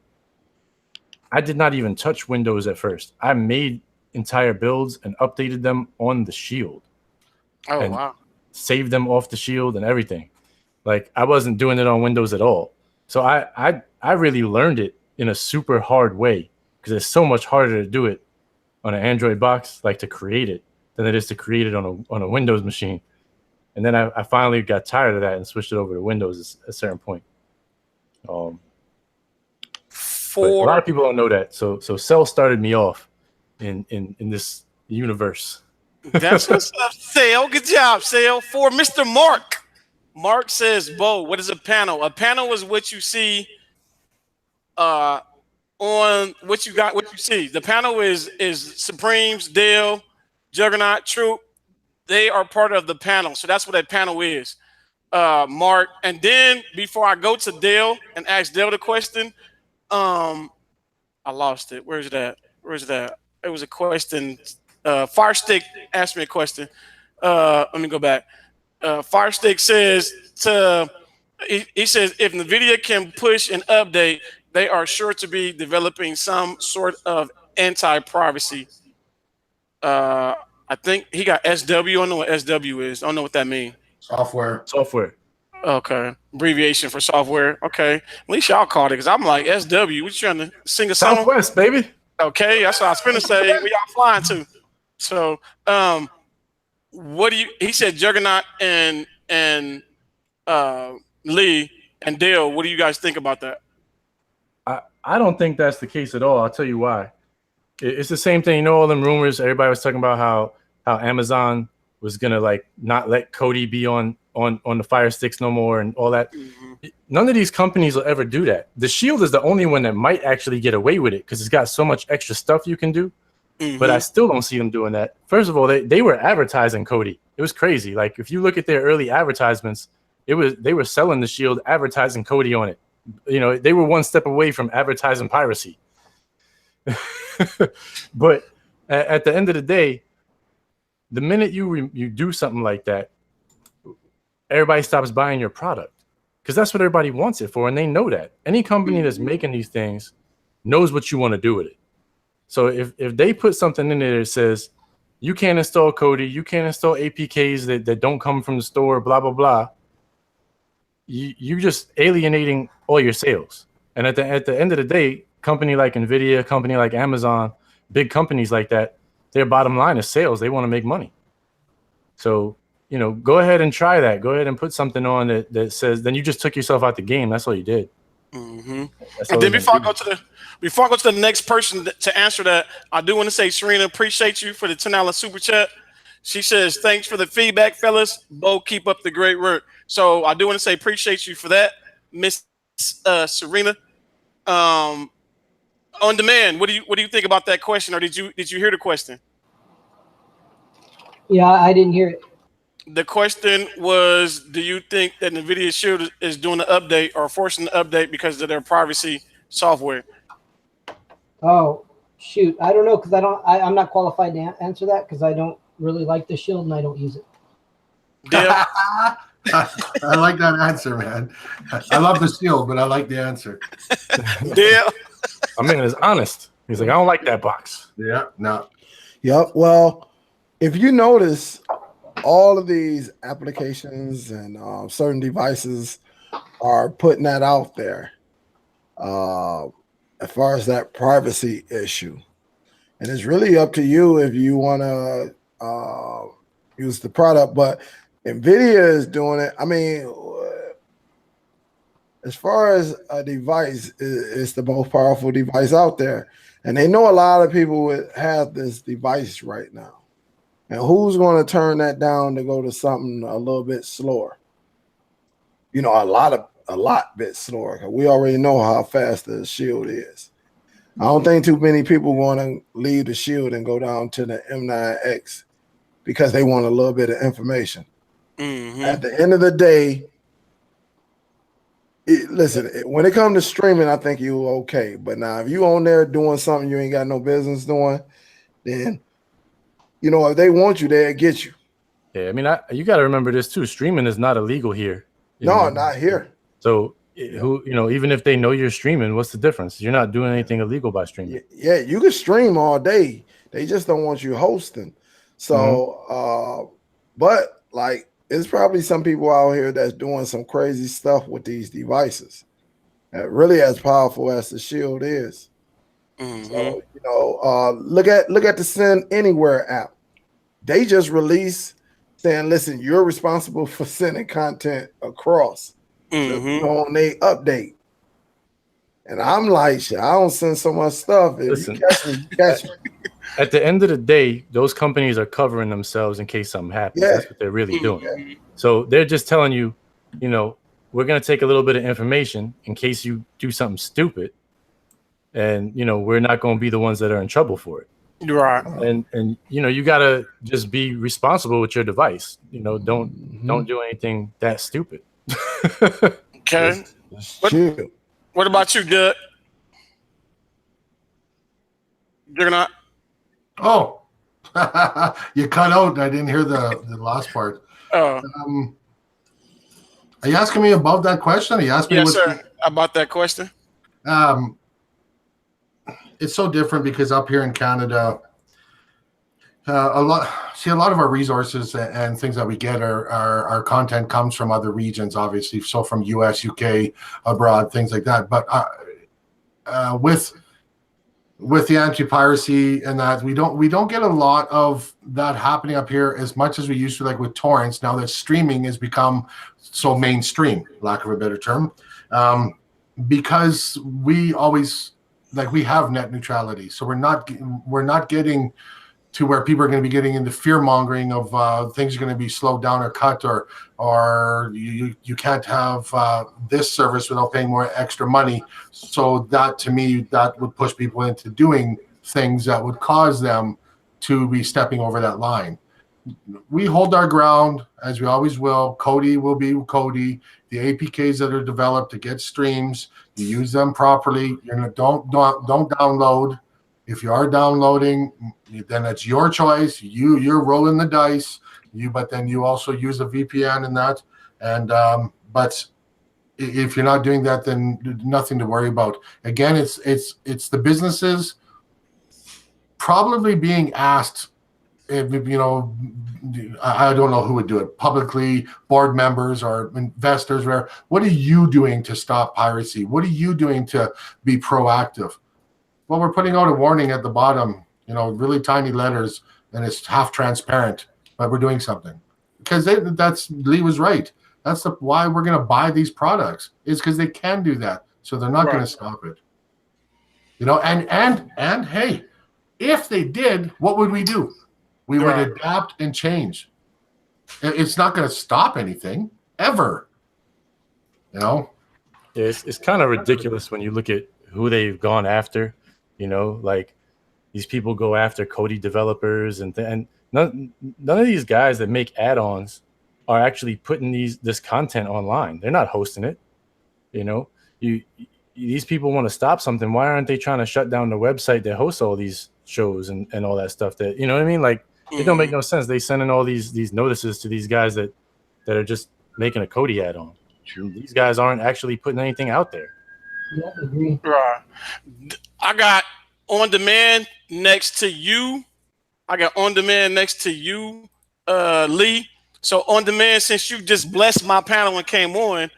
I did not even touch Windows at first. I made entire builds and updated them on the shield. Oh, and wow. Saved them off the shield and everything. I wasn't doing it on Windows at all. So I really learned it in a super hard way, because it's so much harder to do it on an Android box, to create it, than it is to create it on a Windows machine. And then I finally got tired of that and switched it over to Windows at a certain point. But a lot of people don't know that. So Cell started me off in this universe. That's what's up, Sale. Good job, Sale. For Mr. Mark. Mark says, Bo, what is a panel? A panel is what you see on what you got, what you see. The panel is Supremes, Dale, Juggernaut, Troop. They are part of the panel. So that's what a panel is. Mark. And then before I go to Dale and ask Dale the question, I lost it. Where's that? It was a question. FIRESTICK asked me a question. Let me go back. FIRESTICK says he says if NVIDIA can push an update, they are sure to be developing some sort of anti-privacy. I think he got SW. I don't know what SW is. I don't know what that means. Software. Okay. Abbreviation for software. Okay. At least y'all called it because I'm like, SW, what you trying to sing a song? Southwest, baby. Okay, that's what I was finna say. Where y'all flying to? So, what do you? He said Juggernaut and Lee and Dale. What do you guys think about that? I don't think that's the case at all. I'll tell you why. It's the same thing. You know, all them rumors. Everybody was talking about how Amazon was gonna like not let Kodi be on the Fire Sticks no more and all that. None of these companies will ever do that. The Shield is the only one that might actually get away with it because it's got so much extra stuff you can do. But I still don't see them doing that. First of all, they were advertising Kodi. It was crazy. Like if you look at their early advertisements, they were selling the Shield, advertising Kodi on it. You know, they were one step away from advertising piracy. But at the end of the day, the minute you do something like that, everybody stops buying your product because that's what everybody wants it for, and they know that. Any company that's making these things knows what you want to do with it. So if they put something in there that says you can't install Kodi, you can't install APKs that don't come from the store, blah blah blah, you just alienating all your sales. And at the end of the day, company like Nvidia, company like Amazon, big companies like that, their bottom line is sales. They want to make money. So, you know, go ahead and try that. Go ahead and put something on that says, then you just took yourself out the game. That's all you did. And then before I go to the next person to answer that, I do want to say, Serena, appreciate you for the $10 super chat. She says, thanks for the feedback, fellas. Bo, keep up the great work. So I do want to say appreciate you for that, Miss Serena. On demand, what do you think about that question, or did you hear the question? Yeah, I didn't hear it. The question was, do you think that NVIDIA Shield is doing an update or forcing the update because of their privacy software? Oh, shoot. I don't know because I'm not qualified to answer that because I don't really like the Shield and I don't use it. Dale? I like that answer, man. I love the Shield, but I like the answer. Dale? I mean, it's honest. He's like, I don't like that box. Yeah, no. Yep. Well, if you notice, all of these applications and certain devices are putting that out there as far as that privacy issue. And it's really up to you if you want to use the product. But NVIDIA is doing it. I mean, as far as a device, it's the most powerful device out there. And they know a lot of people have this device right now. And who's going to turn that down to go to something a little bit slower? You know, a lot bit slower. We already know how fast the Shield is. I don't think too many people want to leave the Shield and go down to the M9X because they want a little bit of information. At the end of the day, listen, when it comes to streaming, I think you're okay. But now if you on there doing something you ain't got no business doing, then you know, if they want you, they'll get you. Yeah, I mean, you got to remember this too. Streaming is not illegal here. No, not here. So, who, you know, even if they know you're streaming, what's the difference? You're not doing anything illegal by streaming. Yeah, you can stream all day. They just don't want you hosting. So, but like, there's probably some people out here that's doing some crazy stuff with these devices. Really as powerful as the Shield is. So, you know, look at the Send Anywhere app. They just released saying, listen, you're responsible for sending content across on their update. And I'm like, shit, I don't send so much stuff. If Listen. you catch me, you catch me. At the end of the day, those companies are covering themselves in case something happens. Yeah. That's what they're really doing. So they're just telling you, you know, we're going to take a little bit of information in case you do something stupid. And, you know, we're not going to be the ones that are in trouble for it. Right. And you know, you got to just be responsible with your device. You know, don't do anything that stupid. Okay. Chill. What about you, Doug? Juggernaut? Oh, you cut out. I didn't hear the last part. Oh, Are you asking me about that question? Are you asking me yes, sir. About that question? It's so different because up here in Canada, a lot of our resources and things that we get our content comes from other regions, obviously. So from US, UK, abroad, things like that. But with the anti-piracy and that, we don't get a lot of that happening up here as much as we used to, like with torrents. Now that streaming has become so mainstream, lack of a better term, because we always, like, we have net neutrality, so we're not getting to where people are going to be getting into fear mongering of things are going to be slowed down or cut, or you can't have this service without paying more extra money. So that, to me, that would push people into doing things that would cause them to be stepping over that line. We hold our ground, as we always will. Kodi will be Kodi. The APKs that are developed to get streams, you use them properly. Don't download. If you are downloading, then it's your choice. You're rolling the dice. But then you also use a VPN in that. And but if you're not doing that, then nothing to worry about. Again, it's the businesses probably being asked. You know, I don't know who would do it publicly, board members or investors. What are you doing to stop piracy? What are you doing to be proactive? Well, we're putting out a warning at the bottom, you know, really tiny letters, and it's half transparent, but we're doing something. Because that's Lee was right. That's why we're going to buy these products, is because they can do that. So they're not going to stop it. You know, and hey, if they did, what would we do? We would adapt and change. It's not going to stop anything ever. You know? It's kind of ridiculous when you look at who they've gone after. You know, like these people go after Kodi developers, and none of these guys that make add-ons are actually putting this content online. They're not hosting it. You know, these people want to stop something. Why aren't they trying to shut down the website that hosts all these shows and all that stuff? That, you know what I mean? Like, it don't make no sense. They sending all these notices to these guys that are just making a Kodi add-on. These guys aren't actually putting anything out there. Yeah, I agree. Right. I got on demand next to you. Lee. So on demand, since you just blessed my panel and came on,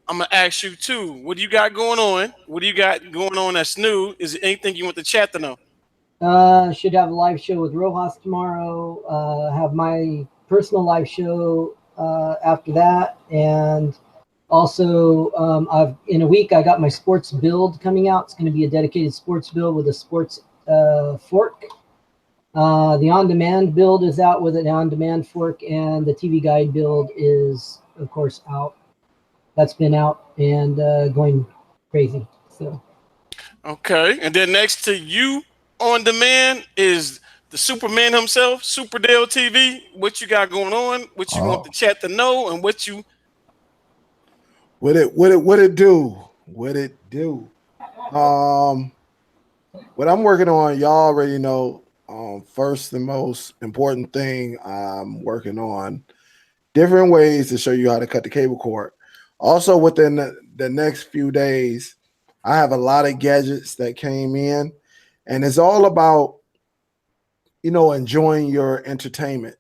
I'm gonna ask you too. What do you got going on? What do you got going on that's new? Is there anything you want the chat to know? Should have a live show with Rojas tomorrow. Have my personal live show after that, and also in a week I got my sports build coming out. It's going to be a dedicated sports build with a sports fork. The on-demand build is out with an on-demand fork, and the TV guide build is, of course, out. That's been out and going crazy. So. Okay, and then next to you on demand is the Superman himself, SUPERDELLTV. What you got going on? What you want the chat to know, and what you? What it do? What I'm working on, y'all already know. First, the most important thing I'm working on, different ways to show you how to cut the cable cord. Also, within the next few days, I have a lot of gadgets that came in, and it's all about, you know, enjoying your entertainment.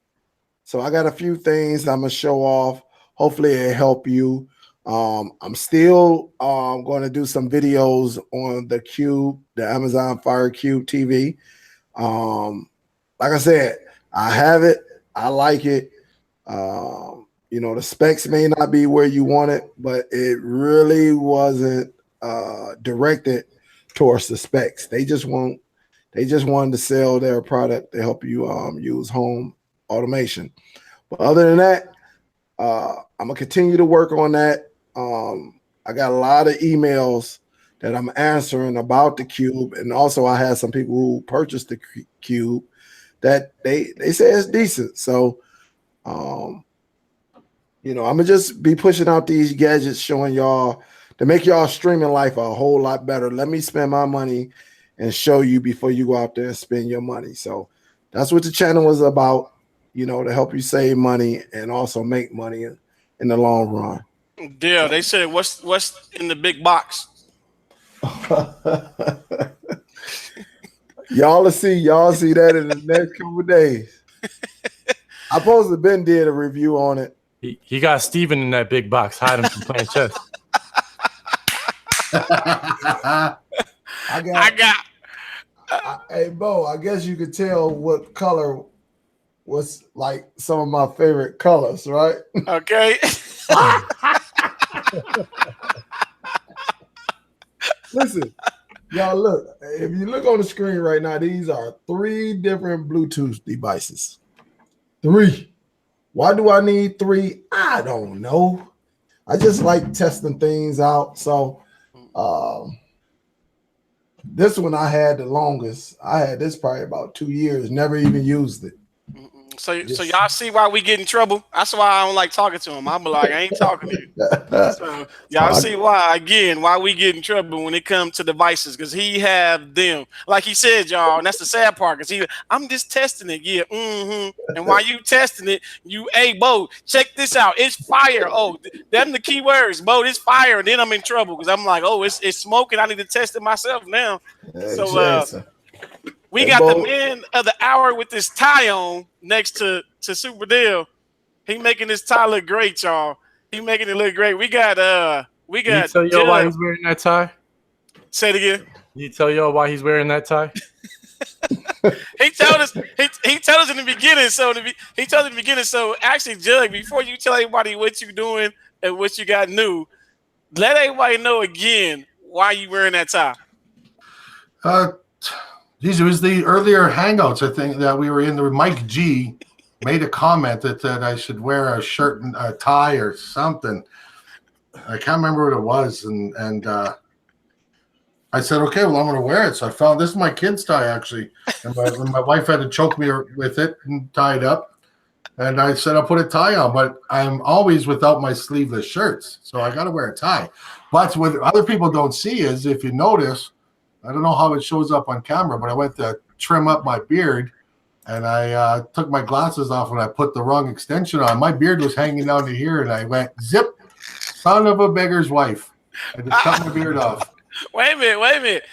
So I got a few things I'm gonna show off. Hopefully it'll help you. I'm still going to do some videos on the Cube, the Amazon Fire Cube TV. Like I said, I have it. I like it. You know, the specs may not be where you want it, but it really wasn't directed towards the specs. They just wanted to sell their product to help you use home automation. But other than that, I'm gonna continue to work on that. I got a lot of emails that I'm answering about the Cube, and also I had some people who purchased the Cube that they say it's decent. So, you know, I'm gonna just be pushing out these gadgets, showing y'all to make y'all streaming life a whole lot better. Let me spend my money and show you before you go out there and spend your money. So that's what the channel was about, you know, to help you save money and also make money in the long run. Yeah, they said what's in the big box. Y'all see that in the next couple of days. I supposed to been did a review on it. He got Steven in that big box, hiding from playing chess. Hey, Bo, I guess you could tell what color was like some of my favorite colors, right? Okay. Listen, y'all look. If you look on the screen right now, these are 3 different Bluetooth devices. 3. Why do I need 3? I don't know. I just like testing things out. So this one I had the longest. I had this probably about 2 years, never even used it. So y'all see why we get in trouble? That's why I don't like talking to him. I'm like, I ain't talking to you. So y'all see why we get in trouble when it comes to devices, because he have them. Like he said, y'all, and that's the sad part, because I'm just testing it. Yeah, And while you testing it, hey, Bo, check this out. It's fire. Oh, them the key words, Bo, it's fire. And then I'm in trouble because I'm like, oh, it's smoking. I need to test it myself now. So we got the man of the hour with this tie on next to SuperDell. He making this tie look great, y'all. He making it look great. We got Can you tell y'all why he's wearing that tie? Say it again. Can you tell y'all why he's wearing that tie? He told us. He told us in the beginning. So actually, Jug, before you tell everybody what you doing and what you got new, let everybody know again why you wearing that tie. Geez, it was the earlier Hangouts, I think, that we were in. There, Mike G made a comment that I should wear a shirt and a tie or something. I can't remember what it was, and I said, okay, well, I'm going to wear it. So I found this is my kid's tie, actually, and my wife had to choke me with it and tie it up. And I said, I'll put a tie on, but I'm always without my sleeveless shirts, so I got to wear a tie. But what other people don't see is, if you notice, I don't know how it shows up on camera, but I went to trim up my beard, and I took my glasses off and I put the wrong extension on. My beard was hanging down to here, and I went, zip, son of a beggar's wife. I just cut my beard off. Wait a minute.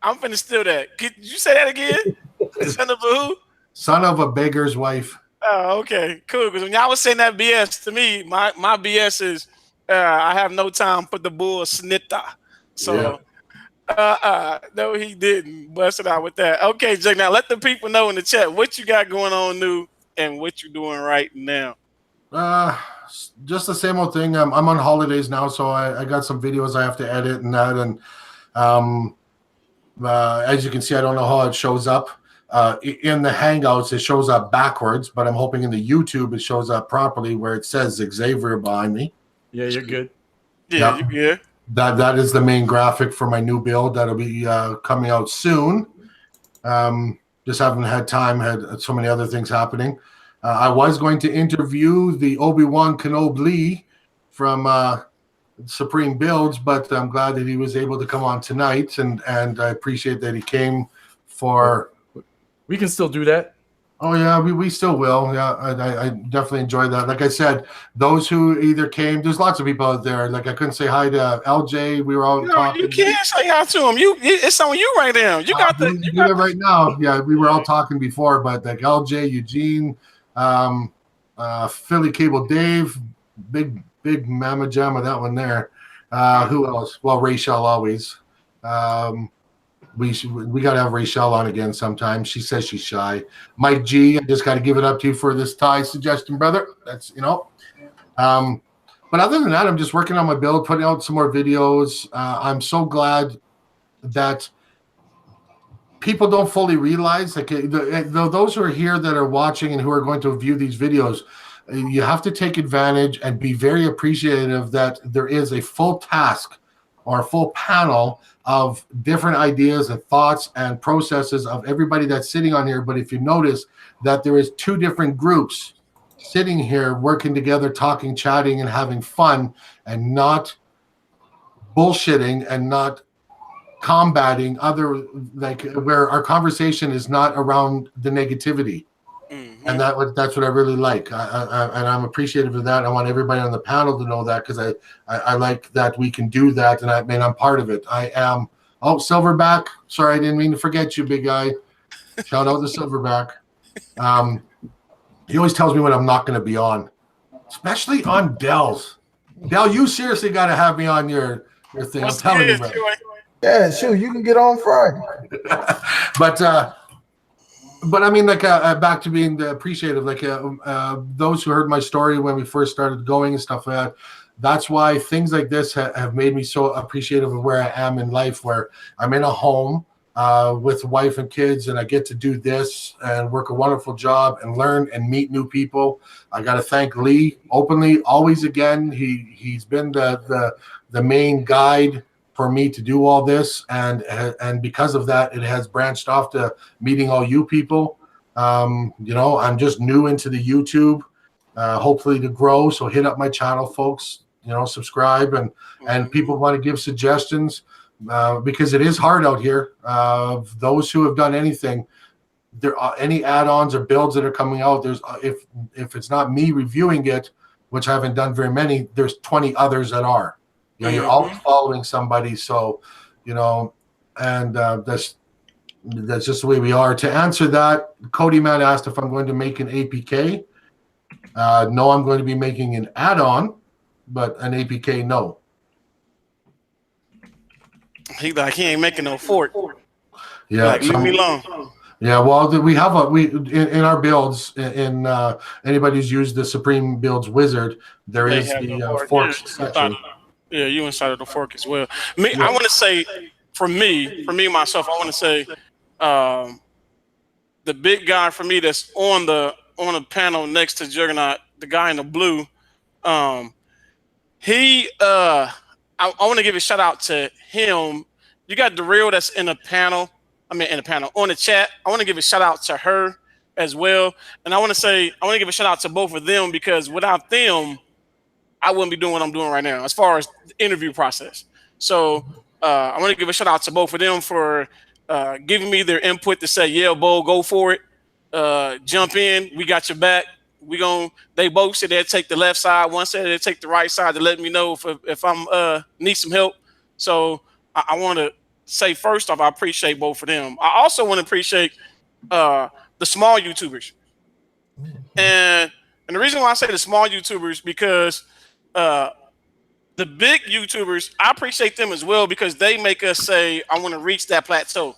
I'm finna steal that. Could you say that again? Son of a who? Son of a beggar's wife. Oh, okay, cool. Because when y'all was saying that BS to me, my BS is I have no time for the bull snitta. So. Yeah. No, he didn't. Bust it out with that. Okay, Jake. Now let the people know in the chat what you got going on new and what you're doing right now. Just the same old thing. I'm on holidays now, so I got some videos I have to edit and that. And as you can see, I don't know how it shows up in the Hangouts. It shows up backwards, but I'm hoping in the YouTube it shows up properly where it says Xavier behind me. Yeah, you're good. Yeah, you're good. That is the main graphic for my new build that'll be coming out soon. Just haven't had time, had so many other things happening. I was going to interview the Obi-Wan Kenobi from Supreme Builds, but I'm glad that he was able to come on tonight, and I appreciate that he came for. We can still do that. Oh yeah, we still will. Yeah, I definitely enjoyed that. Like I said, those who either came, there's lots of people out there. Like I couldn't say hi to LJ. We were all talking. You can't say hi to him. It's on you right now. You got the. You got it right now. Yeah, we were all talking before, but like LJ, Eugene, Philly Cable Dave, big mama jamma, that one there. Who else? Well, Rachel always. We got to have Rachel on again sometime. She says she's shy. Mike G, I just got to give it up to you for this tie suggestion, brother. That's, But other than that, I'm just working on my build, putting out some more videos. I'm so glad that people don't fully realize, like those who are here that are watching and who are going to view these videos, you have to take advantage and be very appreciative that there is a full task or a full panel of different ideas and thoughts and processes of everybody that's sitting on here. But if you notice that there is 2 different groups sitting here working together, talking, chatting, and having fun, and not bullshitting and not combating other, like where our conversation is not around the negativity. And that's what I really like. And I'm appreciative of that. I want everybody on the panel to know that, because I like that we can do that, and I'm part of it. I am. Oh, Silverback. Sorry, I didn't mean to forget you, big guy. Shout out to Silverback. He always tells me when I'm not going to be on, especially on Dell's. Dell, you seriously got to have me on your thing. I'm telling you, man. Yeah, sure. You can get on Friday. But I mean, like, back to being appreciative, like those who heard my story when we first started going and stuff like that. That's why things like this have made me so appreciative of where I am in life, where I'm in a home with wife and kids, and I get to do this and work a wonderful job and learn and meet new people. I got to thank Lee openly, always again. He's been the main guide for me to do all this, and because of that, it has branched off to meeting all you people. You know, I'm just new into the YouTube, hopefully to grow. So hit up my channel, folks. You know, subscribe, and people want to give suggestions, because it is hard out here. Those who have done anything, there are any add-ons or builds that are coming out. There's if it's not me reviewing it, which I haven't done very many, there's 20 others that are. You know, you're always following somebody, so you know, and that's just the way we are. To answer that, Kodi Man asked if I'm going to make an APK. No, I'm going to be making an add-on, but an APK, no. He ain't making no fort. Yeah, like, leave me alone. Yeah, well, we have in our builds, in anybody who's used the Supreme Builds wizard, there is the forks section. Yeah, you inside of the fork as well. I want to say, for me myself, I want to say, the big guy for me that's on the panel next to Juggernaut, the guy in the blue, I want to give a shout out to him. You got Dareal that's in the panel. On the chat. I want to give a shout out to her as well, and I want to give a shout out to both of them, because without them, I wouldn't be doing what I'm doing right now as far as the interview process. So I want to give a shout out to both of them for giving me their input to say, yeah, Bo, go for it. Jump in. We got your back. They both said they'd take the left side. One said they'd take the right side to let me know if I'm need some help. So I want to say, first off, I appreciate both of them. I also want to appreciate the small YouTubers. And the reason why I say the small YouTubers, because the big YouTubers, I appreciate them as well, because they make us say, I want to reach that plateau.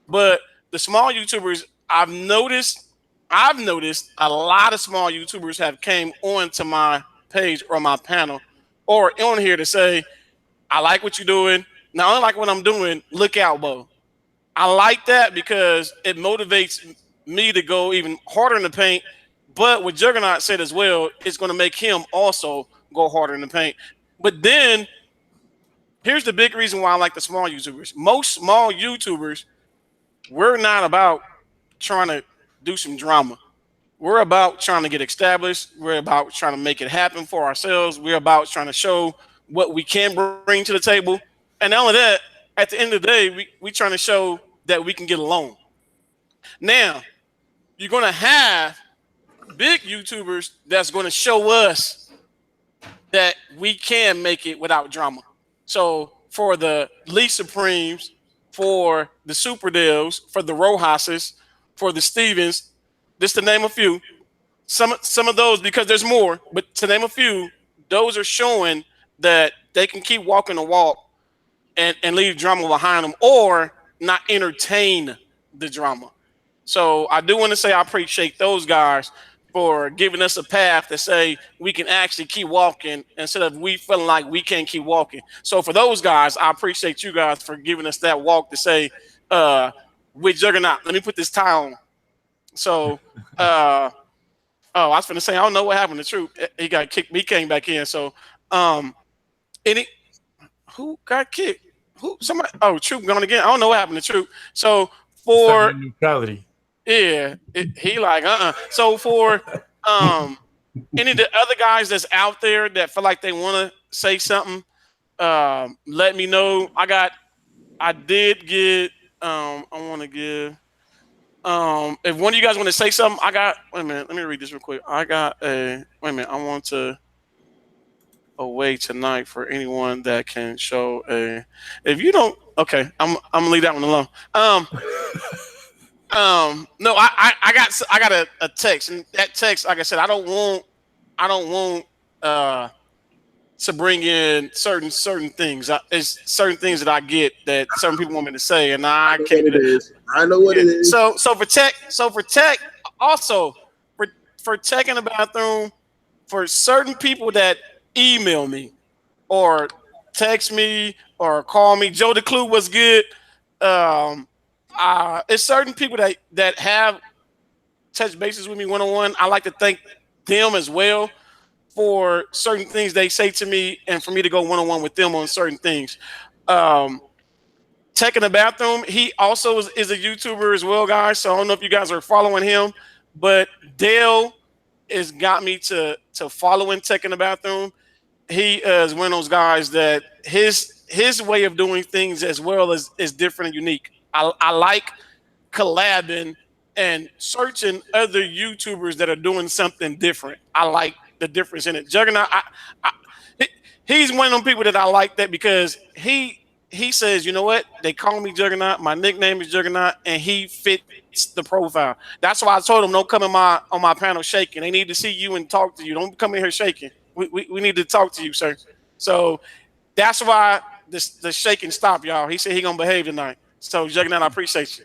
But the small YouTubers, I've noticed a lot of small YouTubers have came onto my page or my panel or on here to say, I like what you're doing. Not only like what I'm doing, look out, Bo. I like that because it motivates me to go even harder in the paint. But what Juggernaut said as well, it's going to make him also go harder in the paint. But then here's the big reason why I like the small YouTubers. Most small YouTubers, we're not about trying to do some drama. We're about trying to get established. We're about trying to make it happen for ourselves. We're about trying to show what we can bring to the table. And not only that, at the end of the day, we trying to show that we can get along. Now, you're going to have big YouTubers that's going to show us that we can make it without drama. So for the Lee Supremes, for the SUPERDELTVs, for the Rojas's, for the Stevens, just to name a few, some of those, because there's more, but to name a few, those are showing that they can keep walking the walk and leave drama behind them, or not entertain the drama. So I do want to say I appreciate those guys. for giving us a path to say we can actually keep walking instead of we feeling like we can't keep walking. So for those guys, I appreciate you guys for giving us that walk to say, with Juggernaut, let me put this tie on. So, oh, I was going to say, I don't know what happened to Troop. He got kicked. He came back in. So, who got kicked? Who? Somebody? Oh, Troop gone again. I don't know what happened to Troop. So for neutrality. Yeah, he like So for any of the other guys that's out there that feel like they want to say something, let me know. I did get I want to give if one of you guys want to say something, wait a minute, let me read this real quick. Wait a minute, I want to away tonight for anyone that can show if you don't, okay, I'm gonna leave that one alone. No, I got a text, and that text, like I said, I don't want to bring in certain things. It's certain things that I get that certain people want me to say, and I can't do that. I know what it is. So for tech, also for tech in the bathroom, for certain people that email me or text me or call me, Joe the Clue was good. It's certain people that have touched bases with me one-on-one. I like to thank them as well for certain things they say to me, and for me to go one-on-one with them on certain things. Tech in the Bathroom, he also is a YouTuber as well, guys. So I don't know if you guys are following him, but Dale has got me to following Tech in the Bathroom. He is one of those guys that his way of doing things as well is different and unique. I like collabing and searching other YouTubers that are doing something different. I like the difference in it. Juggernaut, he's one of them people that I like that because he says, you know what? They call me Juggernaut. My nickname is Juggernaut, and he fits the profile. That's why I told him don't come on my panel shaking. They need to see you and talk to you. Don't come in here shaking. We need to talk to you, sir. So that's why the shaking stopped, y'all. He said he gonna behave tonight. So Juggernaut, I appreciate you.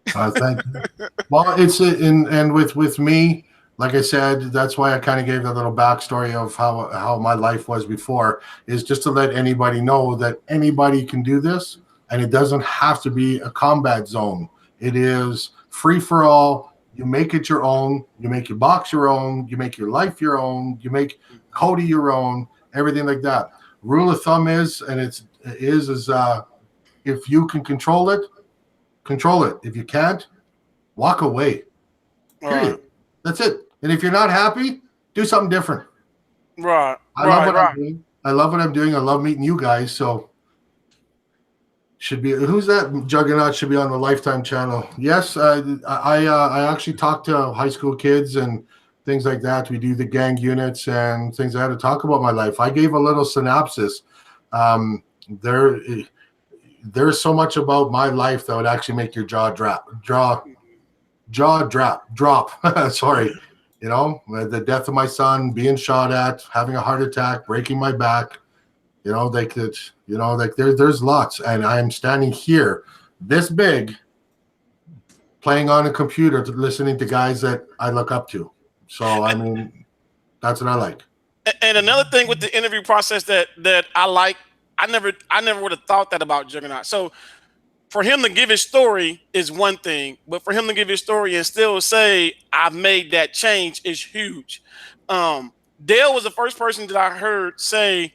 Thank you. Well, it's and with me, like I said, that's why I kind of gave that little backstory of how my life was before, is just to let anybody know that anybody can do this, and it doesn't have to be a combat zone. It is free for all. You make it your own. You make your box your own. You make your life your own. You make Kodi your own. Everything like that. Rule of thumb is, and if you can control it, control it. If you can't, walk away. Period. That's it. And if you're not happy, do something different. Right. I love what I'm doing. I love what I'm doing. I love meeting you guys. So who's that? Juggernaut should be on the Lifetime channel. Yes, I actually talk to high school kids and things like that. We do the gang units and things. I had to talk about my life. I gave a little synopsis. There's so much about my life that would actually make your jaw drop. Sorry. You know, the death of my son, being shot at, having a heart attack, breaking my back. You know, there's lots, and I am standing here, this big, playing on a computer, listening to guys that I look up to. So I mean, that's what I like. And another thing with the interview process that I like, I never would have thought that about Juggernaut. So for him to give his story is one thing, but for him to give his story and still say, I've made that change is huge. Dale was the first person that I heard say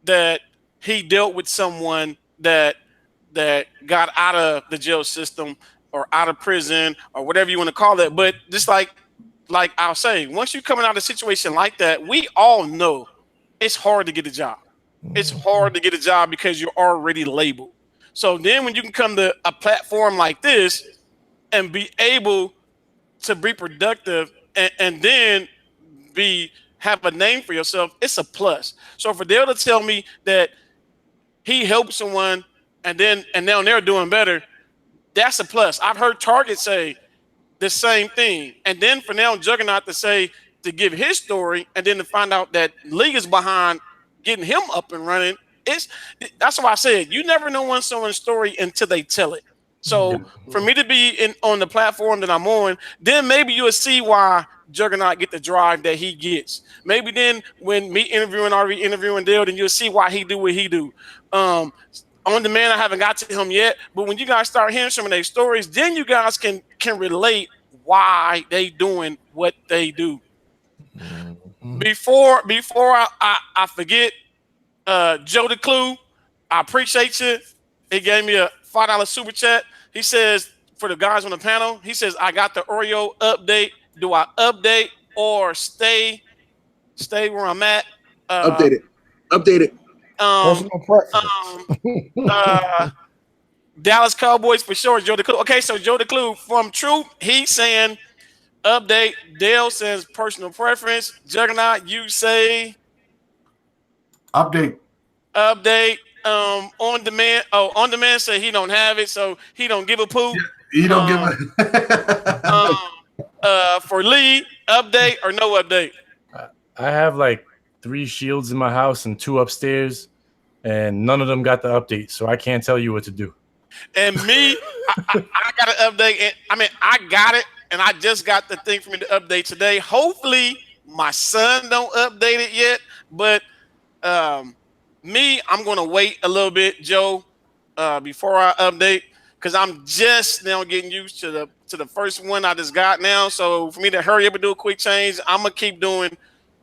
that he dealt with someone that got out of the jail system or out of prison or whatever you want to call it. But just like I'll say, once you're coming out of a situation like that, we all know it's hard to get a job. It's hard to get a job because you're already labeled. So then when you can come to a platform like this and be able to be productive and then have a name for yourself, it's a plus. So for Dale to tell me that he helped someone and now they're doing better, that's a plus. I've heard Target say the same thing. And then for now Juggernaut to give his story and then to find out that League is behind getting him up and running. That's why I said you never know someone's story until they tell it. So for me to be on the platform that I'm on, then maybe you'll see why Juggernaut get the drive that he gets. Maybe then when me interviewing Dale, then you'll see why he do what he do. On demand, I haven't got to him yet, but when you guys start hearing some of their stories, then you guys can relate why they doing what they do. Before I forget, Joe the Clue, I appreciate you. He gave me a $5 super chat. He says, for the guys on the panel, he says, I got the Oreo update. Do I update or stay where I'm at? Update it. Personal preference. Dallas Cowboys for sure. Joe the Clue. Okay, so Joe the Clue from Truth, he's saying update. Dale says personal preference. Juggernaut, you say update. On demand. Oh, on demand say he don't have it, so he don't give a poop. He don't give a for Lee, update or no update? I have like 3 shields in my house and 2 upstairs, and none of them got the update, so I can't tell you what to do. And me, I got an update. I got it, and I just got the thing for me to update today. Hopefully, my son don't update it yet, but me, I'm gonna wait a little bit, Joe, before I update, because I'm just now getting used to the first one I just got now. So for me to hurry up and do a quick change, I'm gonna keep doing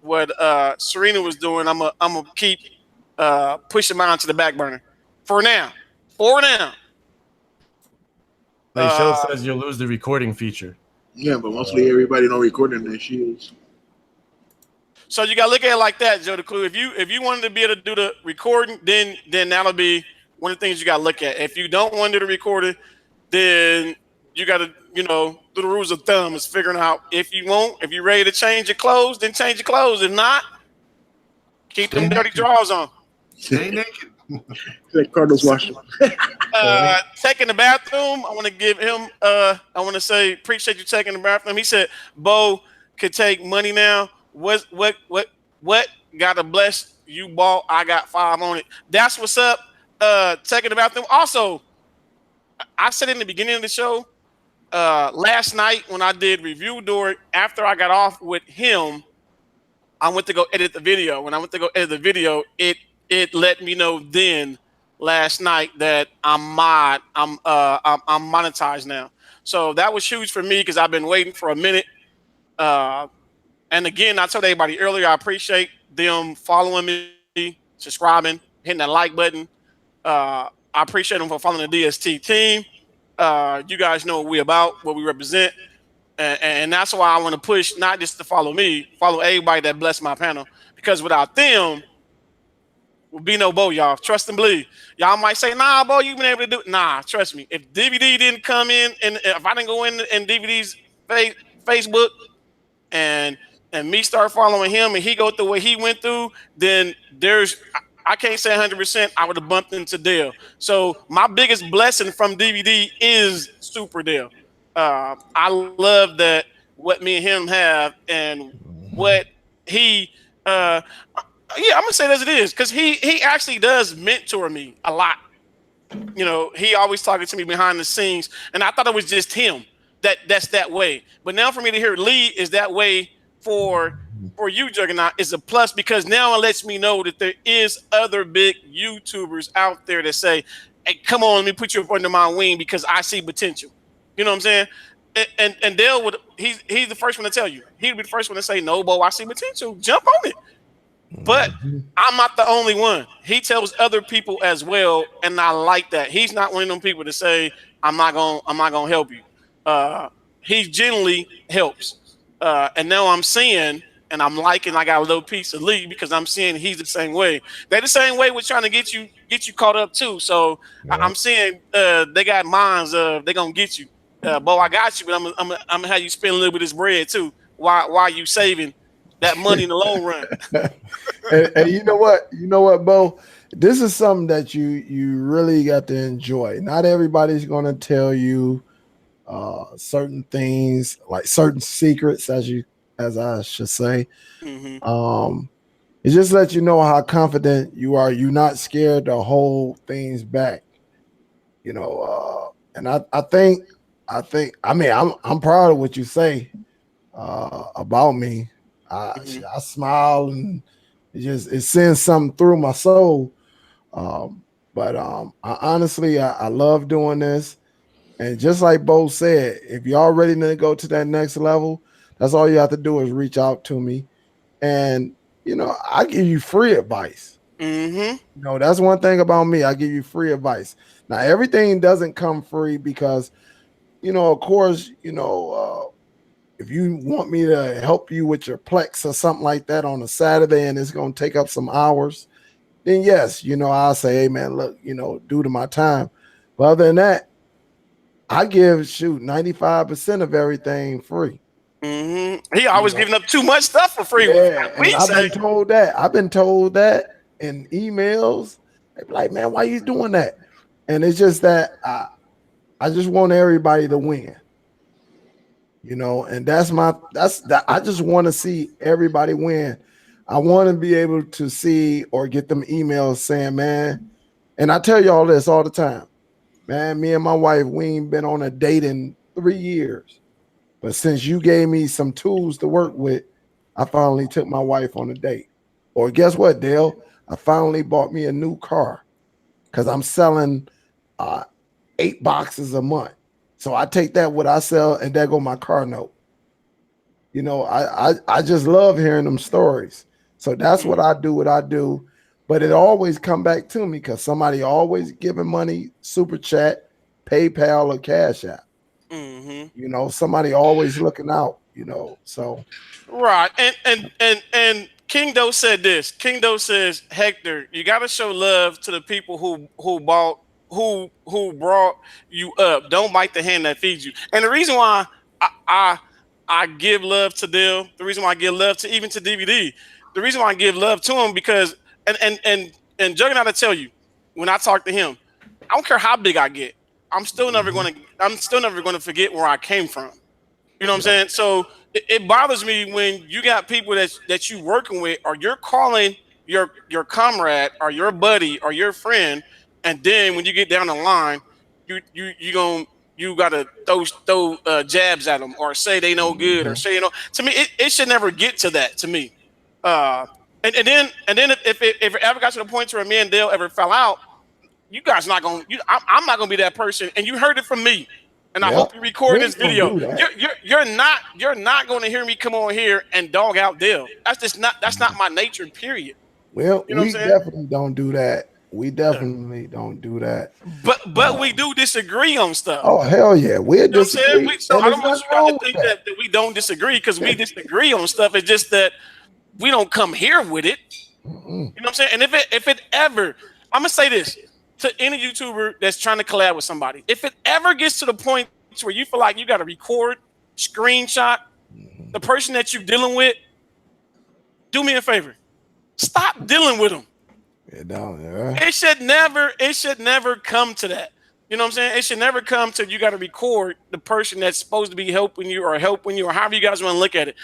what Serena was doing. I'm gonna keep pushing mine to the back burner for now. Like Shell says, you'll lose the recording feature. Yeah, but mostly everybody don't recording their shields. So you gotta look at it like that, Joe the Clue. If you wanted to be able to do the recording, then that'll be one of the things you gotta look at. If you don't want to do the recording, then you gotta, do the rules of thumb is figuring out if you're ready to change your clothes, then change your clothes. If not, keep them dirty drawers on. Stay naked. Like Cardinals watching. Taking the bathroom. I want to give him. I want to say appreciate you taking the bathroom. He said Bo could take money now. What? Gotta bless you, ball. I got 5 on it. That's what's up. Taking the bathroom. Also, I said in the beginning of the show, last night when I did review door, after I got off with him, I went to go edit the video. When I went to go edit the video, it let me know then last night that I'm monetized now. So that was huge for me because I've been waiting for a minute. And again, I told everybody earlier, I appreciate them following me, subscribing, hitting that like button. I appreciate them for following the DST team. You guys know what we about, what we represent. And that's why I want to push not just to follow me, follow everybody that bless my panel. Because without them, will be no Bo, y'all. Trust and believe. Y'all might say, nah, Bo, you've been able to do it. Nah, trust me. If DVD didn't come in, and if I didn't go in DVD's Facebook and me start following him and he go through what he went through, then I can't say 100% I would have bumped into Dale. So my biggest blessing from DVD is Super Dale. I love that what me and him have and what he I'm gonna say it as it is, because he actually does mentor me a lot. He always talking to me behind the scenes, and I thought it was just him that's that way. But now for me to hear Lee is that way for you, Juggernaut, is a plus, because now it lets me know that there is other big YouTubers out there that say, hey, come on, let me put you up under my wing because I see potential. You know what I'm saying? And Dale he's the first one to tell you. He'd be the first one to say, no, Bo, I see potential. Jump on it. But I'm not the only one. He tells other people as well, and I like that. He's not one of them people to say, I'm not gonna help you. He generally helps. And now I'm seeing, and I'm liking, I got a little piece of Lee because I'm seeing he's the same way. They're the same way with trying to get you caught up too. So yeah. I'm seeing they got minds of they gonna get you. Bo, I got you, but I'm gonna have you spend a little bit of this bread too. Why you saving that money in the long run? and you know what, Bo? This is something that you really got to enjoy. Not everybody's gonna tell you certain things, like certain secrets, as I should say. Mm-hmm. It just lets you know how confident you are. You're not scared to hold things back. And I mean, I'm proud of what you say. about me, I smile and it sends something through my soul. I honestly, I love doing this. And just like Bo said, if you're ready to go to that next level, that's all you have to do is reach out to me. And, I give you free advice. That's one thing about me. I give you free advice. Now, everything doesn't come free because, of course, if you want me to help you with your Plex or something like that on a Saturday and it's going to take up some hours, then yes, I'll say, hey, man, look, due to my time. But other than that, I give 95% of everything free. He always giving up too much stuff for free. Yeah, and I've been told that. I've been told that in emails. They be like, man, why you doing that? And it's just that I just want everybody to win. And that's that. I just want to see everybody win. I want to be able to see or get them emails saying, man, and I tell y'all this all the time. Man, me and my wife, we ain't been on a date in 3 years. But since you gave me some tools to work with, I finally took my wife on a date. Or guess what, Dale? I finally bought me a new car because I'm selling 8 boxes a month. So I take that what I sell and there go my car note. I just love hearing them stories. So that's what I do. But it always come back to me because somebody always giving money, super chat, PayPal, or Cash App. Somebody always looking out. So right. And King Doe said this. King Doe says, Hector, you got to show love to the people who brought you up. Don't bite the hand that feeds you. And the reason why I give love to Dill, the reason why I give love to even to DVD, the reason why I give love to him because and Juggernaut will tell you when I talk to him, I don't care how big I get, I'm still never going to forget where I came from. You know what I'm saying? So it bothers me when you got people that you working with or you're calling your comrade or your buddy or your friend, and then when you get down the line, you gotta throw jabs at them or say they no good or say To me, it should never get to that. To me, and then if it ever got to the point where me and Dale ever fell out, you guys not gonna. I'm not gonna be that person, and you heard it from me. And I hope you record this video. You're not going to hear me come on here and dog out Dale. That's not my nature. Period. Well, we definitely don't do that. We definitely don't do that. But we do disagree on stuff. Oh hell yeah, we disagree. So I don't want you guys to think that we don't disagree because we disagree on stuff. It's just that we don't come here with it. You know what I'm saying? And if it ever, I'm gonna say this to any YouTuber that's trying to collab with somebody. If it ever gets to the point where you feel like you got to record, screenshot the person that you're dealing with, do me a favor. Stop dealing with them. It should never come to that. You know what I'm saying? It should never come to you got to record the person that's supposed to be helping you or however you guys want to look at it.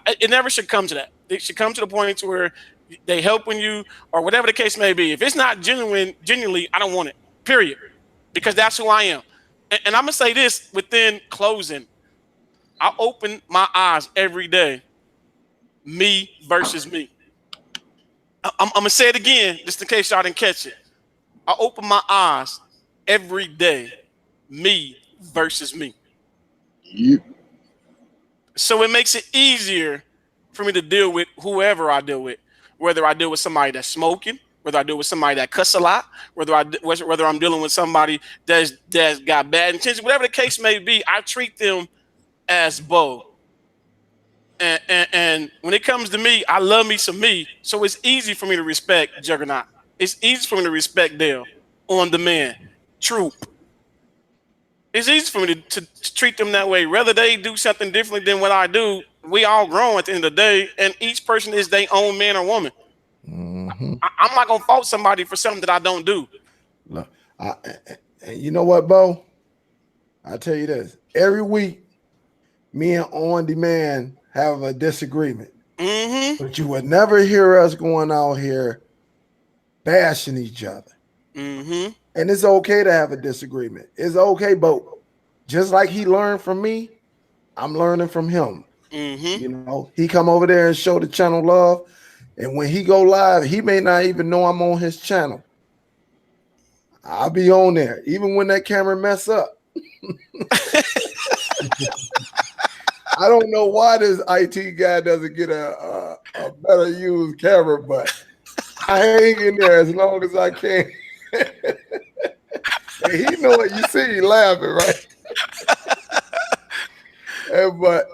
It never should come to that. It should come to the point where they helping you or whatever the case may be. If it's not genuinely, I don't want it, period. Because that's who I am. And I'm going to say this within closing. I open my eyes every day. Me versus me. I'm going to say it again, just in case y'all didn't catch it. I open my eyes every day. Me versus me. So it makes it easier for me to deal with whoever I deal with. Whether I deal with somebody that's smoking, whether I deal with somebody that cuss a lot, whether I'm dealing with somebody that's got bad intentions, whatever the case may be, I treat them as Bo. And when it comes to me, I love me some me, so it's easy for me to respect Juggernaut. It's easy for me to respect Dale, On Demand, Troop. It's easy for me to treat them that way. Whether they do something differently than what I do, we all grown at the end of the day, and each person is their own man or woman. I'm not gonna fault somebody for something that I don't do. Look, you know what, Bo? I tell you this: every week, me and On Demand have a disagreement, but you would never hear us going out here bashing each other. And it's okay to have a disagreement. It's okay, Bo. Just like he learned from me, I'm learning from him. Mm-hmm. You know, he come over there and show the channel love. And when he go live, he may not even know I'm on his channel. I'll be on there, even when that camera mess up. I don't know why this IT guy doesn't get a better used camera, but I hang in there as long as I can. And he know it. You see, he laughing, right? But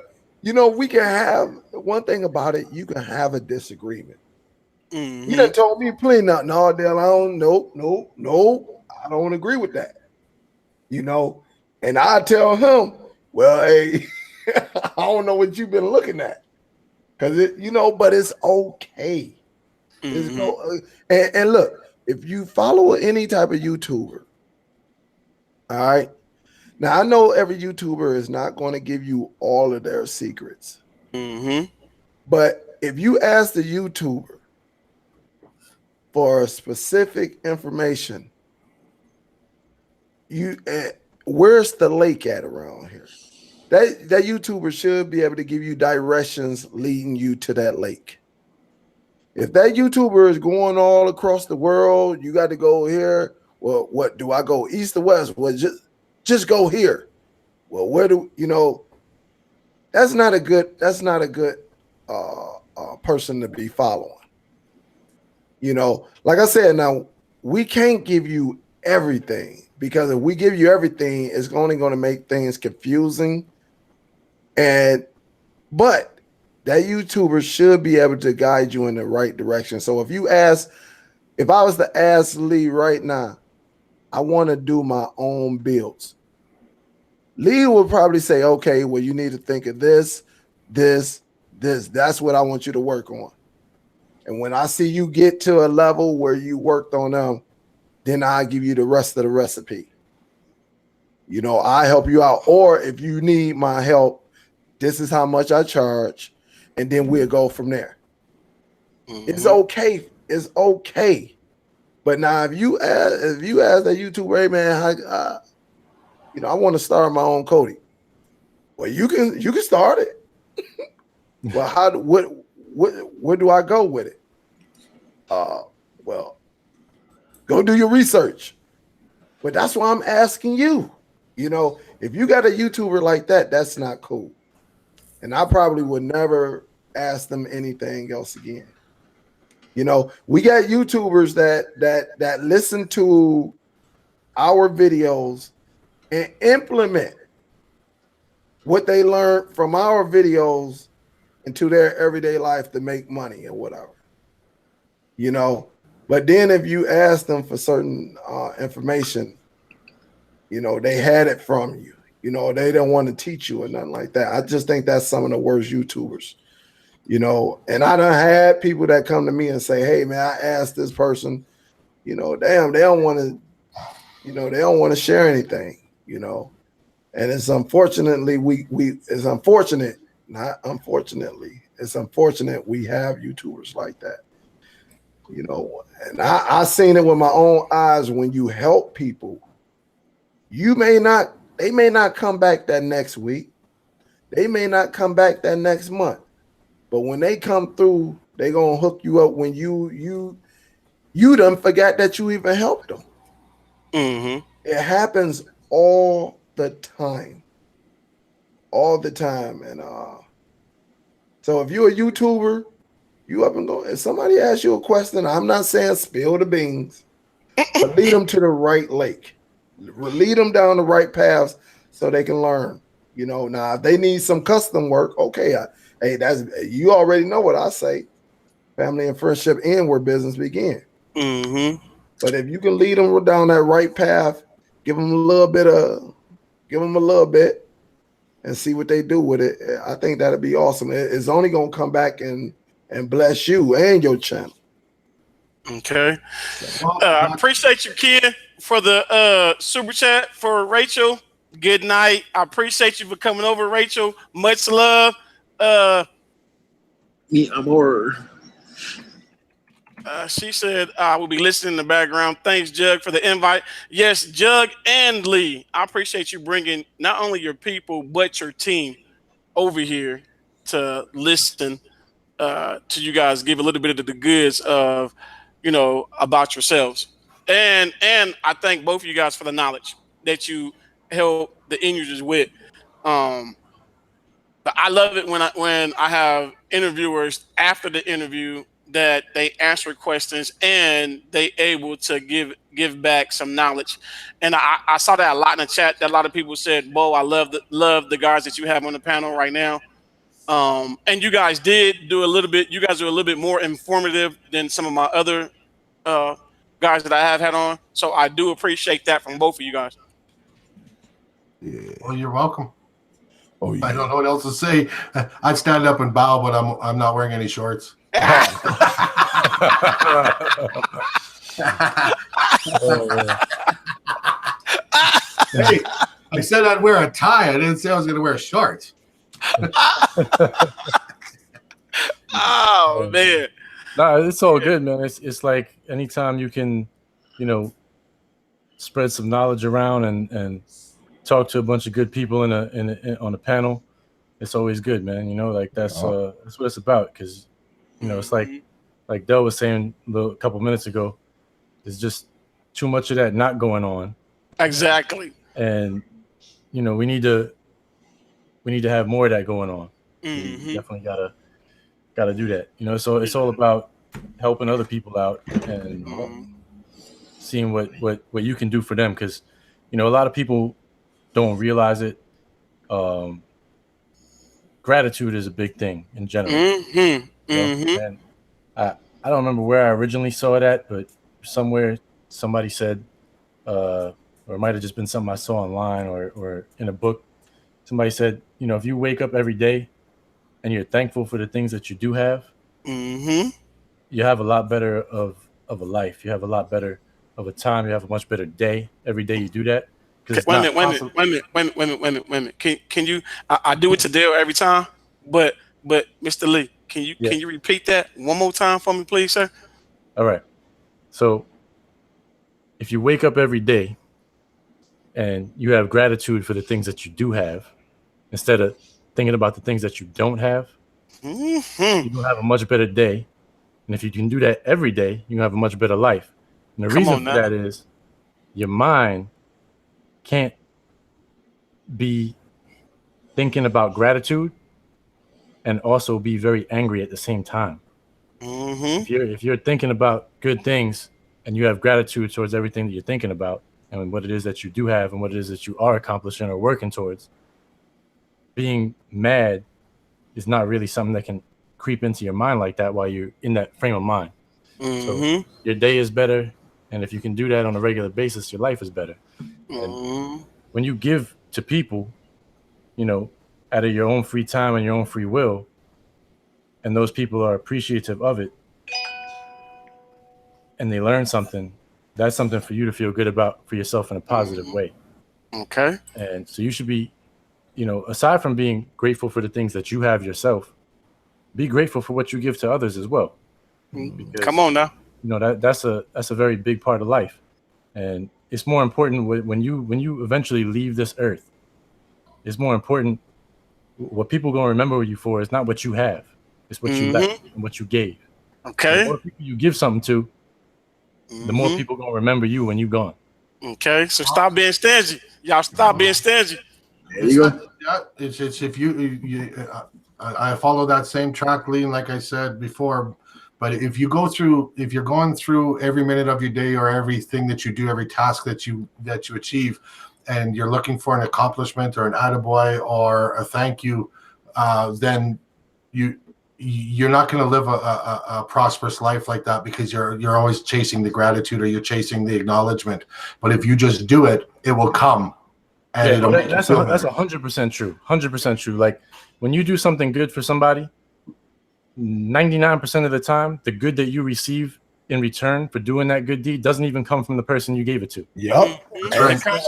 you know, we can have one thing about it. You can have a disagreement. Mm-hmm. You done told me plenty. No, Dale, I don't. Nope. I don't agree with that. You know, and I tell him, well, hey, I don't know what you've been looking at, because it, you know, but it's okay. Mm-hmm. And look, if you follow any type of YouTuber, all right. Now I know every YouTuber is not going to give you all of their secrets, Mm-hmm. but if you ask the YouTuber for specific information, where's the lake at around here? That YouTuber should be able to give you directions leading you to that lake. If that YouTuber is going all across the world, you got to go here. Well, what do I go, east or west? Well, just go here. Well, where do you know? That's not a good person to be following. You know, like I said, now we can't give you everything, because if we give you everything, it's only going to make things confusing. But that YouTuber should be able to guide you in the right direction. So if I was to ask Lee right now, I want to do my own builds, Lee would probably say, okay, well, you need to think of this. That's what I want you to work on. And when I see you get to a level where you worked on them, then I'll give you the rest of the recipe. You know, I help you out. Or if you need my help, this is how much I charge, and then we'll go from there. Mm-hmm. It's okay. It's okay. But now if you ask that YouTuber, hey man, you know, I want to start my own Kodi. Well, you can start it. Well, where do I go with it? Well, go do your research. But that's why I'm asking you. You know, if you got a YouTuber like that, that's not cool. And I probably would never ask them anything else again. You know, we got YouTubers that listen to our videos and implement what they learned from our videos into their everyday life to make money or whatever. You know, but then if you ask them for certain information, you know, they had it from you. You know, they don't want to teach you or nothing like that. I just think that's some of the worst YouTubers. You know, and I done had people that come to me and say, hey man, I asked this person, you know, damn, they don't want to, you know, they don't want to share anything, you know. And it's unfortunately it's unfortunate, not unfortunately, it's unfortunate we have YouTubers like that. You know, and I seen it with my own eyes. When you help people, they may not come back that next week. They may not come back that next month. But when they come through, they gonna hook you up when you done forgot that you even helped them. Mm-hmm. It happens all the time. All the time. And so if you're a YouTuber, you up and go. If somebody asks you a question, I'm not saying spill the beans, but lead them to the right lake. Lead them down the right paths so they can learn. You know, now if they need some custom work, okay. Hey, you already know what I say. Family and friendship end where business begin. Mm-hmm. But if you can lead them down that right path, give them a little bit, and see what they do with it. I think that'd be awesome. It's only gonna come back and bless you and your channel. Okay. I appreciate you, Ken, for the super chat for Rachel. Good night. I appreciate you for coming over, Rachel. Much love. Me amor. She said, I will be listening in the background. Thanks, Jug, for the invite. Yes, Jug and Lee, I appreciate you bringing not only your people, but your team. over here to listen to you guys give a little bit of the goods of, you know, about yourselves. And I thank both of you guys for the knowledge that you help the end users with. But I love it when I have interviewers after the interview that they answer questions and they able to give back some knowledge. And I saw that a lot in the chat, that a lot of people said, Bo, I love the guys that you have on the panel right now. And you guys did do a little bit, you guys are a little bit more informative than some of my other guys that I have had on. So I do appreciate that from both of you guys. Yeah. Well, you're welcome. Oh, yeah. I don't know what else to say. I'd stand up and bow, but I'm not wearing any shorts. Oh, yeah. Hey, I said I'd wear a tie. I didn't say I was going to wear shorts. Oh man. Nah, it's all good, man. It's like anytime you can, you know, spread some knowledge around and talk to a bunch of good people on a panel, it's always good, man. You know, like that's what it's about. Because, you know, it's like Del was saying a couple minutes ago, there's just too much of that not going on. Exactly. And, you know, we need to have more of that going on. We definitely gotta do that. You know, so it's all about helping other people out and seeing what you can do for them. Because, you know, a lot of people don't realize it. Gratitude is a big thing in general. You know? And I don't remember where I originally saw it at, but somewhere somebody said, or it might have just been something I saw online or in a book. Somebody said, you know, if you wake up every day and you're thankful for the things that you do have, you have a lot better of a life. You have a lot better of a time. You have a much better day every day you do that. Wait a minute. Can you? I do it to Dale every time, but Mr. Lee, can you repeat that one more time for me, please, sir? All right. So if you wake up every day and you have gratitude for the things that you do have, instead of thinking about the things that you don't have, you're gonna have a much better day. And if you can do that every day, you have a much better life. And the reason for that is your mind can't be thinking about gratitude and also be very angry at the same time. If you're thinking about good things and you have gratitude towards everything that you're thinking about and what it is that you do have and what it is that you are accomplishing or working towards, being mad is not really something that can creep into your mind like that while you're in that frame of mind. So your day is better, and if you can do that on a regular basis, your life is better. And when you give to people, you know, out of your own free time and your own free will, and those people are appreciative of it, and they learn something, that's something for you to feel good about for yourself in a positive way. Okay. And so you should be, you know, aside from being grateful for the things that you have yourself, be grateful for what you give to others as well. Because, come on now. You know, that's a very big part of life. And it's more important when you eventually leave this earth. It's more important what people gonna remember you for is not what you have. It's what you left and what you gave. Okay. The more people you give something to, the more people gonna remember you when you're gone. Okay. So stop being stingy. Y'all stop being stingy. There you go. It's if I follow that same track, Lee, like I said before. But if you're going through every minute of your day or everything that you do, every task that you achieve, and you're looking for an accomplishment or an attaboy or a thank you, then you're not going to live a prosperous life like that, because you're always chasing the gratitude or you're chasing the acknowledgement. But if you just do it, it will come. And that's 100% true. 100% true. Like when you do something good for somebody, 99% of the time, the good that you receive in return for doing that good deed doesn't even come from the person you gave it to. Yep. It comes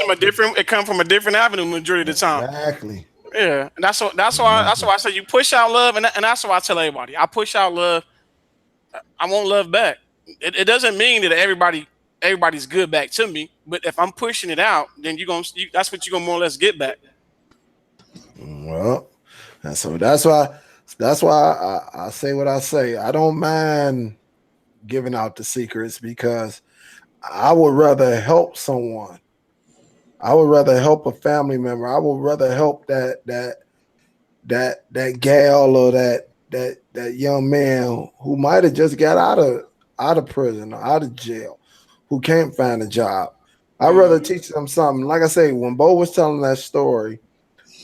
from a different avenue majority of the time. Exactly. Yeah, and that's why I say you push out love, and that's why I tell everybody I push out love. I want love back. It doesn't mean that everybody's good back to me, but if I'm pushing it out, then that's what you're gonna more or less get back. Well, And so that's why I say what I say. I don't mind giving out the secrets because I would rather help someone. I would rather help a family member. I would rather help that gal or that young man who might have just got out of prison or out of jail, who can't find a job. I'd rather teach them something. Like I say, when Bo was telling that story,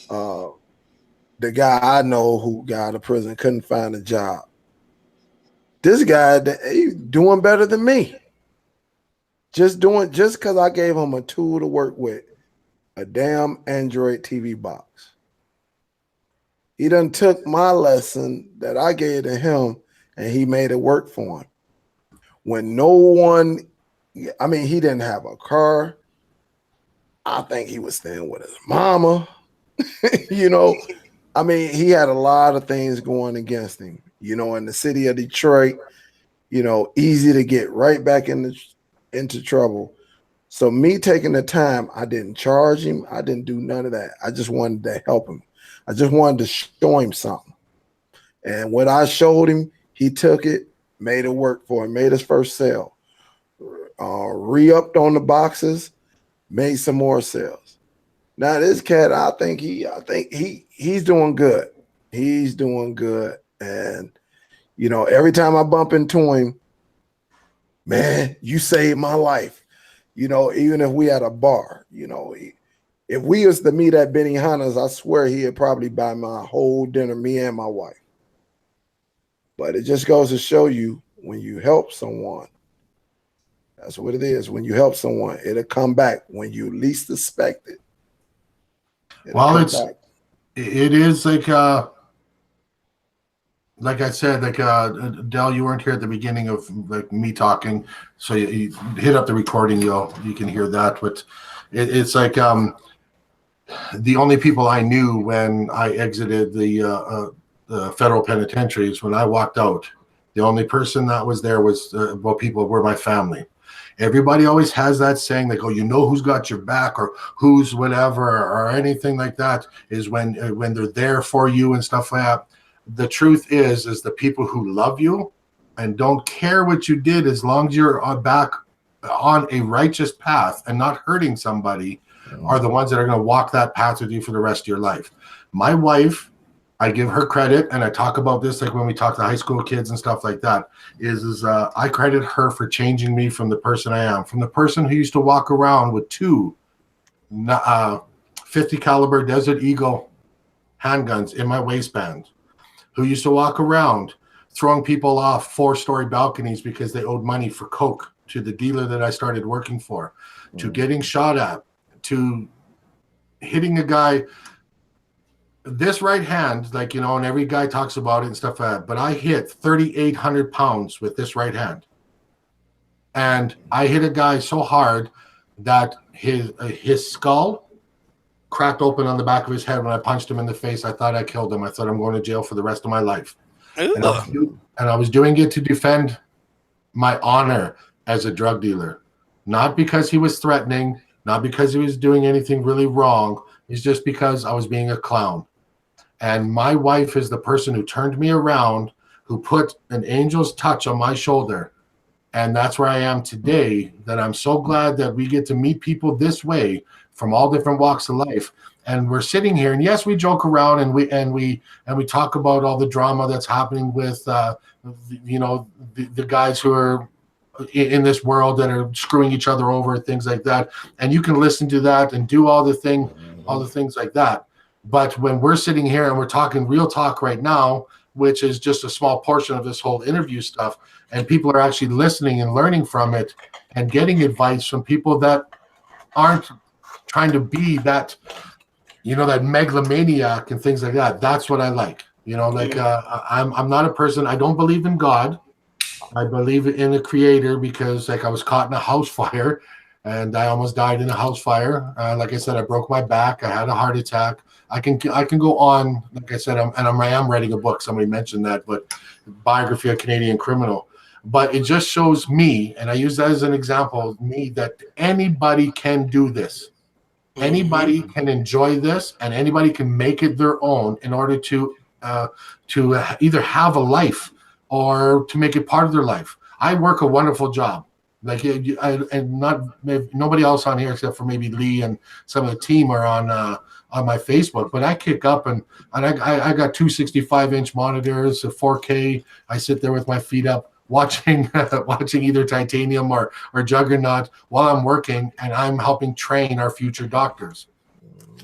the guy I know who got out of prison couldn't find a job. This guy, he's doing better than me. Just because I gave him a tool to work with, a damn Android TV box. He done took my lesson that I gave to him and he made it work for him. When no one, I mean, he didn't have a car. I think he was staying with his mama. You know, I mean, he had a lot of things going against him. You know, in the city of Detroit, you know, easy to get right back into trouble. So me taking the time, I didn't charge him. I didn't do none of that. I just wanted to help him. I just wanted to show him something. And what I showed him, he took it, made it work for him, made his first sale. Re-upped on the boxes, made some more sales. Now this cat, I think he's doing good. He's doing good. And you know, every time I bump into him, man, you saved my life. You know, even if we at a bar, you know, if we was to meet at Benny Hunter's, I swear he'd probably buy my whole dinner, me and my wife. But it just goes to show you, when you help someone, that's what it is. When you help someone, it'll come back when you least expect it. Well, it is like I said, Del, you weren't here at the beginning of like me talking, so you hit up the recording, you can hear that. But it's like the only people I knew when I exited the federal penitentiaries, when I walked out, the only person that was there was people were my family. Everybody always has that saying, like, oh, you know who's got your back or who's whatever or anything like that, is when they're there for you and stuff like that. The truth is the people who love you and don't care what you did, as long as you're back on a righteous path and not hurting somebody, are the ones that are going to walk that path with you for the rest of your life. My wife, I give her credit, and I talk about this like when we talk to high school kids and stuff like that, is I credit her for changing me from the person I am, from the person who used to walk around with 2 50 caliber Desert Eagle handguns in my waistband, who used to walk around throwing people off 4-story balconies because they owed money for coke to the dealer that I started working for, to getting shot at, to hitting a guy. This right hand, like, you know, and every guy talks about it and stuff like that, but I hit 3,800 pounds with this right hand. And I hit a guy so hard that his skull cracked open on the back of his head when I punched him in the face. I thought I killed him. I thought I'm going to jail for the rest of my life. And I was doing it to defend my honor as a drug dealer. Not because he was threatening, not because he was doing anything really wrong. It's just because I was being a clown. And my wife is the person who turned me around, who put an angel's touch on my shoulder. And that's where I am today, that I'm so glad that we get to meet people this way from all different walks of life. And we're sitting here, and yes, we joke around and we talk about all the drama that's happening with you know, the guys who are in this world that are screwing each other over, things like that. And you can listen to that and do all the things like that. But when we're sitting here and we're talking real talk right now, which is just a small portion of this whole interview stuff, and people are actually listening and learning from it and getting advice from people that aren't trying to be that, you know, that megalomaniac and things like that. That's what I like. You know, like I'm not a person, I don't believe in God. I believe in a creator, because like I was caught in a house fire and I almost died in a house fire. Like I said, I broke my back. I had a heart attack. I can go on. Like I said, I am writing a book. Somebody mentioned that, but biography of a Canadian criminal. But it just shows me, and I use that as an example of me, that anybody can do this. Anybody can enjoy this, and anybody can make it their own in order to either have a life or to make it part of their life. I work a wonderful job. Like, and nobody else on here except for maybe Lee and some of the team are on my Facebook. But I kick up and I got two 65-inch monitors, a 4K. I sit there with my feet up, watching either Titanium or Juggernaut while I'm working, and I'm helping train our future doctors.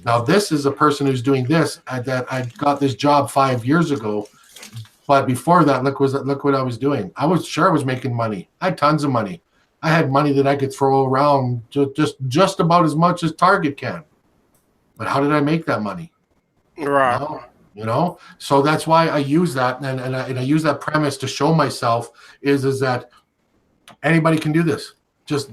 Now, this is a person who's doing this. That I got this job 5 years ago, but before that, look what I was doing. I was making money. I had tons of money. I had money that I could throw around just about as much as Target can. But how did I make that money? Right. You know, so that's why I use that, and I use that premise to show myself is that anybody can do this. Just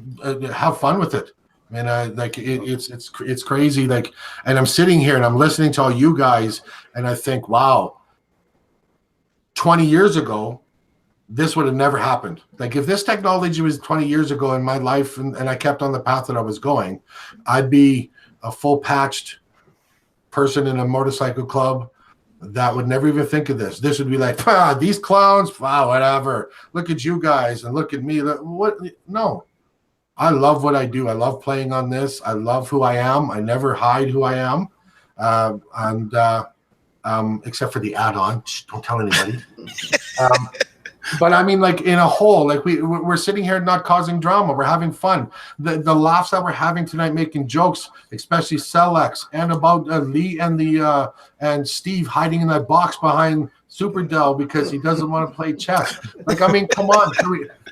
have fun with it. And like it's crazy. Like, and I'm sitting here and I'm listening to all you guys, and I think, wow, 20 years ago, this would have never happened. Like, if this technology was 20 years ago in my life, and I kept on the path that I was going, I'd be a full patched person in a motorcycle club that would never even think of this. This would be like, these clowns, wow, whatever. Look at you guys and look at me. What? No. I love what I do. I love playing on this. I love who I am. I never hide who I am. Except for the add-on. Shh, don't tell anybody. But I mean, like, in a whole, like we're sitting here not causing drama. We're having fun. The laughs that we're having tonight, making jokes, especially Celex, and about Lee and Steve hiding in that box behind SUPERDELL because he doesn't want to play chess. Like, I mean, come on.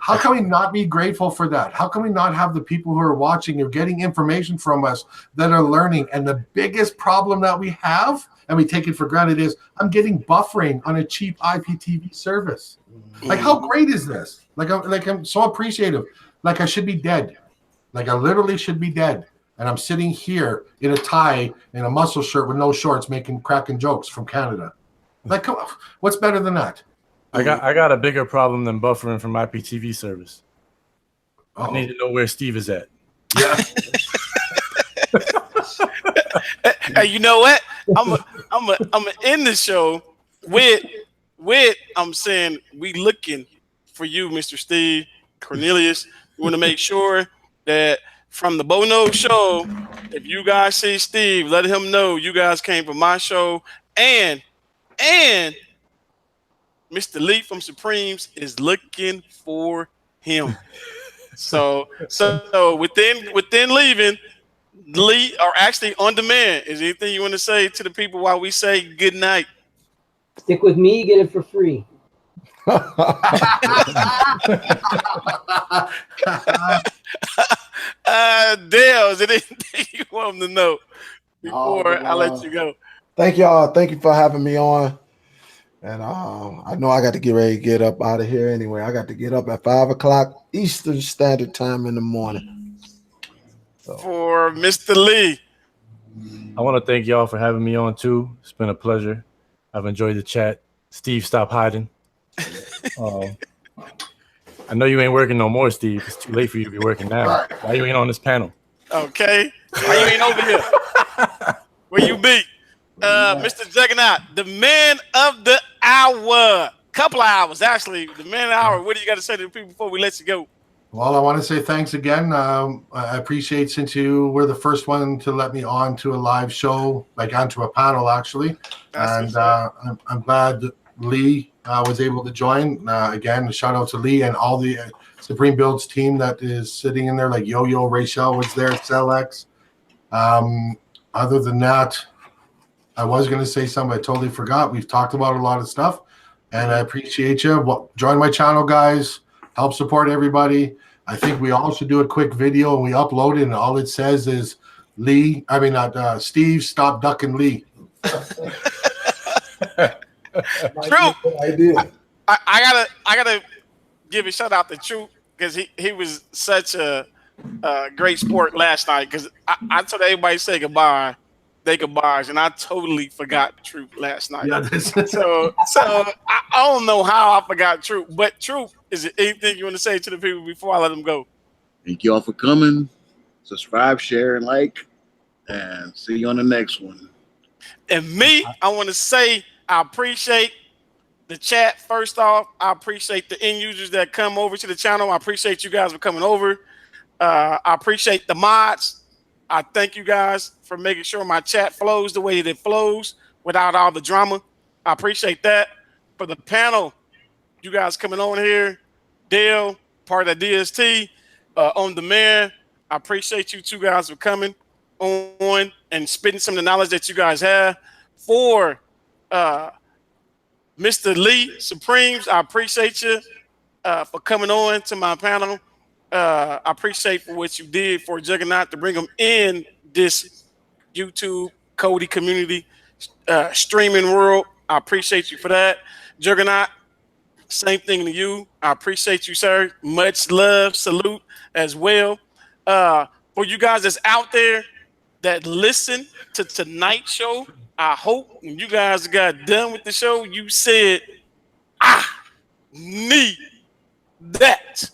How can we not be grateful for that? How can we not have the people who are watching or getting information from us that are learning? And the biggest problem that we have, and we take it for granted, is I'm getting buffering on a cheap IPTV service. Like, how great is this? I'm so appreciative. Like, I should be dead. Like, I literally should be dead. And I'm sitting here in a tie and a muscle shirt with no shorts, cracking jokes from Canada. Like, come on, what's better than that? I got a bigger problem than buffering from IPTV service. I need to know where Steve is at. Yeah. Hey, you know what? I'm a end the show with I'm saying we looking for you, Mr. Steve Cornelius. We want to make sure that from the Bono show, if you guys see Steve, let him know you guys came from my show, and Mr. Lee from Supremes is looking for him. So within leaving, Lee, or actually on demand, is there anything you want to say to the people while we say good night? Stick with me, get it for free. Dale, is there anything you want them to know before I let you go? Thank y'all. Thank you for having me on. And I know I got to get ready to get up out of here anyway. I got to get up at 5 o'clock Eastern Standard Time in the morning. So. For Mr. Lee, I want to thank y'all for having me on too. It's been a pleasure. I've enjoyed the chat. Steve, stop hiding. I know you ain't working no more, Steve. It's too late for you to be working now. Why you ain't on this panel? Okay. Why you ain't over here? Where you be? Mr. Juggernaut, the man of the hour. Couple of hours, actually. The man of the hour. What do you got to say to the people before we let you go? Well, I want to say thanks again. I appreciate, since you were the first one to let me on to a live show, like onto a panel, actually. And I'm glad that Lee was able to join. Again, shout out to Lee and all the Supreme Builds team that is sitting in there, like Yo-Yo, Rachel was there, Celex. Other than that, I was going to say something I totally forgot. We've talked about a lot of stuff, and I appreciate you. Well, join my channel, guys. Help support everybody. I think we all should do a quick video and we upload it, and all it says is Steve, stop ducking Lee. True. I gotta give a shout out to True, because he was such a great sport last night, because I told everybody to say goodbye. They goodbyes, and I totally forgot Truth last night. Yeah, so I don't know how I forgot Truth, but Truth, is there anything you want to say to the people before I let them go? Thank you all for coming. Subscribe, share, and like. And see you on the next one. And me, I want to say I appreciate the chat. First off, I appreciate the end users that come over to the channel. I appreciate you guys for coming over. I appreciate the mods. I thank you guys for making sure my chat flows the way that it flows without all the drama. I appreciate that. For the panel, you guys coming on here, Dale, part of DST, on demand. I appreciate you two guys for coming on and spitting some of the knowledge that you guys have. For Mr. Lee Supremes, I appreciate you for coming on to my panel. I appreciate for what you did for Juggernaut to bring them in this YouTube Kodi community streaming world. I appreciate you for that. Juggernaut, same thing to you. I appreciate you, sir. Much love, salute as well. For you guys that's out there that listen to tonight's show, I hope when you guys got done with the show, you said, I need that.